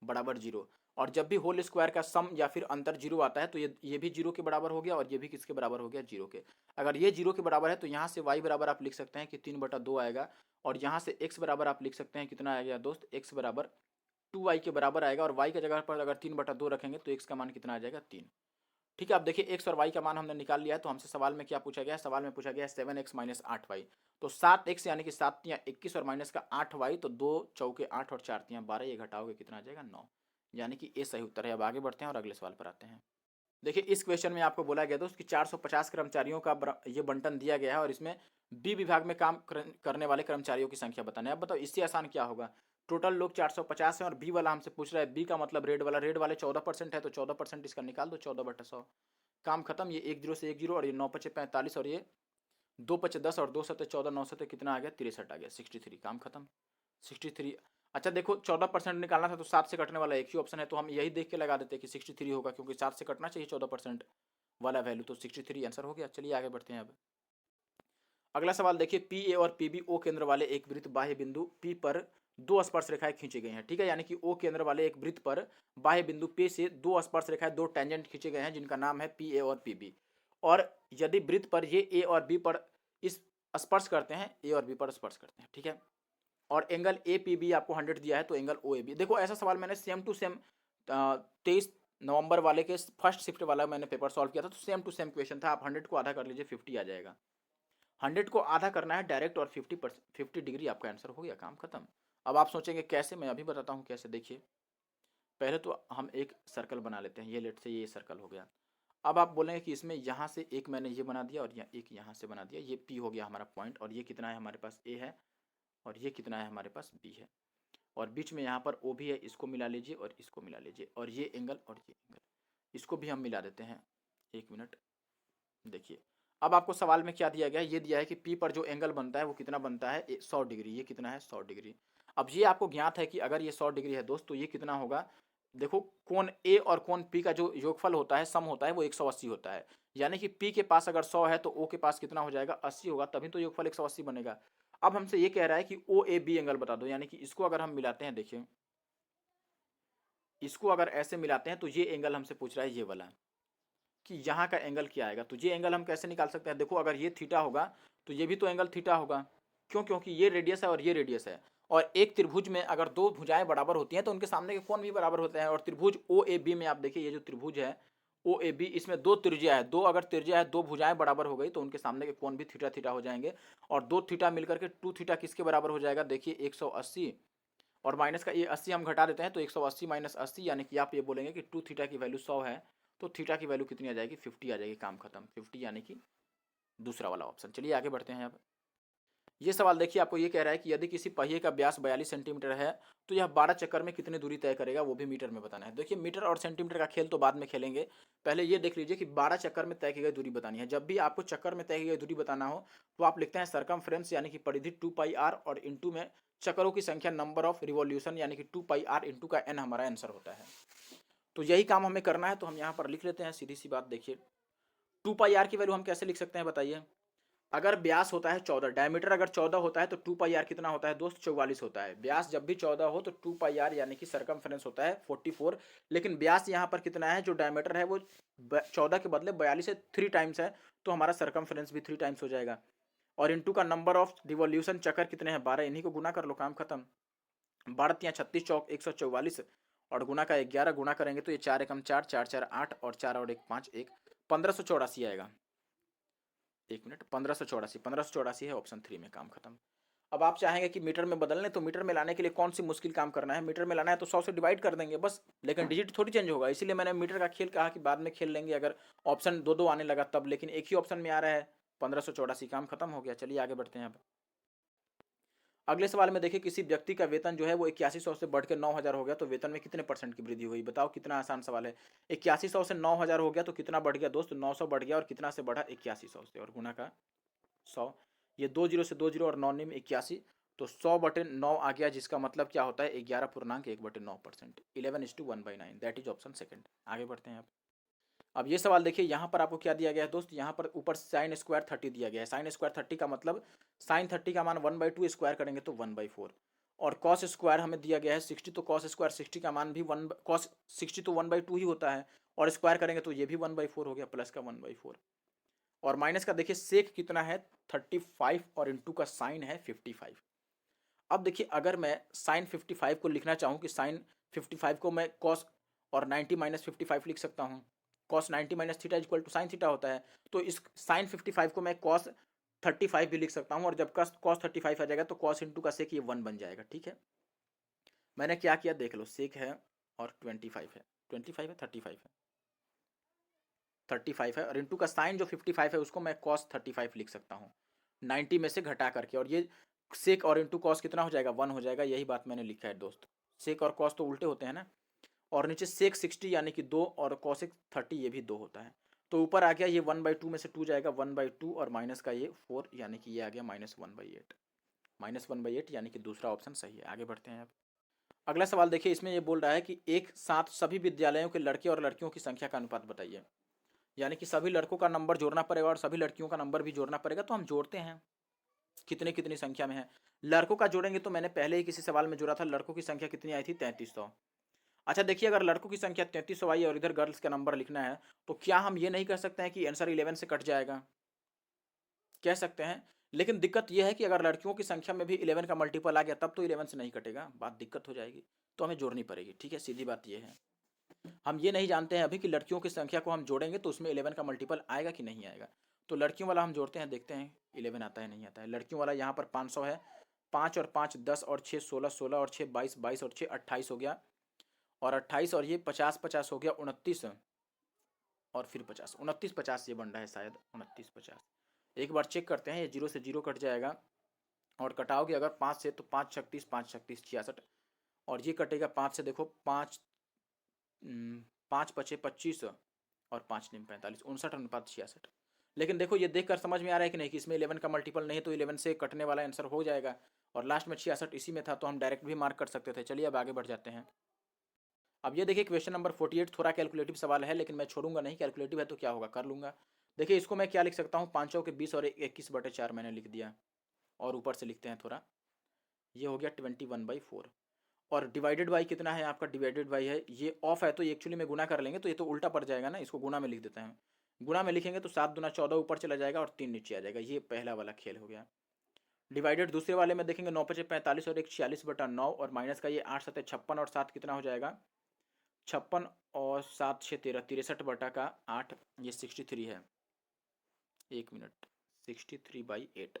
बराबर 0। और जब भी होल स्क्वायर का सम या फिर अंतर 0 आता है, तो ये भी 0 के बराबर हो गया, और ये भी किसके बराबर हो गया 0 के। अगर ये 0 के बराबर है, तो यहाँ से y बराबर आप लिख सकते हैं कि 3/2 आएगा, और यहाँ से x बराबर आप लिख सकते हैं कितना आएगा दोस्त, x बराबर 2y के बराबर आएगा, और y की जगह पर अगर 3/2 रखेंगे तो x का मान कितना आ जाएगा 3। ठीक है, अब देखिए x और y का मान हमने निकाल लिया है। तो हमसे सवाल में क्या पूछा गया है, सवाल में पूछा गया है 7x माइनस 8y। तो 7x यानी कि 7 तियाँ 21 और माइनस का 8y, तो 2 चौके 8 और 4 तियाँ 12, ये घटाओगे कितना आ जाएगा 9, यानी कि ये सही उत्तर है। अब आगे बढ़ते हैं और अगले सवाल पर आते हैं। देखिए इस क्वेश्चन में आपको बोला गया दोस्त कि 450 कर्मचारियों का ये बंटन दिया गया है, और इसमें बी विभाग में काम करने वाले कर्मचारियों की संख्या बताना है। अब बताओ इससे आसान क्या होगा, टोटल लोग 450 हैं, और बी वाला हमसे पूछ रहा है, बी का मतलब रेड वाले 14% है, तो 14% इसका निकाल दो, 14/100, काम खत्म। ये 1 0 से 1 0, और ये 9 5 45, और ये 2 5 10, और 2 7 14, 9 7 कितना आ गया 63 आ गया, 63, काम खत्म 63। अच्छा देखो 14% निकालना था, तो 7 से कटने वाला एक ही ऑप्शन है, तो हम यही देख के लगा देते कि 63 होगा, क्योंकि 7 से कटना चाहिए 14% वाला वैल्यू, तो 63 आंसर हो गया। चलिए आगे बढ़ते हैं। अब अगला सवाल देखिए, पी ए और पी बी ओ केंद्र वाले एक वृत्त बाह्य बिंदु पी पर 2 स्पर्श रेखाएं खींची गई हैं। ठीक है, यानी कि ओ केंद्र वाले एक वृत्त पर बाह्य बिंदु पे से 2 स्पर्श रेखाएं, 2 टेंजेंट खींचे गए हैं, जिनका नाम है पी ए और पी बी। और यदि वृत्त पर ये ए और बी पर इस स्पर्श करते हैं, ए और बी पर स्पर्श करते हैं, ठीक है, और एंगल ए पी बी आपको 100 दिया है, तो एंगल ओ ए बी। देखो ऐसा सवाल मैंने सेम टू सेम 23 नवंबर वाले के फर्स्ट शिफ्ट वाला मैंने पेपर सॉल्व किया था, तो सेम टू सेम क्वेश्चन था। आप 100 को आधा कर लीजिए, 50 आ जाएगा। 100 को आधा करना है डायरेक्ट, और 50 डिग्री आपका आंसर हो गया, काम खत्म। अब आप सोचेंगे कैसे, मैं अभी बताता हूँ कैसे। देखिए पहले तो हम एक सर्कल बना लेते हैं, ये लेट से ये सर्कल हो गया। अब आप बोलेंगे कि इसमें यहाँ से एक मैंने ये बना दिया, और एक यहाँ से बना दिया, ये पी हो गया हमारा पॉइंट, और ये कितना है हमारे पास ए है, और ये कितना है हमारे पास बी है, और बीच में यहाँ पर ओ भी है, इसको मिला लीजिए और इसको मिला लीजिए, और ये एंगल और ये एंगल, इसको भी हम मिला देते हैं। 1 मिनट, देखिए अब आपको सवाल में क्या दिया गया है, ये दिया है कि पी पर जो एंगल बनता है वो कितना बनता है 100 डिग्री। ये कितना है 100 डिग्री। अब ये आपको ज्ञात है कि अगर ये 100 डिग्री है दोस्त, तो ये कितना होगा, देखो कोण ए और कोण पी का जो योगफल होता है, सम होता है, वो 180 होता है। यानी कि पी के पास अगर 100 है, तो ओ के पास कितना हो जाएगा 80 होगा, तभी तो योगफल 180 बनेगा। अब हमसे ये कह रहा है कि ओ ए बी एंगल बता दो, यानी कि इसको अगर हम मिलाते हैं, देखिए इसको अगर ऐसे मिलाते हैं, तो ये एंगल हमसे पूछ रहा है ये वाला, कि यहाँ का एंगल क्या आएगा। तो ये एंगल हम कैसे निकाल सकते हैं, देखो अगर ये थीटा होगा, तो ये भी तो एंगल थीटा होगा, क्यों, क्योंकि ये रेडियस है और ये रेडियस है। और एक त्रिभुज में अगर दो भुजाएं बराबर होती हैं, तो उनके सामने के कोण भी बराबर होते हैं। और त्रिभुज ओ ए बी में आप देखिए, ये जो त्रिभुज है ओ ए बी, इसमें 2 त्रिज्या है, दो अगर त्रिज्या है, 2 भुजाएं बराबर हो गई, तो उनके सामने के कोण भी थीटा थीटा हो जाएंगे। और 2 थीटा मिलकर के 2 थीटा किसके बराबर हो जाएगा, देखिए 180, और माइनस का ये 80 हम घटा देते हैं, तो 180 माइनस 80, यानी कि आप ये बोलेंगे कि 2 थीटा की वैल्यू 100 है। तो थीटा की वैल्यू कितनी आ जाएगी, 50 आ जाएगी, काम खत्म। 50 यानी कि दूसरा वाला ऑप्शन। चलिए आगे बढ़ते हैं। अब ये सवाल देखिए, आपको ये कह रहा है कि यदि किसी पहिए का व्यास 42 सेंटीमीटर है तो यह 12 चक्कर में कितनी दूरी तय करेगा, वो भी मीटर में बताना है। देखिए मीटर और सेंटीमीटर का खेल तो बाद में खेलेंगे, पहले ये देख लीजिए कि 12 चक्कर में तय की गई दूरी बतानी है। जब भी आपको चक्कर में तय की गई दूरी बताना हो तो आप लिखते हैं सरकमफ्रेंस यानी कि परिधि 2πr, और इंटू में चक्करों की संख्या नंबर ऑफ रिवॉल्यूशन यानी कि 2πr इंटू का n हमारा आंसर होता है। तो यही काम हमें करना है, तो हम यहाँ पर लिख लेते हैं। सीधी सी बात देखिए, 2πr की वैल्यू हम कैसे लिख सकते हैं बताइए। अगर व्यास होता है 14, डायमीटर अगर 14 होता है तो 2πr कितना होता है दोस्त, 44 होता है। व्यास जब भी 14 हो तो 2πr यानी कि सरकमफ्रेंस होता है 44, लेकिन व्यास यहाँ पर कितना है, जो डायमीटर है वो 14 के बदले 42 से 3 टाइम्स है, तो हमारा सरकमफ्रेंस भी 3 टाइम्स हो जाएगा। और इंटू का नंबर ऑफ रिवॉल्यूशन, चक्कर कितने हैं 12, इन्हीं को गुना कर लो, काम खत्म। 12 या 36 चौक 144, और गुना का 11, गुना करेंगे तो ये 4 एकम 4, 4 4 8, और 4 और 1 5, 1 1584 आएगा। 1 मिनट, 1584 है ऑप्शन 3 में, काम खत्म। अब आप चाहेंगे कि मीटर में बदलने, तो मीटर में लाने के लिए कौन सी मुश्किल काम करना है, मीटर में लाना है तो 100 से डिवाइड कर देंगे बस, लेकिन डिजिट थोड़ी चेंज होगा। इसीलिए मैंने मीटर का खेल कहा कि बाद में खेल लेंगे अगर ऑप्शन दो दो आने लगा तब, लेकिन एक ही ऑप्शन में आ रहा है 1584, काम खत्म हो गया। चलिए आगे बढ़ते हैं। अब अगले सवाल में देखिए, किसी व्यक्ति का वेतन जो है वो 8100 से बढ़ के 9000 हो गया, तो वेतन में कितने % की वृद्धि हुई, बताओ। कितना आसान सवाल है। 8100 से 9000 हो गया तो कितना बढ़ गया दोस्त, 900 बढ़ गया, और कितना से बढ़ा, 8100 से, और गुना का 100, ये 2 जीरो से 2 जीरो और 9 में 81, तो 100/9 आ गया, जिसका मतलब क्या होता है 11.1/9%, 11:1/9, दैट इज ऑप्शन सेकंड। आगे बढ़ते हैं। अब ये सवाल देखिए, यहाँ पर आपको क्या दिया गया है दोस्त, यहाँ पर ऊपर साइन स्क्वायर 30 दिया गया है। साइन स्क्वायर 30 का मतलब साइन 30 का मान 1/2 स्क्वायर करेंगे तो 1/4, और कॉस स्क्वायर हमें दिया गया है 60, तो कॉस स्क्वायर 60 का मान भी कॉस 60 तो 1/2 ही होता है, और स्क्वायर करेंगे तो ये भी 1/4 हो गया, प्लस का 1/4, और माइनस का देखिए सेक कितना है 35, और इंटू का साइन है 55। अब देखिए अगर मैं साइन 55 को लिखना चाहूँ कि साइन 55 को मैं कॉस और 90 माइनस 55 लिख सकता हूँ। Cos 90 minus theta equal to sine theta होता है, तो इस साइन 55 को मैं कॉस 35 भी लिख सकता हूँ, और जब कॉस 35 आ जाएगा तो कॉस इंटू का सेक ये 1 बन जाएगा। ठीक है, मैंने क्या किया देख लो, सेक है और 25 है, 25 है 35 है, 35 है, और इंटू का साइन जो 55 है उसको मैं कॉस 35 लिख सकता हूँ 90 में से घटा करके, और ये सेक और इंटू कॉस कितना हो जाएगा 1 हो जाएगा। यही बात मैंने लिखा है दोस्त, सेक और कॉस तो उल्टे होते हैं ना, और नीचे सेक 60 यानी कि 2, और कॉसिक 30 ये भी 2 होता है, तो ऊपर आ गया ये 1/2 में से 2 जाएगा 1/2, और माइनस का ये 4 यानी कि ये आ गया -1/8, -1/8 यानी कि दूसरा ऑप्शन सही है। आगे बढ़ते हैं। अब अगला सवाल देखिए, इसमें ये बोल रहा है कि एक साथ सभी विद्यालयों के लड़के और लड़कियों की संख्या का अनुपात बताइए, यानी कि सभी लड़कों का नंबर जोड़ना पड़ेगा और सभी लड़कियों का नंबर भी जोड़ना पड़ेगा। तो हम जोड़ते हैं, कितने कितनी संख्या में है। लड़कों का जोड़ेंगे तो मैंने पहले ही किसी सवाल में जोड़ा था, लड़कों की संख्या कितनी आई थी 3300। अच्छा देखिए, अगर लड़कों की संख्या 3300 आई और इधर गर्ल्स का नंबर लिखना है, तो क्या हम ये नहीं कह सकते हैं कि आंसर 11 से कट जाएगा, कह सकते हैं, लेकिन दिक्कत यह है कि अगर लड़कियों की संख्या में भी 11 का मल्टीपल आ गया तब तो 11 से नहीं कटेगा, बात दिक्कत हो जाएगी, तो हमें जोड़नी पड़ेगी। ठीक है, सीधी बात यह है, हम ये नहीं जानते हैं अभी कि लड़कियों की संख्या को हम जोड़ेंगे तो उसमें 11 का मल्टीपल आएगा कि नहीं आएगा। तो लड़कियों वाला हम जोड़ते हैं, देखते हैं 11 आता है नहीं आता है। लड़कियों वाला यहाँ पर 500 है, 5 और 5 10, और 6 16, 16 और 6 22, 22 और 6 28 हो गया, और 28 और ये 50 50 हो गया 29, और फिर 50 29 50 ये बन रहा है शायद 29 50। एक बार चेक करते हैं, ये 0 से 0 कट जाएगा, और कटाओगे अगर 5 से तो 5 36 5 36 66, और ये कटेगा 5 से, देखो 5 5 पचे 25, और 5 निम 45, 59:66। लेकिन देखो ये देखकर समझ में आ रहा है कि नहीं कि इसमें 11 का मल्टीपल नहीं, तो 11 से कटने वाला आंसर हो जाएगा, और लास्ट में 66 इसी में था, तो हम डायरेक्ट भी मार्क कर सकते थे। चलिए अब आगे बढ़ जाते हैं। अब ये देखिए क्वेश्चन नंबर 48 थोड़ा कैलकुलेटिव सवाल है, लेकिन मैं छोड़ूंगा नहीं, कैलकुलेटिव है तो क्या होगा कर लूंगा। देखिए इसको मैं क्या लिख सकता हूँ, 5 के 20 और 21/4 मैंने लिख दिया, और ऊपर से लिखते हैं थोड़ा, ये हो गया 21/4, और डिवाइडेड बाई कितना है आपका, डिवाइडेड बाई है ये ऑफ है, तो ये एक्चुअली में गुना कर लेंगे तो ये तो उल्टा पड़ जाएगा ना, इसको गुना में लिख देते हैं। गुना में लिखेंगे तो 7 दूना 14 ऊपर चला जाएगा और 3 नीचे आ जाएगा, ये पहला वाला खेल हो गया। डिवाइडेड दूसरे वाले में देखेंगे 9 पचे 45 और 1 46/9, और माइनस का ये 8 7 56, और 7 कितना हो जाएगा 56, और 7 6 13 63/8, ये 63 है, 1 मिनट, 63/8,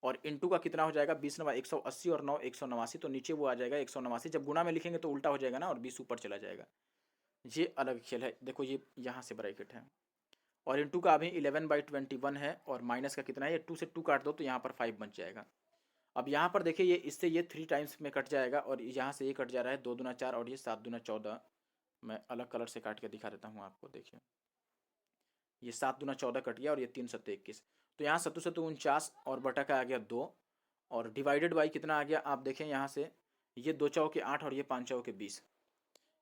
और इंटू का कितना हो जाएगा 20 9 180, और 9 189, तो नीचे वो आ जाएगा 189। जब गुना में लिखेंगे तो उल्टा हो जाएगा ना, और 20 ऊपर चला जाएगा, ये अलग खेल है। देखो ये यहाँ से ब्रैकेट है और इंटू का अभी 11/21 है और माइनस का कितना है, ये 2 से 2 काट दो तो यहाँ पर 5 बच जाएगा। अब यहाँ पर देखिए ये इससे ये 3 टाइम्स में कट जाएगा और यहाँ से ये कट जा रहा है 2 दूना 4 और ये 7 दूना 14। मैं अलग कलर से काट के दिखा देता हूँ आपको। देखिए ये 7 दूना 14 कट गया और ये 3 सत्ते 21। तो यहाँ 7 सत्ते 49 और बटा का आ गया 2 और डिवाइडेड बाई कितना आ गया आप देखें यहाँ से, ये 2 चौके 8 और ये 5 चौके 20,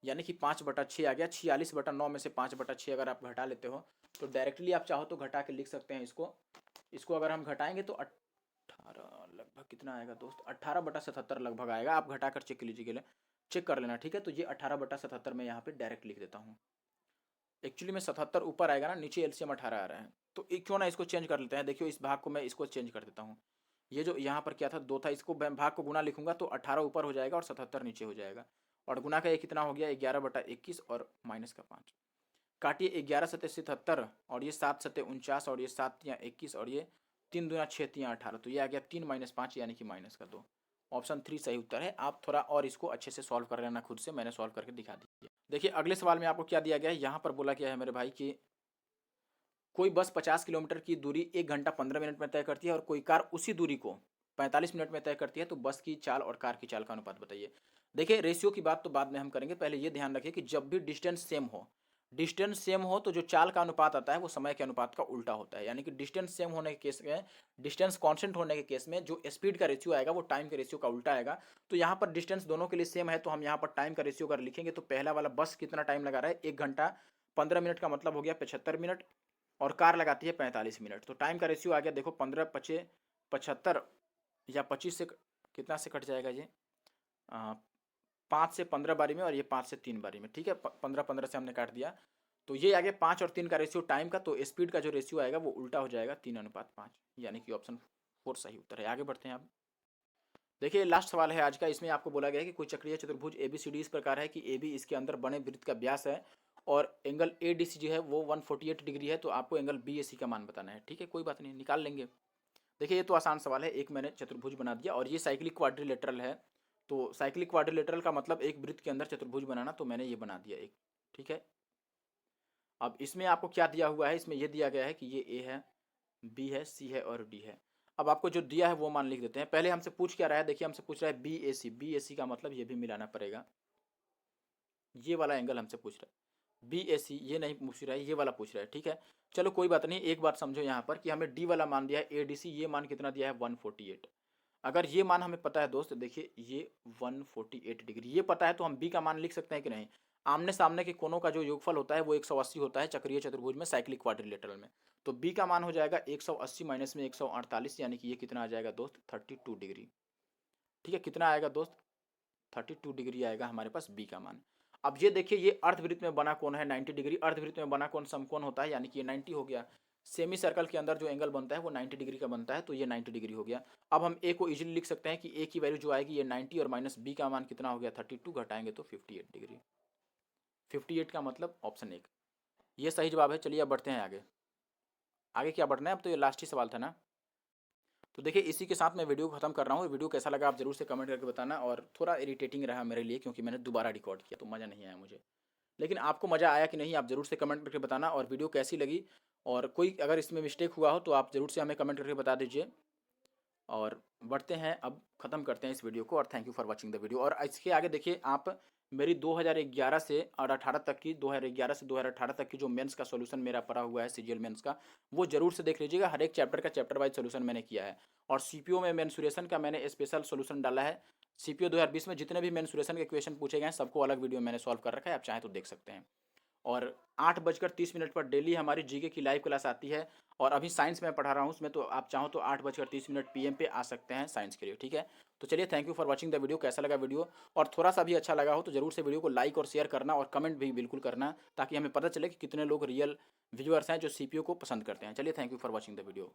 यानी कि 5/6 आ गया। 46/9 में से 5/6 अगर आप घटा लेते हो तो डायरेक्टली आप चाहो तो घटा के लिख सकते हैं इसको अगर हम घटाएंगे तो 18 लगभग कितना आएगा दोस्त, 18/77 लगभग आएगा। आप घटा कर चेक कर लेना, ठीक है। तो ये 18/77 में यहाँ पे डायरेक्ट लिख देता हूँ। एक्चुअली में 77 ऊपर आएगा ना, नीचे एलसीएम 18 आ रहा है, तो क्यों ना इसको चेंज कर लेते हैं। देखियो इस भाग को मैं इसको चेंज कर देता हूँ। ये जो यहाँ पर क्या था 2 था, इसको भाग को गुना लिखूंगा तो 18 ऊपर हो जाएगा और 77 नीचे हो जाएगा। और गुना का ये कितना हो गया 11/21 और माइनस का 5। काटिए 11 सत्ते 77 और ये 7 सत्ते 49 और ये 7 तियाँ 21 और ये 3 दूना 6 तियाँ 18। तो ये आ गया 3 - 5 यानी कि माइनस का 2। ऑप्शन 3 सही उत्तर है। आप थोड़ा और इसको अच्छे से सॉल्व कर लेना खुद से, मैंने सॉल्व करके दिखा दिया। देखिए अगले सवाल में आपको क्या दिया गया है, यहाँ पर बोला गया है मेरे भाई कि कोई बस 50 किलोमीटर की दूरी 1 घंटा 15 मिनट में तय करती है और कोई कार उसी दूरी को 45 मिनट में तय करती है, तो बस की चाल और कार की चाल का अनुपात बताइए। देखिए रेशियो की बात तो बाद में हम करेंगे, पहले ये ध्यान रखिए कि जब भी डिस्टेंस सेम हो तो जो चाल का अनुपात आता है वो समय के अनुपात का उल्टा होता है। यानी कि डिस्टेंस सेम होने के केस में, डिस्टेंस कांस्टेंट होने के केस में जो स्पीड का रेशियो आएगा वो टाइम के रेशियो का उल्टा आएगा। तो यहाँ पर डिस्टेंस दोनों के लिए सेम है तो हम यहाँ पर टाइम का रेशियो अगर लिखेंगे तो पहला वाला बस कितना टाइम लगा रहा है 1 घंटा 15 मिनट का मतलब हो गया 75 मिनट और कार लगाती है 45 मिनट। तो टाइम का रेशियो आ गया देखो 15 × 75 या 25 से कितना से कट जाएगा ये 5 से 15 बारी में और ये 5 से 3 बारी में, ठीक है। 15 से हमने काट दिया तो ये आ गया 5 और 3 का रेशियो टाइम का, तो स्पीड का जो रेशियो आएगा वो उल्टा हो जाएगा 3:5, यानी कि ऑप्शन 4 सही उत्तर है। आगे बढ़ते हैं आप। देखिए लास्ट सवाल है आज का, इसमें आपको बोला गया है कि कोई चक्रीय चतुर्भुज ABCD इस प्रकार है कि AB इसके अंदर बने वृत्त का व्यास है और एंगल ADC जो है वो 148 डिग्री है, तो आपको एंगल BAC का मान बताना है, ठीक है। कोई बात नहीं, निकाल लेंगे। देखिए ये तो आसान सवाल है, एक मैंने चतुर्भुज बना दिया और ये साइक्लिक क्वाड्रिलेटरल है। तो साइक्लिक क्वाड्रिलेटरल का मतलब एक वृत्त के अंदर चतुर्भुज बनाना, तो मैंने ये बना दिया एक, ठीक है। अब इसमें आपको क्या दिया हुआ है, इसमें ये दिया गया है कि ये A है, B है, C है और D है। अब आपको जो दिया है वो मान लिख देते हैं। पहले हमसे पूछ क्या रहा है, देखिए हमसे पूछ रहा है BAC का मतलब ये भी मिलाना पड़ेगा, ये वाला एंगल हमसे पूछ रहा है। BAC ये नहीं पूछ रहा है, ये वाला पूछ रहा है, ठीक है। चलो कोई बात नहीं, एक बात समझो यहाँ पर कि हमें D वाला मान दिया है ADC, ये मान कितना दिया है 148। अगर ये मान हमें पता है दोस्त, देखिए ये 148 डिग्री ये पता है तो हम B का मान लिख सकते हैं कि नहीं। आमने सामने के कोनों का जो योगफल होता है वो 180 होता है चक्रीय चतुर्भुज में, साइक्लिक क्वाड्रिलेटरल में। तो B का मान हो जाएगा 180 माइनस में 148, यानी कि ये कितना आ जाएगा दोस्त 32 डिग्री, ठीक है। कितना आएगा दोस्त 32 डिग्री आएगा हमारे पास B का मान। अब ये देखिए ये अर्धवृत्त में बना कोण है 90 डिग्री, अर्धवृत्त में बना कोण समकोण होता है, यानी कि ये 90 हो गया। सेमी सर्कल के अंदर जो एंगल बनता है वो 90 डिग्री का बनता है, तो ये 90 डिग्री हो गया। अब हम A को इजीली लिख सकते हैं कि A की वैल्यू जो आएगी ये 90 और माइनस B का मान कितना हो गया 32, घटाएंगे तो 58 डिग्री। 58 का मतलब ऑप्शन 1 ये सही जवाब है। चलिए अब बढ़ते हैं आगे। आगे क्या बढ़ना है, अब तो ये लास्ट ही सवाल था ना। तो देखिए इसी के साथ मैं वीडियो को खत्म कर रहा हूँ। वीडियो कैसा लगा आप जरूर से कमेंट करके बताना, और थोड़ा इरिटेटिंग रहा मेरे लिए क्योंकि मैंने दोबारा रिकॉर्ड किया तो मज़ा नहीं आया मुझे, लेकिन आपको मज़ा आया कि नहीं आप ज़रूर से कमेंट करके बताना। और वीडियो कैसी लगी और कोई अगर इसमें मिस्टेक हुआ हो तो आप ज़रूर से हमें कमेंट करके बता दीजिए। और बढ़ते हैं, अब ख़त्म करते हैं इस वीडियो को, और thank you for watching the video. और इसके आगे देखिए आप मेरी 2011 से और 18 तक की 2011 से 2018 तक की जो मेंस का सॉल्यूशन मेरा पड़ा हुआ है CGL मेंस का, वो जरूर से देख लीजिएगा। हर एक चैप्टर का चैप्टर वाइज सॉल्यूशन मैंने किया है। और CPO में मेंसुरेशन का मैंने स्पेशल सॉल्यूशन डाला है। CPO 2020 में जितने भी मेंसुरेशन के क्वेश्चन पूछे गए हैं सबको अलग वीडियो मैंने सॉल्व कर रखा है, आप चाहें तो देख सकते हैं। और 8:30 पर डेली हमारी जीके की लाइव क्लास आती है। और अभी साइंस में पढ़ा रहा हूँ उसमें, तो आप चाहो तो 8:30 PM पे आ सकते हैं साइंस के लिए, ठीक है। तो चलिए thank you for watching the video. कैसा लगा वीडियो, और थोड़ा सा भी अच्छा लगा हो तो ज़रूर से वीडियो को लाइक और शेयर करना और कमेंट भी बिल्कुल करना, ताकि हमें पता चले कि कितने लोग रियल व्यूअर्स हैं जो CPO को पसंद करते हैं। चलिए thank you for watching the video.